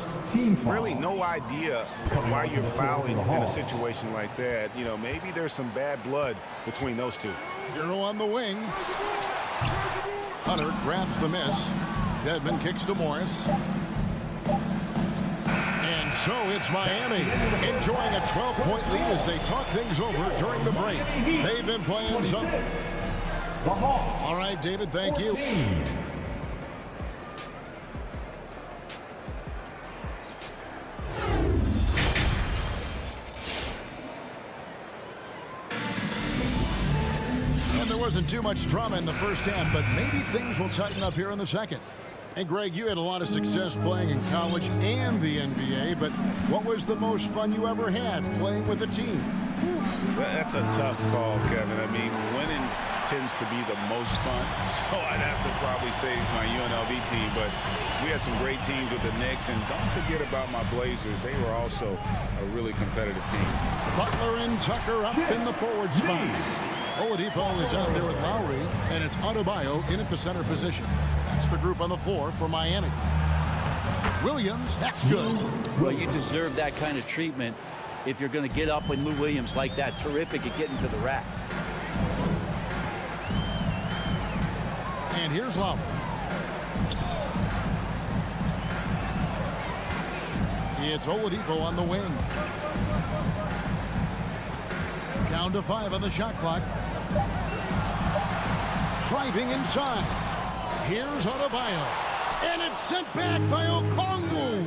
Really no idea why you're fouling in a situation like that. You know, maybe there's some bad blood between those two. Hero on the wing. Hunter grabs the miss. Dedmon kicks to Morris. And so it's Miami enjoying a 12-point lead as they talk things over during the break. They've been playing some. All right, David, thank you. And there wasn't too much drama in the first half, but maybe things will tighten up here in the second. And Greg, you had a lot of success playing in college and the NBA, but what was the most fun you ever had playing with a team? That's a tough call, Kevin. I mean, winning tends to be the most fun, so I'd have to probably say my UNLV team, but we had some great teams with the Knicks, and don't forget about my Blazers. They were also a really competitive team. Butler and Tucker up in the forward spot. Oladipo is out there with Lowry, and it's Adebayo in at the center position. That's the group on the floor for Miami. Williams, that's good. Well, you deserve that kind of treatment if you're going to get up with Lou Williams like that. Terrific at getting to the rack. And here's Lowry. It's Oladipo on the wing. Down to 5 on the shot clock. Driving inside. Here's Adebayo. And it's sent back by Okongwu.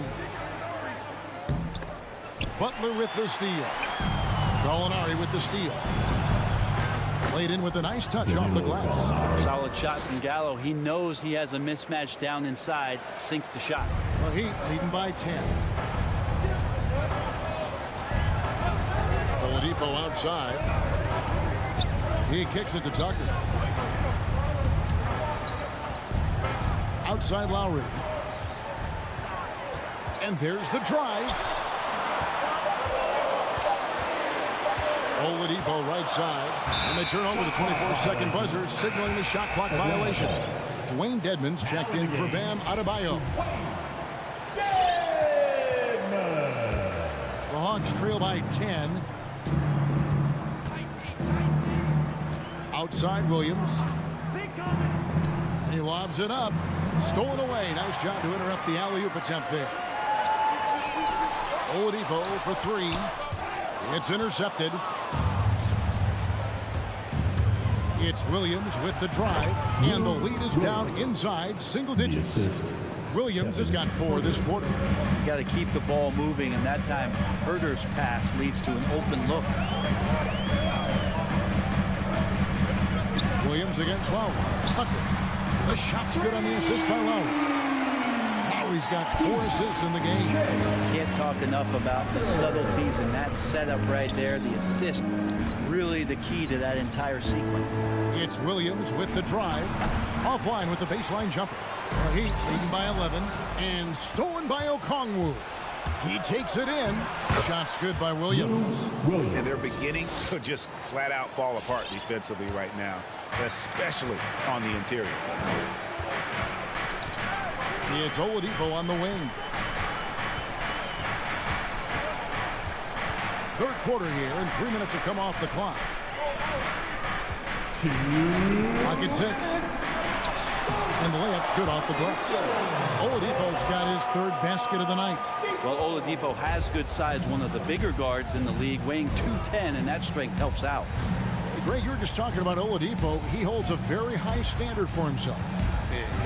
Butler with the steal. Gallinari with the steal. Played in with a nice touch off the glass. Solid shot from Gallo. He knows he has a mismatch down inside. Sinks the shot. The Heat leading by 10. Oladipo outside. He kicks it to Tucker. Outside Lowry. And there's the drive. Oladipo right side. And they turn over the 24-second buzzer, signaling the shot clock violation. Dwayne Dedmon's checked in for Bam Adebayo. The Hawks trail by 10. Outside Williams. He lobs it up. Stolen away. Nice job to interrupt the alley-oop attempt there. Oladipo for 3. It's intercepted. It's Williams with the drive, and the lead is down inside single digits. Williams has got 4 this quarter. You got to keep the ball moving, and that time Herder's pass leads to an open look. Williams against Lowry. Tucker. The shot's good on the assist by Lowry. Lowry's got 4 assists in the game. Can't talk enough about the subtleties in that setup right there. The assist, really the key to that entire sequence. It's Williams with the drive. Offline with the baseline jumper. The Heat leading by 11 and stolen by Okongwu. He takes it in. Shot's good by Williams. And they're beginning to just flat out fall apart defensively right now, especially on the interior. It's Oladipo on the wing. Third quarter here, and 3 minutes have come off the clock. Clock at 6. And the layup's good off the glass. Oladipo's got his 3rd basket of the night. Well, Oladipo has good size, one of the bigger guards in the league, weighing 210, and that strength helps out. Greg, you were just talking about Oladipo. He holds a very high standard for himself.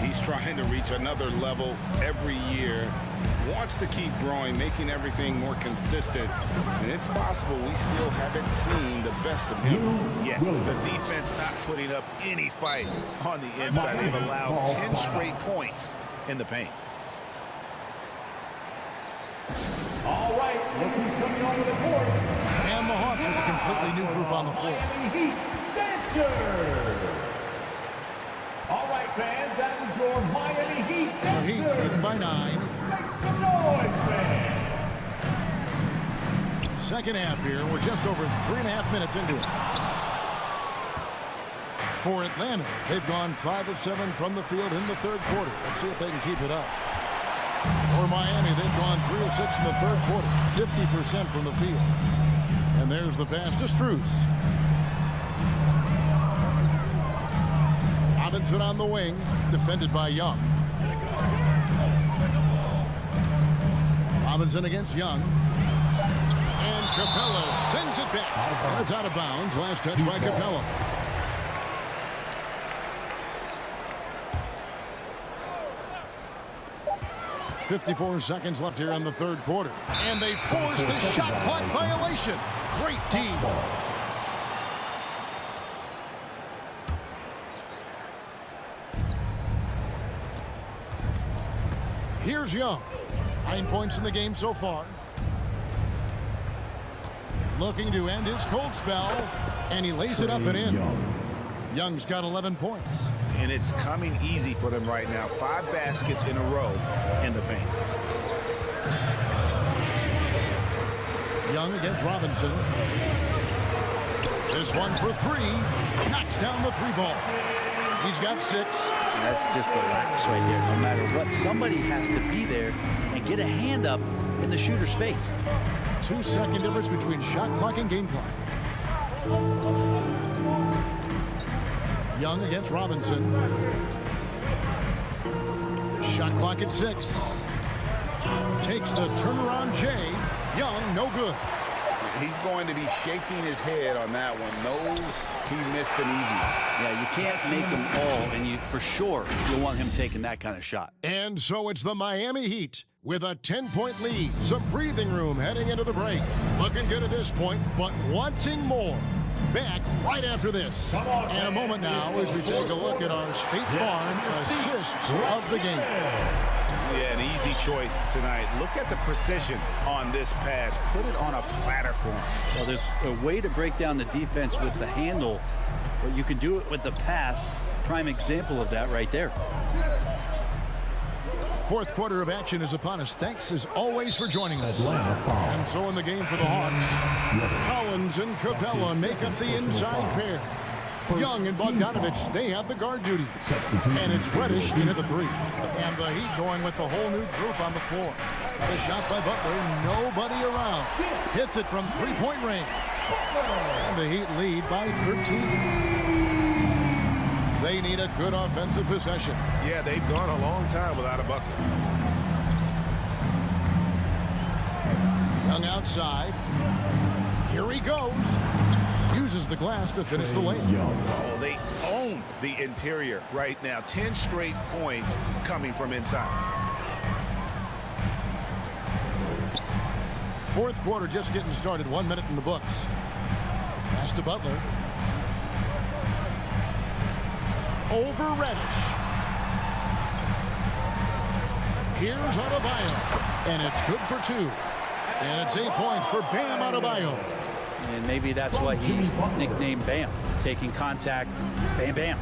He's trying to reach another level every year. Wants to keep growing, making everything more consistent. And it's possible we still haven't seen the best of him yet. The defense not putting up any fight on the inside. They've allowed 10 straight points in the paint. All right, look who's coming onto the court. And the Hawks with a completely new group on the floor. Heat Dancer. All right, fans, that was your Miami Heat The Heat Dancer. leading by 9. Make some noise, fans. Second half here. We're just over 3.5 minutes into it. For Atlanta, they've gone 5 of 7 from the field in the third quarter. Let's see if they can keep it up. For Miami, they've gone 3 of 6 in the third quarter, 50% from the field. And there's the pass to Strus. Robinson on the wing, defended by Young. Robinson against Young. And Capella sends it back. And it's out of bounds. Last touch by Capella. .54 seconds left here in the third quarter. And they force the shot clock violation. Great team. Here's Young. 9 points in the game so far. Looking to end his cold spell. And he lays it up and in. Young's got 11 points. And it's coming easy for them right now. 5 baskets in a row in the paint. Young against Robinson. This one for 3. Knocks down the 3-ball. He's got 6. That's just a lapse right there. No matter what, somebody has to be there and get a hand up in the shooter's face. 2-second difference between shot clock and game clock. Young against Robinson. Shot clock at 6. Takes the turnaround Jay. Young, no good. He's going to be shaking his head on that one. Knows he missed an easy. Yeah, you can't make them all, and you for sure you'll want him taking that kind of shot. And so it's the Miami Heat with a 10-point lead. Some breathing room heading into the break. Looking good at this point, but wanting more. Back right after this. In a moment now as we take a look at our State Farm assists of the game. Yeah, an easy choice tonight. Look at the precision on this pass. Put it on a platter for him. Well, there's a way to break down the defense with the handle, but you can do it with the pass. Prime example of that right there. Fourth quarter of action is upon us. Thanks as always for joining us. And so in the game for the Hawks, Collins and Capella make up the inside pair. Young and Bogdanovich, they have the guard duty. And it's Reddish in at the 3. And the Heat going with the whole new group on the floor. The shot by Butler, nobody around. Hits it from 3-point range. And the Heat lead by 13. They need a good offensive possession. Yeah, they've gone a long time without a bucket. Young outside. Here he goes. uses the glass to finish the lane. Oh, they own the interior right now. 10 straight points coming from inside. Fourth quarter just getting started. 1 minute in the books. Pass to Butler. Over Reddish. Here's Adebayo. And it's good for 2. And it's 8 points for Bam Adebayo. And maybe that's why he's nicknamed Bam. Taking contact, bam, bam.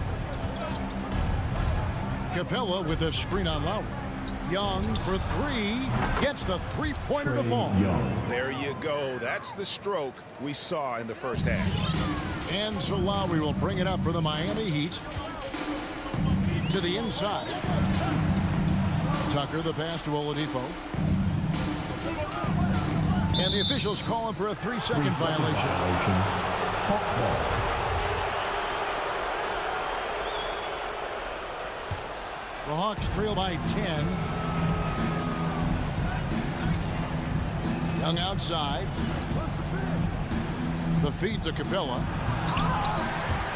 Capella with a screen on Lowry. Young for 3. Gets the three-pointer to fall. There you go. That's the stroke we saw in the first half. And so Lowry will bring it up for the Miami Heat. To the inside. Tucker, the pass to Oladipo. And the officials calling for a 3-second violation. The Hawks trail by 10. Young outside. The feed to Capella.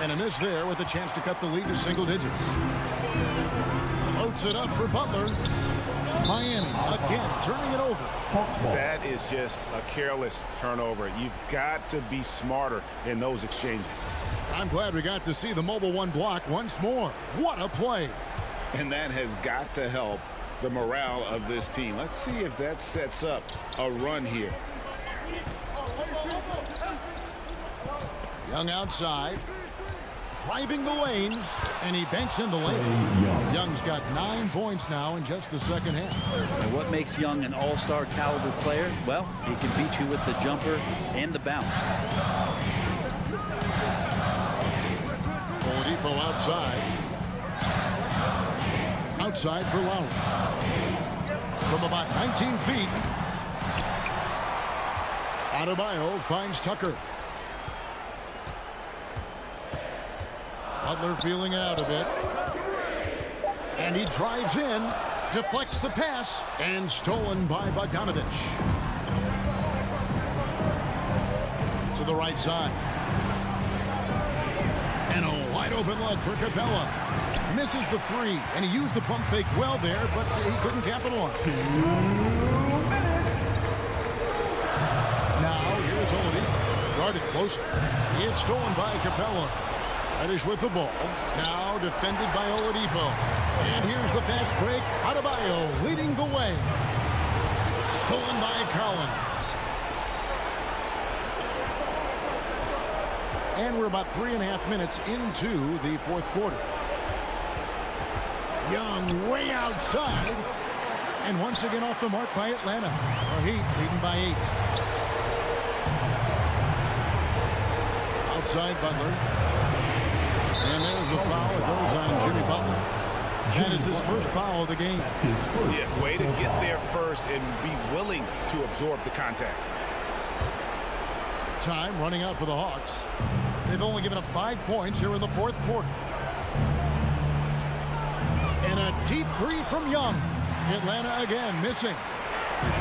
And a miss there with a chance to cut the lead to single digits. Loads it up for Butler. Miami again turning it over. That is just a careless turnover. You've got to be smarter in those exchanges. I'm glad we got to see the mobile one block once more. What a play. And that has got to help the morale of this team. Let's see if that sets up a run here. Young outside. Driving the lane, and he banks in the lane. Young's got 9 points now in just the second half. And what makes Young an all-star caliber player? Well, he can beat you with the jumper and the bounce. Oladipo outside. Outside for Lowry. From about 19 feet. Adebayo finds Tucker. Butler feeling it out a bit. And he drives in, deflects the pass, and stolen by Bogdanovich. To the right side. And a wide open look for Capella. Misses the 3, and he used the pump fake well there, but he couldn't capitalize. Now, here's Oladipo. Guarded closely. It's stolen by Capella. Reddish with the ball. Now defended by Oladipo. And here's the fast break. Adebayo leading the way. Stolen by Collins. And we're about 3.5 minutes into the fourth quarter. Young way outside. And once again off the mark by Atlanta. The Heat leading by 8. Outside Butler. And there's a foul that goes on Jimmy Butler. That is his first foul of the game. Yeah, way to get there first and be willing to absorb the contact. Time running out for the Hawks. They've only given up 5 points here in the fourth quarter. And a deep 3 from Young. Atlanta again missing.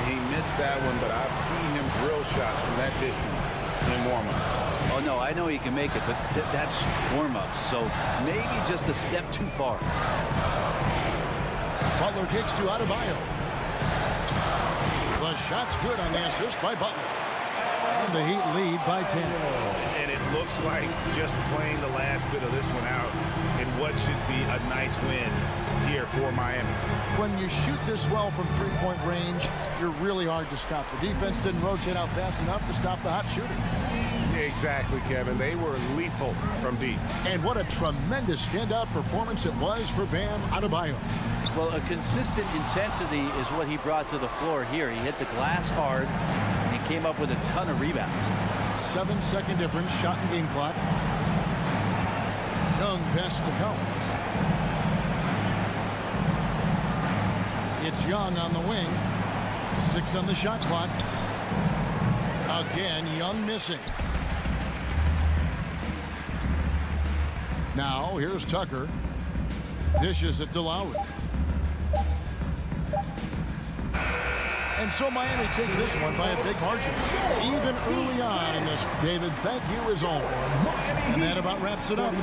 He missed that one, but I've seen him drill shots from that distance in warm-up. Oh, no, I know he can make it, but that's warm-up. So maybe just a step too far. Butler kicks to Adebayo. The shot's good on the assist by Butler. And the Heat lead by 10. And it looks like just playing the last bit of this one out in what should be a nice win here for Miami. When you shoot this well from three-point range, you're really hard to stop. The defense didn't rotate out fast enough to stop the hot shooting. Exactly, Kevin. They were lethal from deep. And what a tremendous standout performance it was for Bam Adebayo. Well, a consistent intensity is what he brought to the floor here. He hit the glass hard, and he came up with a ton of rebounds. 7-second difference, shot and game clock. Young pass to Collins. It's Young on the wing. 6 on the shot clock. Again, Young missing. Now, here's Tucker. Dishes it to Lowry. And so Miami takes this one by a big margin. Even early on in this, David, thank you as always. And that about wraps it up.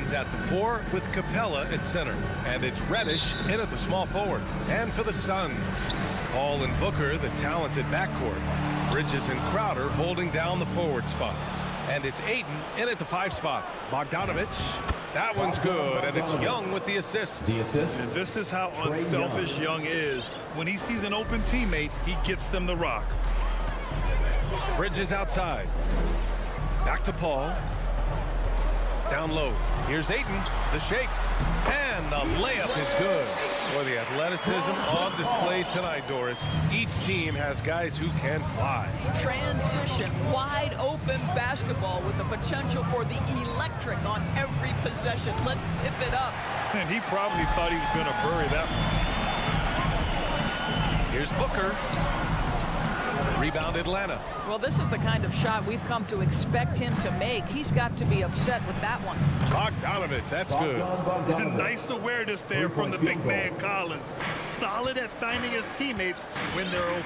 Collins at the 4 with Capella at center. And it's Reddish in at the small forward. And for the Suns, Paul and Booker, the talented backcourt. Bridges and Crowder holding down the forward spots. And it's Ayton in at the 5 spot. Bogdanovich, that one's good, and it's Young with the assist. And this is how unselfish Young is. When he sees an open teammate, he gets them the rock. Bridges outside. Back to Paul. Down low. Here's Ayton, the shake, and the layup is good. Boy, the athleticism on display tonight, Doris. Each team has guys who can fly. Transition, wide open basketball with the potential for the electric on every possession. Let's tip it up. And he probably thought he was going to bury that one. Here's Booker. Rebound Atlanta. Well, this is the kind of shot we've come to expect him to make. He's got to be upset with that one. Bogdanovich, that's good. Nice awareness there from the big man Collins. Solid at finding his teammates when they're open.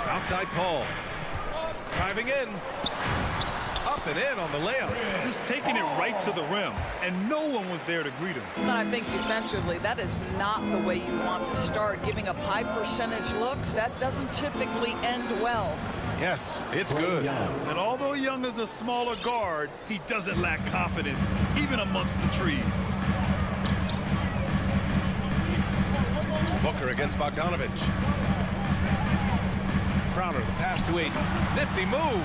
Outside Paul. Driving in. Up and in on the layup. Just taking it right to the rim, and no one was there to greet him. But I think defensively, that is not the way you want to start. Giving up high percentage looks, that doesn't typically end well. Yes, it's good. And although Young is a smaller guard, he doesn't lack confidence, even amongst the trees. Booker against Bogdanovich. Crowder, the pass to Ayton. Nifty move.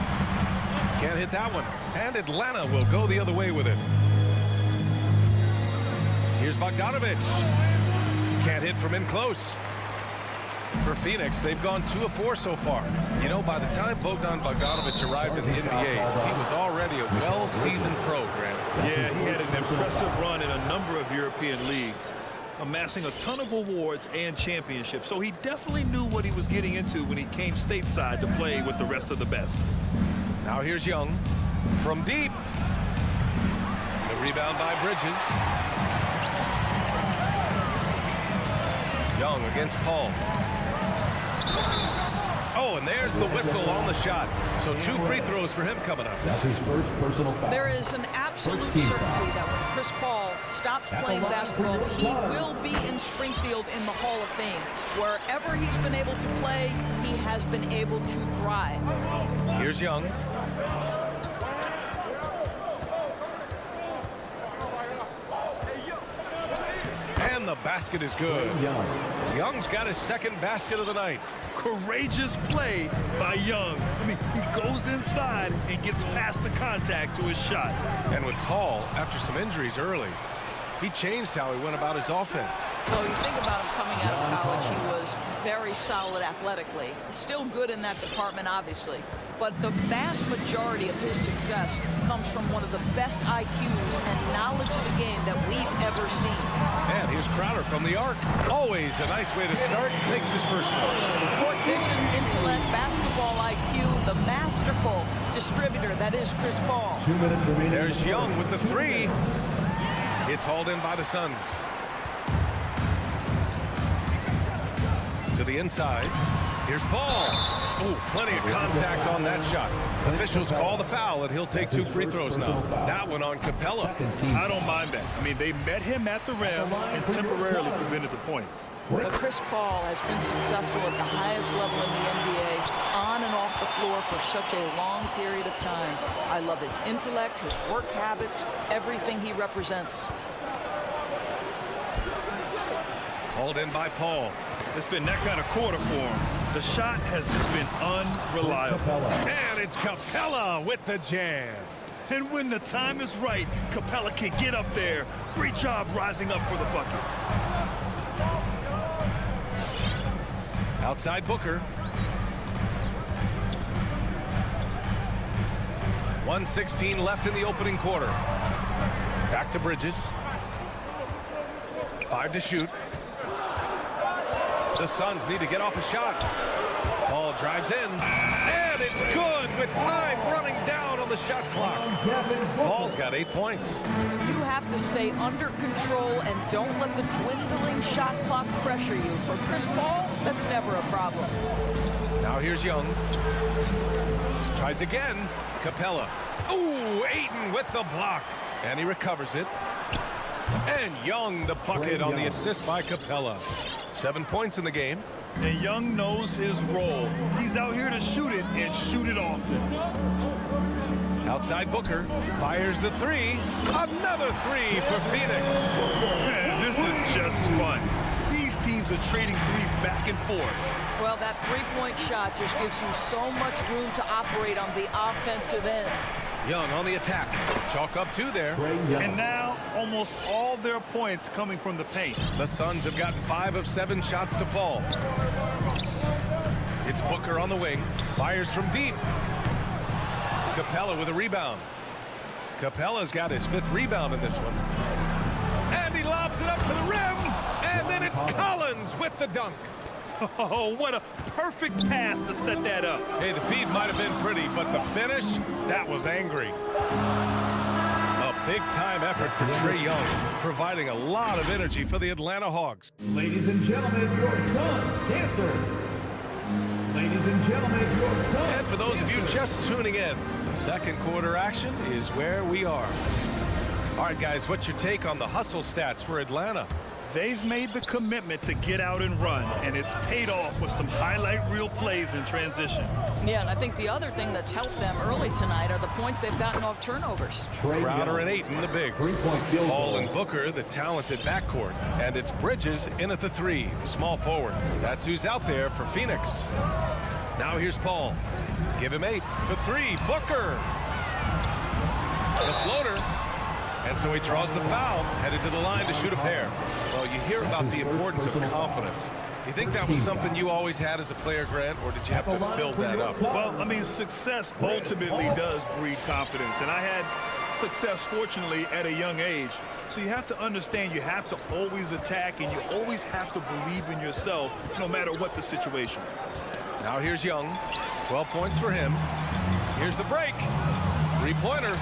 Can't hit that one. And Atlanta will go the other way with it. Here's Bogdanovich. Can't hit from in close. For Phoenix, they've gone 2 of 4 so far. You know, by the time Bogdanovich arrived in the NBA, he was already a well-seasoned pro, Grant. Yeah, he had an impressive run in a number of European leagues, amassing a ton of awards and championships. So he definitely knew what he was getting into when he came stateside to play with the rest of the best. Now here's Young from deep. The rebound by Bridges. Young against Paul. Oh, and there's the whistle on the shot. So 2 free throws for him coming up. That's his first personal foul. There is an absolute certainty that when Chris Paul stops playing basketball, he will be in Springfield in the Hall of Fame. Wherever he's been able to play, he has been able to thrive. Here's Young. And the basket is good. Young's got his second basket of the night. Courageous play by Young. I mean, he goes inside and gets past the contact to his shot. And with Paul, after some injuries early, he changed how he went about his offense. So you think about him coming out of college, he was very solid athletically. Still good in that department, obviously. But the vast majority of his success comes from one of the best IQs and knowledge of the game that we've ever seen. And here's Crowder from the arc. Always a nice way to start. Makes his first point. Court vision, intellect, basketball IQ, the masterful distributor that is Chris Paul. 2 minutes remaining. There's Young with the 3. It's hauled in by the Suns. To the inside. Here's Paul. Oh, plenty of contact on that shot. Officials call the foul, and he'll take 2 free throws now. That one on Capella. I don't mind that. I mean, they met him at the rim and temporarily prevented the points. But Chris Paul has been successful at the highest level in the NBA, on and off the floor for such a long period of time. I love his intellect, his work habits, everything he represents. Hauled in by Paul. It's been that kind of quarter for him. The shot has just been unreliable. And it's Capella with the jam. And when the time is right, Capella can get up there. Great job rising up for the bucket. Outside Booker. 1:16 left in the opening quarter. Back to Bridges. 5 to shoot. The Suns need to get off a shot. Paul drives in, and it's good with time running down on the shot clock. Paul's got 8 points. You have to stay under control and don't let the dwindling shot clock pressure you. For Chris Paul, that's never a problem. Now here's Young. Tries again. Capella. Ooh, Ayton with the block. And he recovers it. And Young, the bucket on the assist by Capella. 7 points in the game. And Young knows his role. He's out here to shoot it and shoot it often. Outside Booker. Fires the three. Another three for Phoenix. Man, this is just fun. These teams are trading threes back and forth. Well, that three-point shot just gives you so much room to operate on the offensive end. Young on the attack. Chalk up two there. And now almost all their points coming from the paint. The Suns have gotten 5 of 7 shots to fall. It's Booker on the wing. Fires from deep. Capella with a rebound. Capella's got his 5th rebound in this one. And he lobs it up to the rim. And then it's Collins with the dunk. Oh, what a perfect pass to set that up. Hey, the feed might have been pretty, but the finish, that was angry. A big-time effort for Trae Young, providing a lot of energy for the Atlanta Hawks. Ladies and gentlemen, your Suns dancers. Ladies and gentlemen, your Suns. And for those of you just tuning in, second quarter action is where we are. All right, guys, what's your take on the hustle stats for Atlanta? They've made the commitment to get out and run, and it's paid off with some highlight reel plays in transition. Yeah, and I think the other thing that's helped them early tonight are the points they've gotten off turnovers. Crowder and Ayton, the bigs. Paul and Booker, the talented backcourt. And it's Bridges in at the 3, the small forward. That's who's out there for Phoenix. Now here's Paul. Give him 8 for 3. Booker. The floater. And so he draws the foul, headed to the line to shoot a pair. Well, you hear about the importance of confidence. You think that was something you always had as a player, Grant, or did you have to build that up? Well, I mean, success ultimately does breed confidence. And I had success, fortunately, at a young age. So you have to understand you have to always attack, and you always have to believe in yourself, no matter what the situation. Now here's Young. 12 points for him. Here's the break. 3-pointer.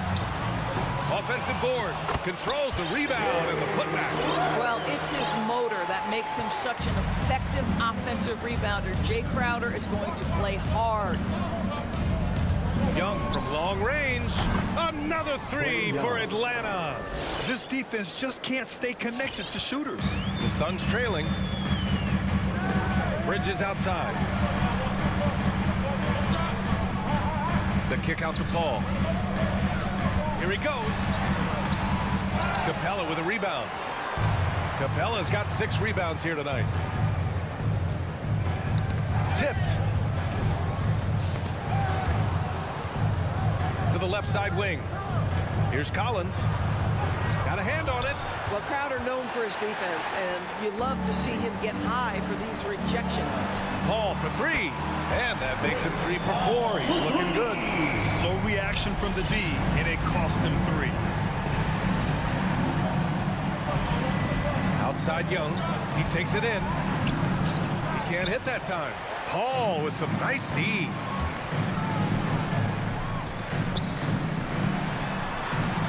Offensive board, controls the rebound and the putback. Well, it's his motor that makes him such an effective offensive rebounder. Jay Crowder is going to play hard. Young from long range. Another 3 for Atlanta. This defense just can't stay connected to shooters. The Suns trailing. Bridges outside. The kick out to Paul. Here he goes. Capella with a rebound. Capella's got 6 rebounds here tonight. Tipped. To the left side wing. Here's Collins. Got a hand on it. Well, Crowder known for his defense, and you love to see him get high for these rejections. Paul for 3. And that makes him 3 for 4. He's looking good. Slow reaction from the D, and it cost him 3. Outside Young. He takes it in. He can't hit that time. Paul with some nice D.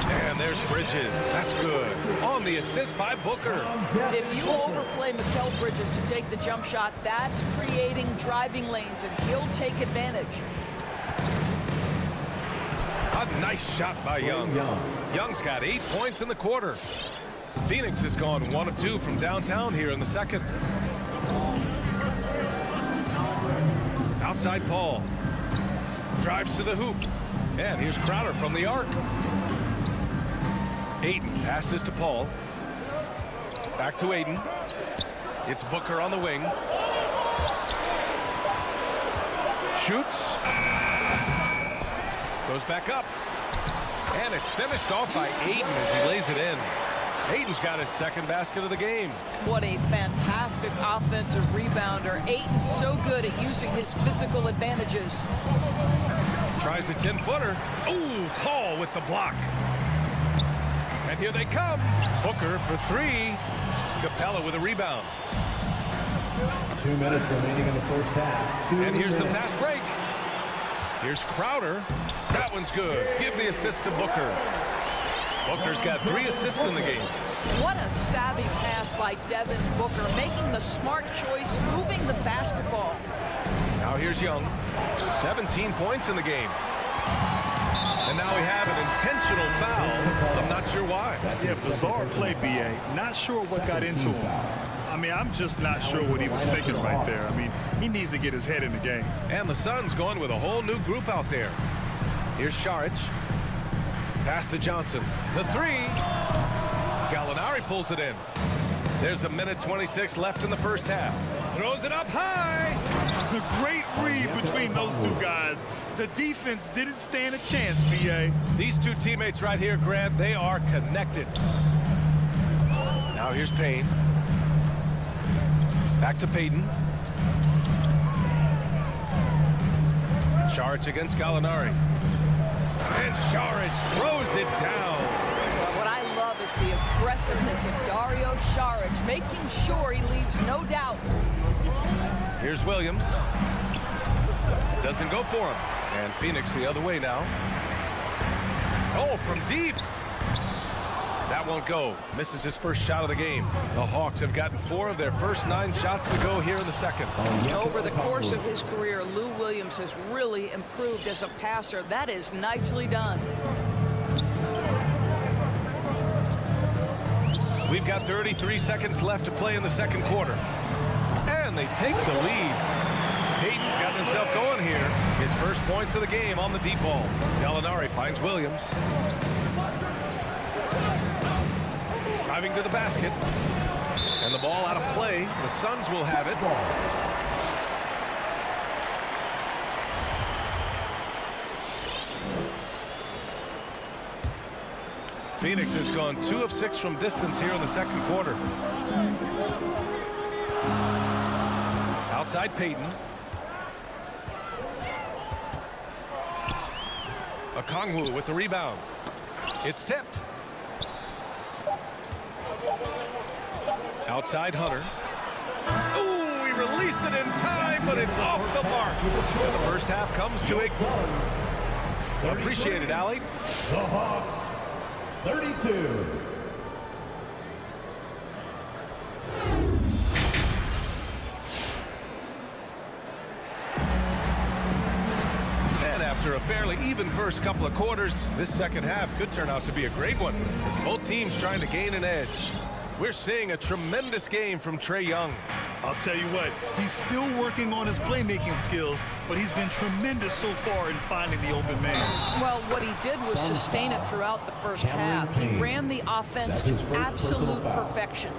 And there's Bridges. That's good. On the assist by Booker. If you overplay Mikal Bridges to take the jump shot, that's creating driving lanes, and he'll take advantage. A nice shot by Young. Young's got 8 points in the quarter. Phoenix has gone 1 of 2 from downtown here in the second. Outside Paul. Drives to the hoop. And here's Crowder from the arc. Ayton passes to Paul. Back to Ayton. It's Booker on the wing. Shoots. Goes back up. And it's finished off by Ayton as he lays it in. Ayton's got his 2nd basket of the game. What a fantastic offensive rebounder. Ayton's so good at using his physical advantages. Tries a 10-footer. Ooh, Paul with the block. And here they come. Booker for 3. Capella with a rebound. 2 minutes remaining in the first half. And here's the fast break. Here's Crowder. That one's good. Give the assist to Booker. Booker's got 3 assists in the game. What a savvy pass by Devin Booker, making the smart choice, moving the basketball. Now here's Young. 17 points in the game. And now we have an intentional foul. I'm not sure why. Yeah, bizarre play, B.A. Not sure what got into him. I mean, I'm just not sure what he was thinking right there. I mean, he needs to get his head in the game. And the Suns going with a whole new group out there. Here's Šarić. Pass to Johnson. The three. Gallinari pulls it in. There's a minute 26 left in the first half. Throws it up high. The great read between those two guys. The defense didn't stand a chance, B.A. These two teammates right here, Grant, they are connected. Now here's Payne. Back to Payton. Šarić against Gallinari. And Šarić throws it down. What I love is the aggressiveness of Dario Šarić, making sure he leaves no doubt. Here's Williams. Doesn't go for him. And Phoenix the other way now. Oh, from deep. That won't go. Misses his first shot of the game. The Hawks have gotten 4 of their first 9 shots to go here in the second. Over the course of his career, Lou Williams has really improved as a passer. That is nicely done. We've got 33 seconds left to play in the second quarter. And they take the lead. Payton's gotten himself going here. His first points of the game on the deep ball. Gallinari finds Williams. Driving to the basket. And the ball out of play. The Suns will have it. Phoenix has gone 2 of 6 from distance here in the second quarter. Outside Payton. Okongwu with the rebound. It's tipped. Outside Hunter. Ooh, he released it in time, but it's off the mark. And the first half comes to a close. Appreciate it, Allie. The Hawks, 32. After a fairly even first couple of quarters, this second half could turn out to be a great one as both teams trying to gain an edge. We're seeing a tremendous game from Trae Young. I'll tell you what, he's still working on his playmaking skills, but he's been tremendous so far in finding the open man. Well, what he did was sustain it throughout the first half. He ran the offense to absolute perfection.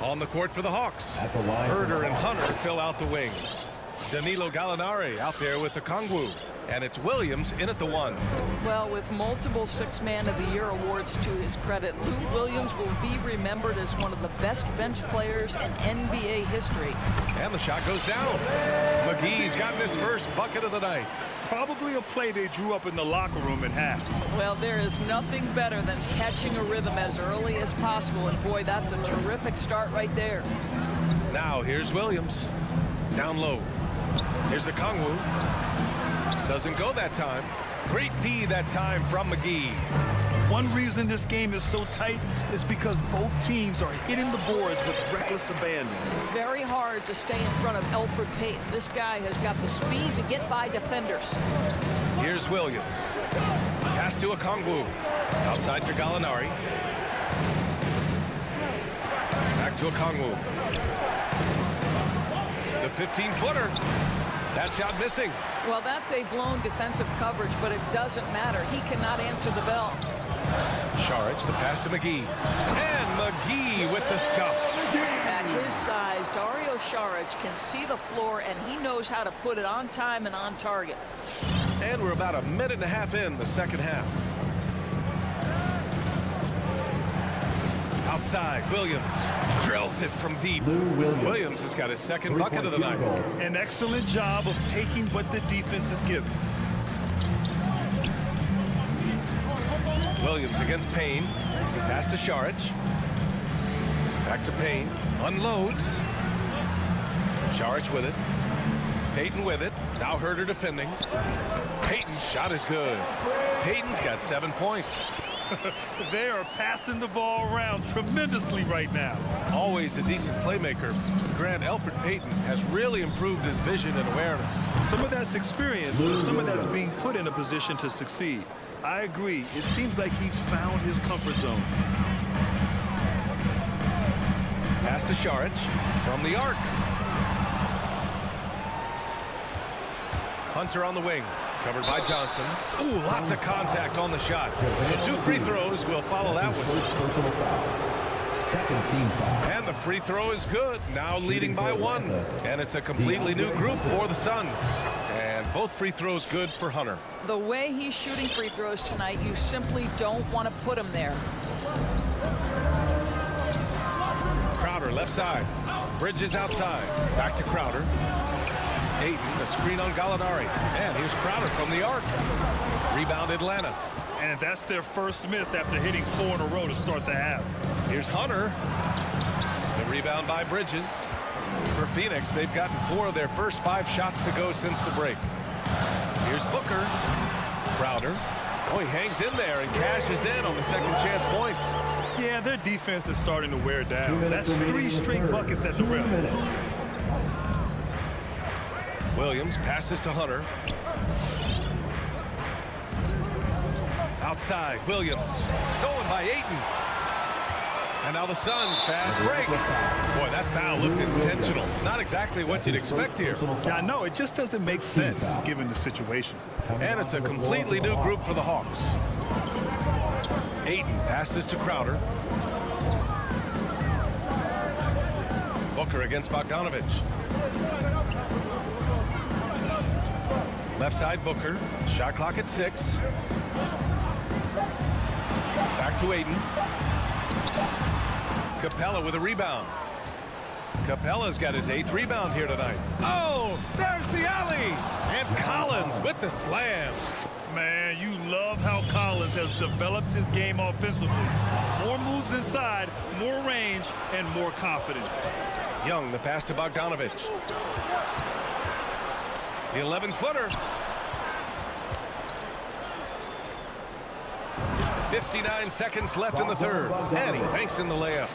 On the court for the Hawks, Herder and Hunter fill out the wings. Danilo Gallinari out there with the Okongwu. And it's Williams in at the 1. Well, with multiple 6th Man of the Year awards to his credit, Lou Williams will be remembered as one of the best bench players in NBA history. And the shot goes down. McGee's gotten his first bucket of the night. Probably a play they drew up in the locker room at half. Well, there is nothing better than catching a rhythm as early as possible. And boy, that's a terrific start right there. Now here's Williams. Down low. Here's Okongwu. Doesn't go that time. Great D that time from McGee. One reason this game is so tight is because both teams are hitting the boards with reckless abandon. Very hard to stay in front of Elfrid Payton. This guy has got the speed to get by defenders. Here's Williams. Pass to Okongwu. Outside for Gallinari. Back to Okongwu. The 15-footer. That shot missing. Well, that's a blown defensive coverage, but it doesn't matter. He cannot answer the bell. Šarić, the pass to McGee. And McGee with the scuff. At his size, Dario Šarić can see the floor, and he knows how to put it on time and on target. And we're about a minute and a half in the second half. Outside, Williams drills it from deep. Williams has got his second bucket of the night. An excellent job of taking what the defense is given. Williams against Payne. Pass to Šarić. Back to Payne. Unloads. Šarić with it. Payton with it. Now Herder defending. Payton's shot is good. Payton's got 7 points. They are passing the ball around tremendously right now. Always a decent playmaker, Grant Elfrid Payton has really improved his vision and awareness. Some of that's experience, but some of that's being put in a position to succeed. I agree. It seems like he's found his comfort zone. Pass to Saric from the arc. Hunter on the wing, covered by Johnson. Ooh, lots of contact on the shot. So 2 free throws will follow that one. Second team foul. And the free throw is good, now leading by 1. And it's a completely new group for the Suns. And both free throws good for Hunter. The way he's shooting free throws tonight, you simply don't want to put him there. Crowder left side. Bridges outside. Back to Crowder. Ayton, a screen on Gallinari. And here's Crowder from the arc. Rebound Atlanta. And that's their first miss after hitting 4 in a row to start the half. Here's Hunter. The rebound by Bridges. For Phoenix, they've gotten 4 of their first 5 shots to go since the break. Here's Booker. Crowder. Oh, he hangs in there and cashes in on the second chance points. Yeah, their defense is starting to wear down. That's 3 straight buckets at the rim. Williams passes to Hunter. Outside, Williams. Stolen by Ayton. And now the Suns fast break. Boy, that foul looked intentional. Not exactly what you'd expect here. Yeah, I know. It just doesn't make sense given the situation. And it's a completely new group for the Hawks. Ayton passes to Crowder. Booker against Bogdanovich. Left side, Booker. Shot clock at 6. Back to Ayton. Capella with a rebound. Capella's got his 8th rebound here tonight. Oh, there's the alley. And Collins with the slam. Man, you love how Collins has developed his game offensively. More moves inside, more range, and more confidence. Young, the pass to Bogdanovich. The 11-footer. 59 seconds left in the third. And he banks in the layup.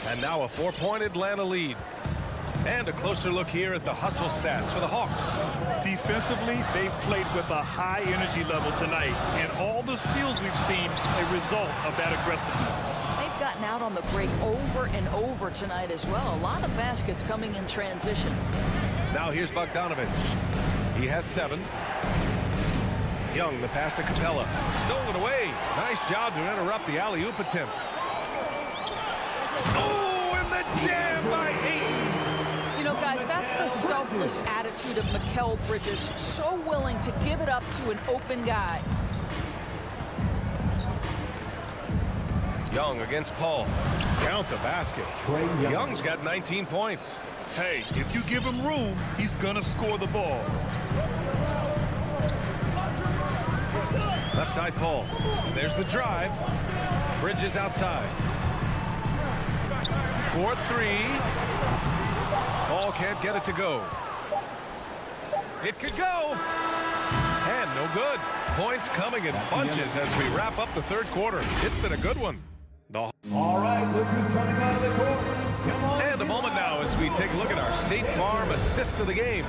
And now a 4-point Atlanta lead. And a closer look here at the hustle stats for the Hawks. Defensively, they've played with a high energy level tonight. And all the steals we've seen, a result of that aggressiveness. They've gotten out on the break over and over tonight as well. A lot of baskets coming in transition. Now here's Bogdanovich. He has 7. Young, the pass to Capella. Stolen away. Nice job to interrupt the alley-oop attempt. Oh, and the jam by Ayton. You know, guys, that's the selfless attitude of Mikal Bridges. So willing to give it up to an open guy. Young against Paul. Count the basket. Young's got 19 points. Hey, if you give him room, he's going to score the ball. Left side, Paul. There's the drive. Bridges outside. 4-3. Paul can't get it to go. It could go. And no good. Points coming in bunches as we wrap up the third quarter. It's been a good one. All right, look who's coming out of the court. Come on. And a moment now as we take a look at our State Farm assist of the game.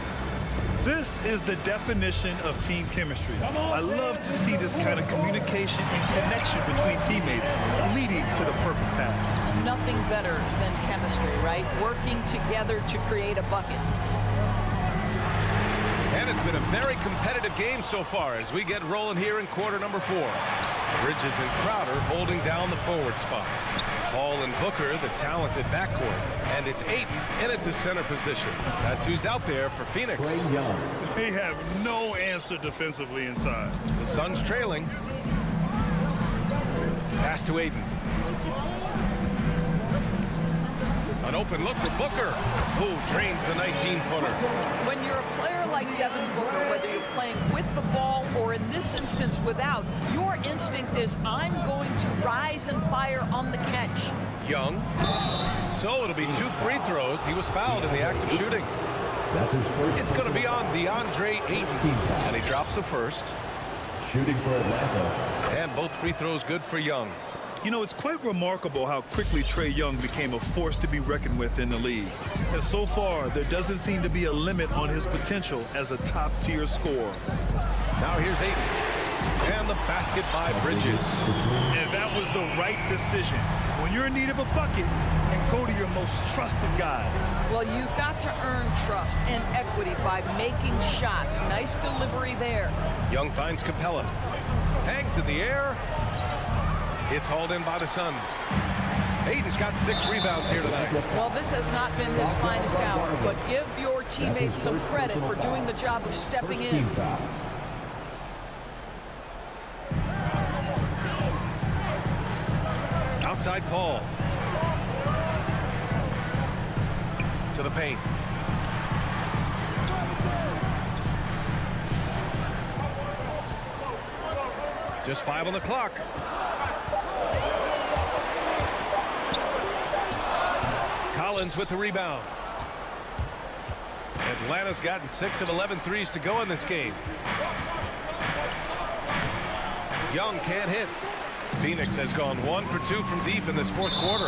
This is the definition of team chemistry. I love to see this kind of communication and connection between teammates leading to the perfect pass. Nothing better than chemistry, right? Working together to create a bucket. And it's been a very competitive game so far as we get rolling here in quarter number 4. Bridges and Crowder holding down the forward spots. Paul and Booker, the talented backcourt. And it's Ayton in at the center position. That's who's out there for Phoenix. They have no answer defensively inside. The Suns trailing. Pass to Ayton. An open look for Booker, who drains the 19-footer. When you're a player like Devin Booker, whether you're playing with the ball or in this instance without, your instinct is, I'm going to rise and fire on the catch. Young. So it'll be 2 free throws. He was fouled in the act of shooting. That's his first. It's going to be on DeAndre Ayton. And he drops the first. Shooting for Atlanta. And both free throws good for Young. You know, it's quite remarkable how quickly Trae Young became a force to be reckoned with in the league. And so far, there doesn't seem to be a limit on his potential as a top-tier scorer. Now here's Ayton. And the basket by Bridges. And that was the right decision. When you're in need of a bucket, and go to your most trusted guys. Well, you've got to earn trust and equity by making shots. Nice delivery there. Young finds Capella. Hangs in the air. It's hauled in by the Suns. Ayton's got 6 rebounds here tonight. Well, this has not been his finest hour, but give your teammates some credit for doing the job of stepping in. Outside Paul. To the paint. Just 5 on the clock. Collins with the rebound. Atlanta's gotten 6 of 11 threes to go in this game. Young can't hit. Phoenix has gone 1 for 2 from deep in this fourth quarter.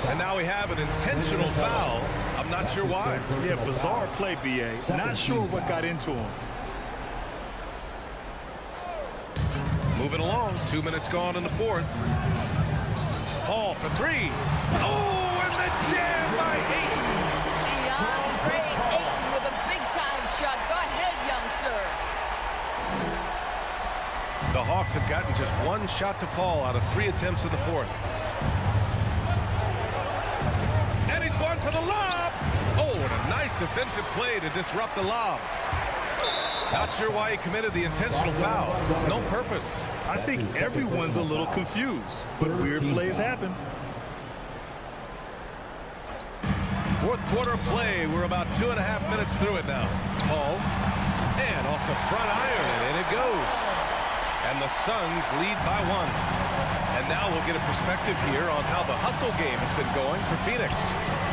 And now we have an intentional foul. I'm not sure why. Yeah, bizarre play, B.A. Not sure what got into him. Moving along. 2 minutes gone in the fourth. Paul for 3. Oh, and the jam by Ayton. DeAndre Ayton with a big-time shot. Go ahead, young sir. The Hawks have gotten just 1 shot to fall out of 3 attempts in the fourth. And he's going for the lob. Oh, what a nice defensive play to disrupt the lob. Not sure why he committed the intentional foul. No purpose. I think everyone's a little confused, but weird plays happen. Fourth quarter play. We're about 2.5 minutes through it now. Paul. And off the front iron, and in it goes. And the Suns lead by 1. And now we'll get a perspective here on how the hustle game has been going for Phoenix.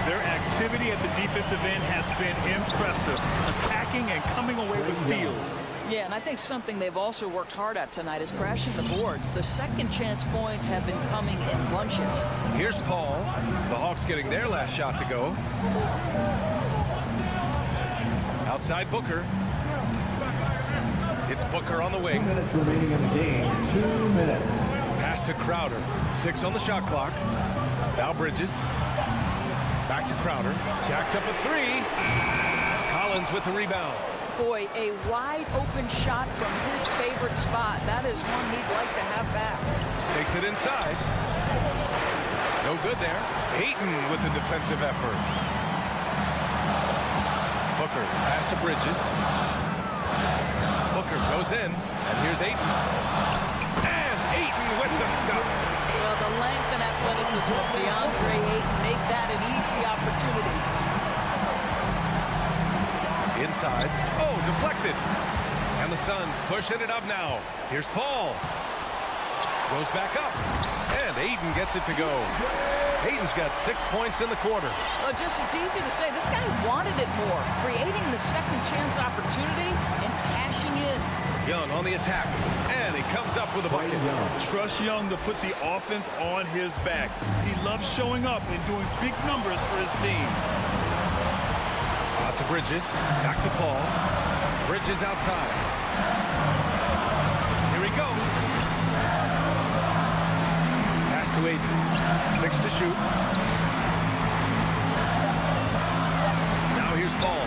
Their activity at the defensive end has been impressive, attacking and coming away with steals. Yeah, and I think something they've also worked hard at tonight is crashing the boards. The second chance points have been coming in bunches. Here's Paul. The Hawks getting their last shot to go. Outside Booker. It's Booker on the wing. 2 minutes remaining in the game. 2 minutes. Pass to Crowder. 6 on the shot clock. Now Bridges. Back to Crowder. Jacks up a 3. Collins with the rebound. Boy, a wide open shot from his favorite spot. That is one he'd like to have back. Takes it inside. No good there. Ayton with the defensive effort. Booker. Pass to Bridges. Booker goes in, and here's Ayton. And Ayton with the stuff. Well, the length and athleticism of DeAndre Ayton make that an easy opportunity. Inside. Oh, deflected. And the Suns pushing it up now. Here's Paul. Goes back up. And Ayton gets it to go. Ayton's got 6 points in the quarter. Well, just it's easy to say. This guy wanted it more, creating the second chance opportunity and cashing in. Young on the attack. And he comes up with a bucket. Trust Young to put the offense on his back. He loves showing up and doing big numbers for his team. Out to Bridges. Back to Paul. Bridges outside. Here he goes. Pass to Ayton. 6 to shoot. Now here's Paul.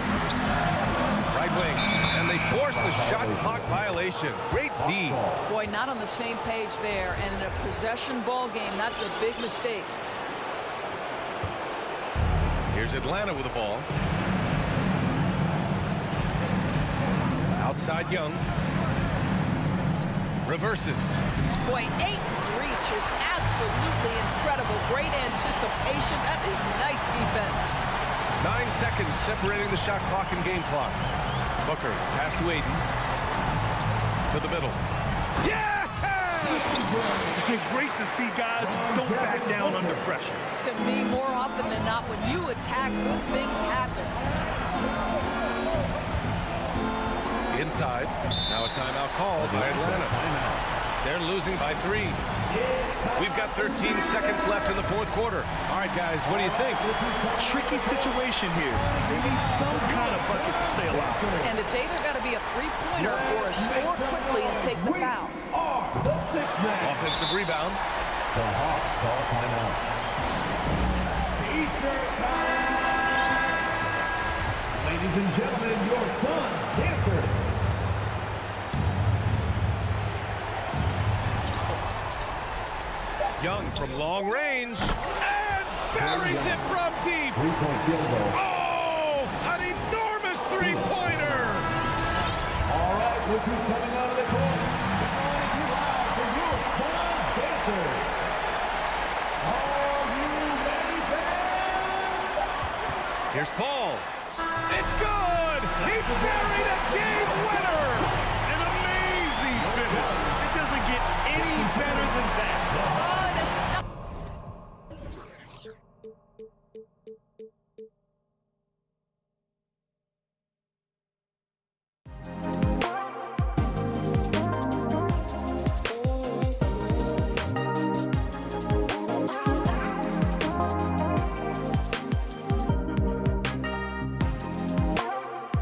Right wing. And they force the shot clock violation. Great D. Boy, not on the same page there. And in a possession ball game, that's a big mistake. Here's Atlanta with the ball. Outside Young. Reverses. Boy, Ayton's reach is absolutely incredible. Great anticipation. That is nice defense. 9 seconds separating the shot clock and game clock. Booker, pass to Ayton. To the middle. Yeah! Great to see guys who don't back down under pressure. To me, more often than not, when you attack, good things happen. Inside. Now a timeout called by Atlanta. They're losing by 3. We've got 13 seconds left in the fourth quarter. All right, guys, what do you think? Tricky situation here. They need some kind of bucket to stay alive. And it's either got to be a three-pointer or score quickly and take the foul. Offensive rebound. The Hawks call timeout. Eastern time. Ladies and gentlemen, your son, dancer. Young from long range. And buries it from deep. Oh, an enormous three-pointer. All right, look who's coming out of the court. For your son, dancer. Are you ready, fans? Here's Paul. It's good. He buried a game winner. An amazing finish. It doesn't get any better than that.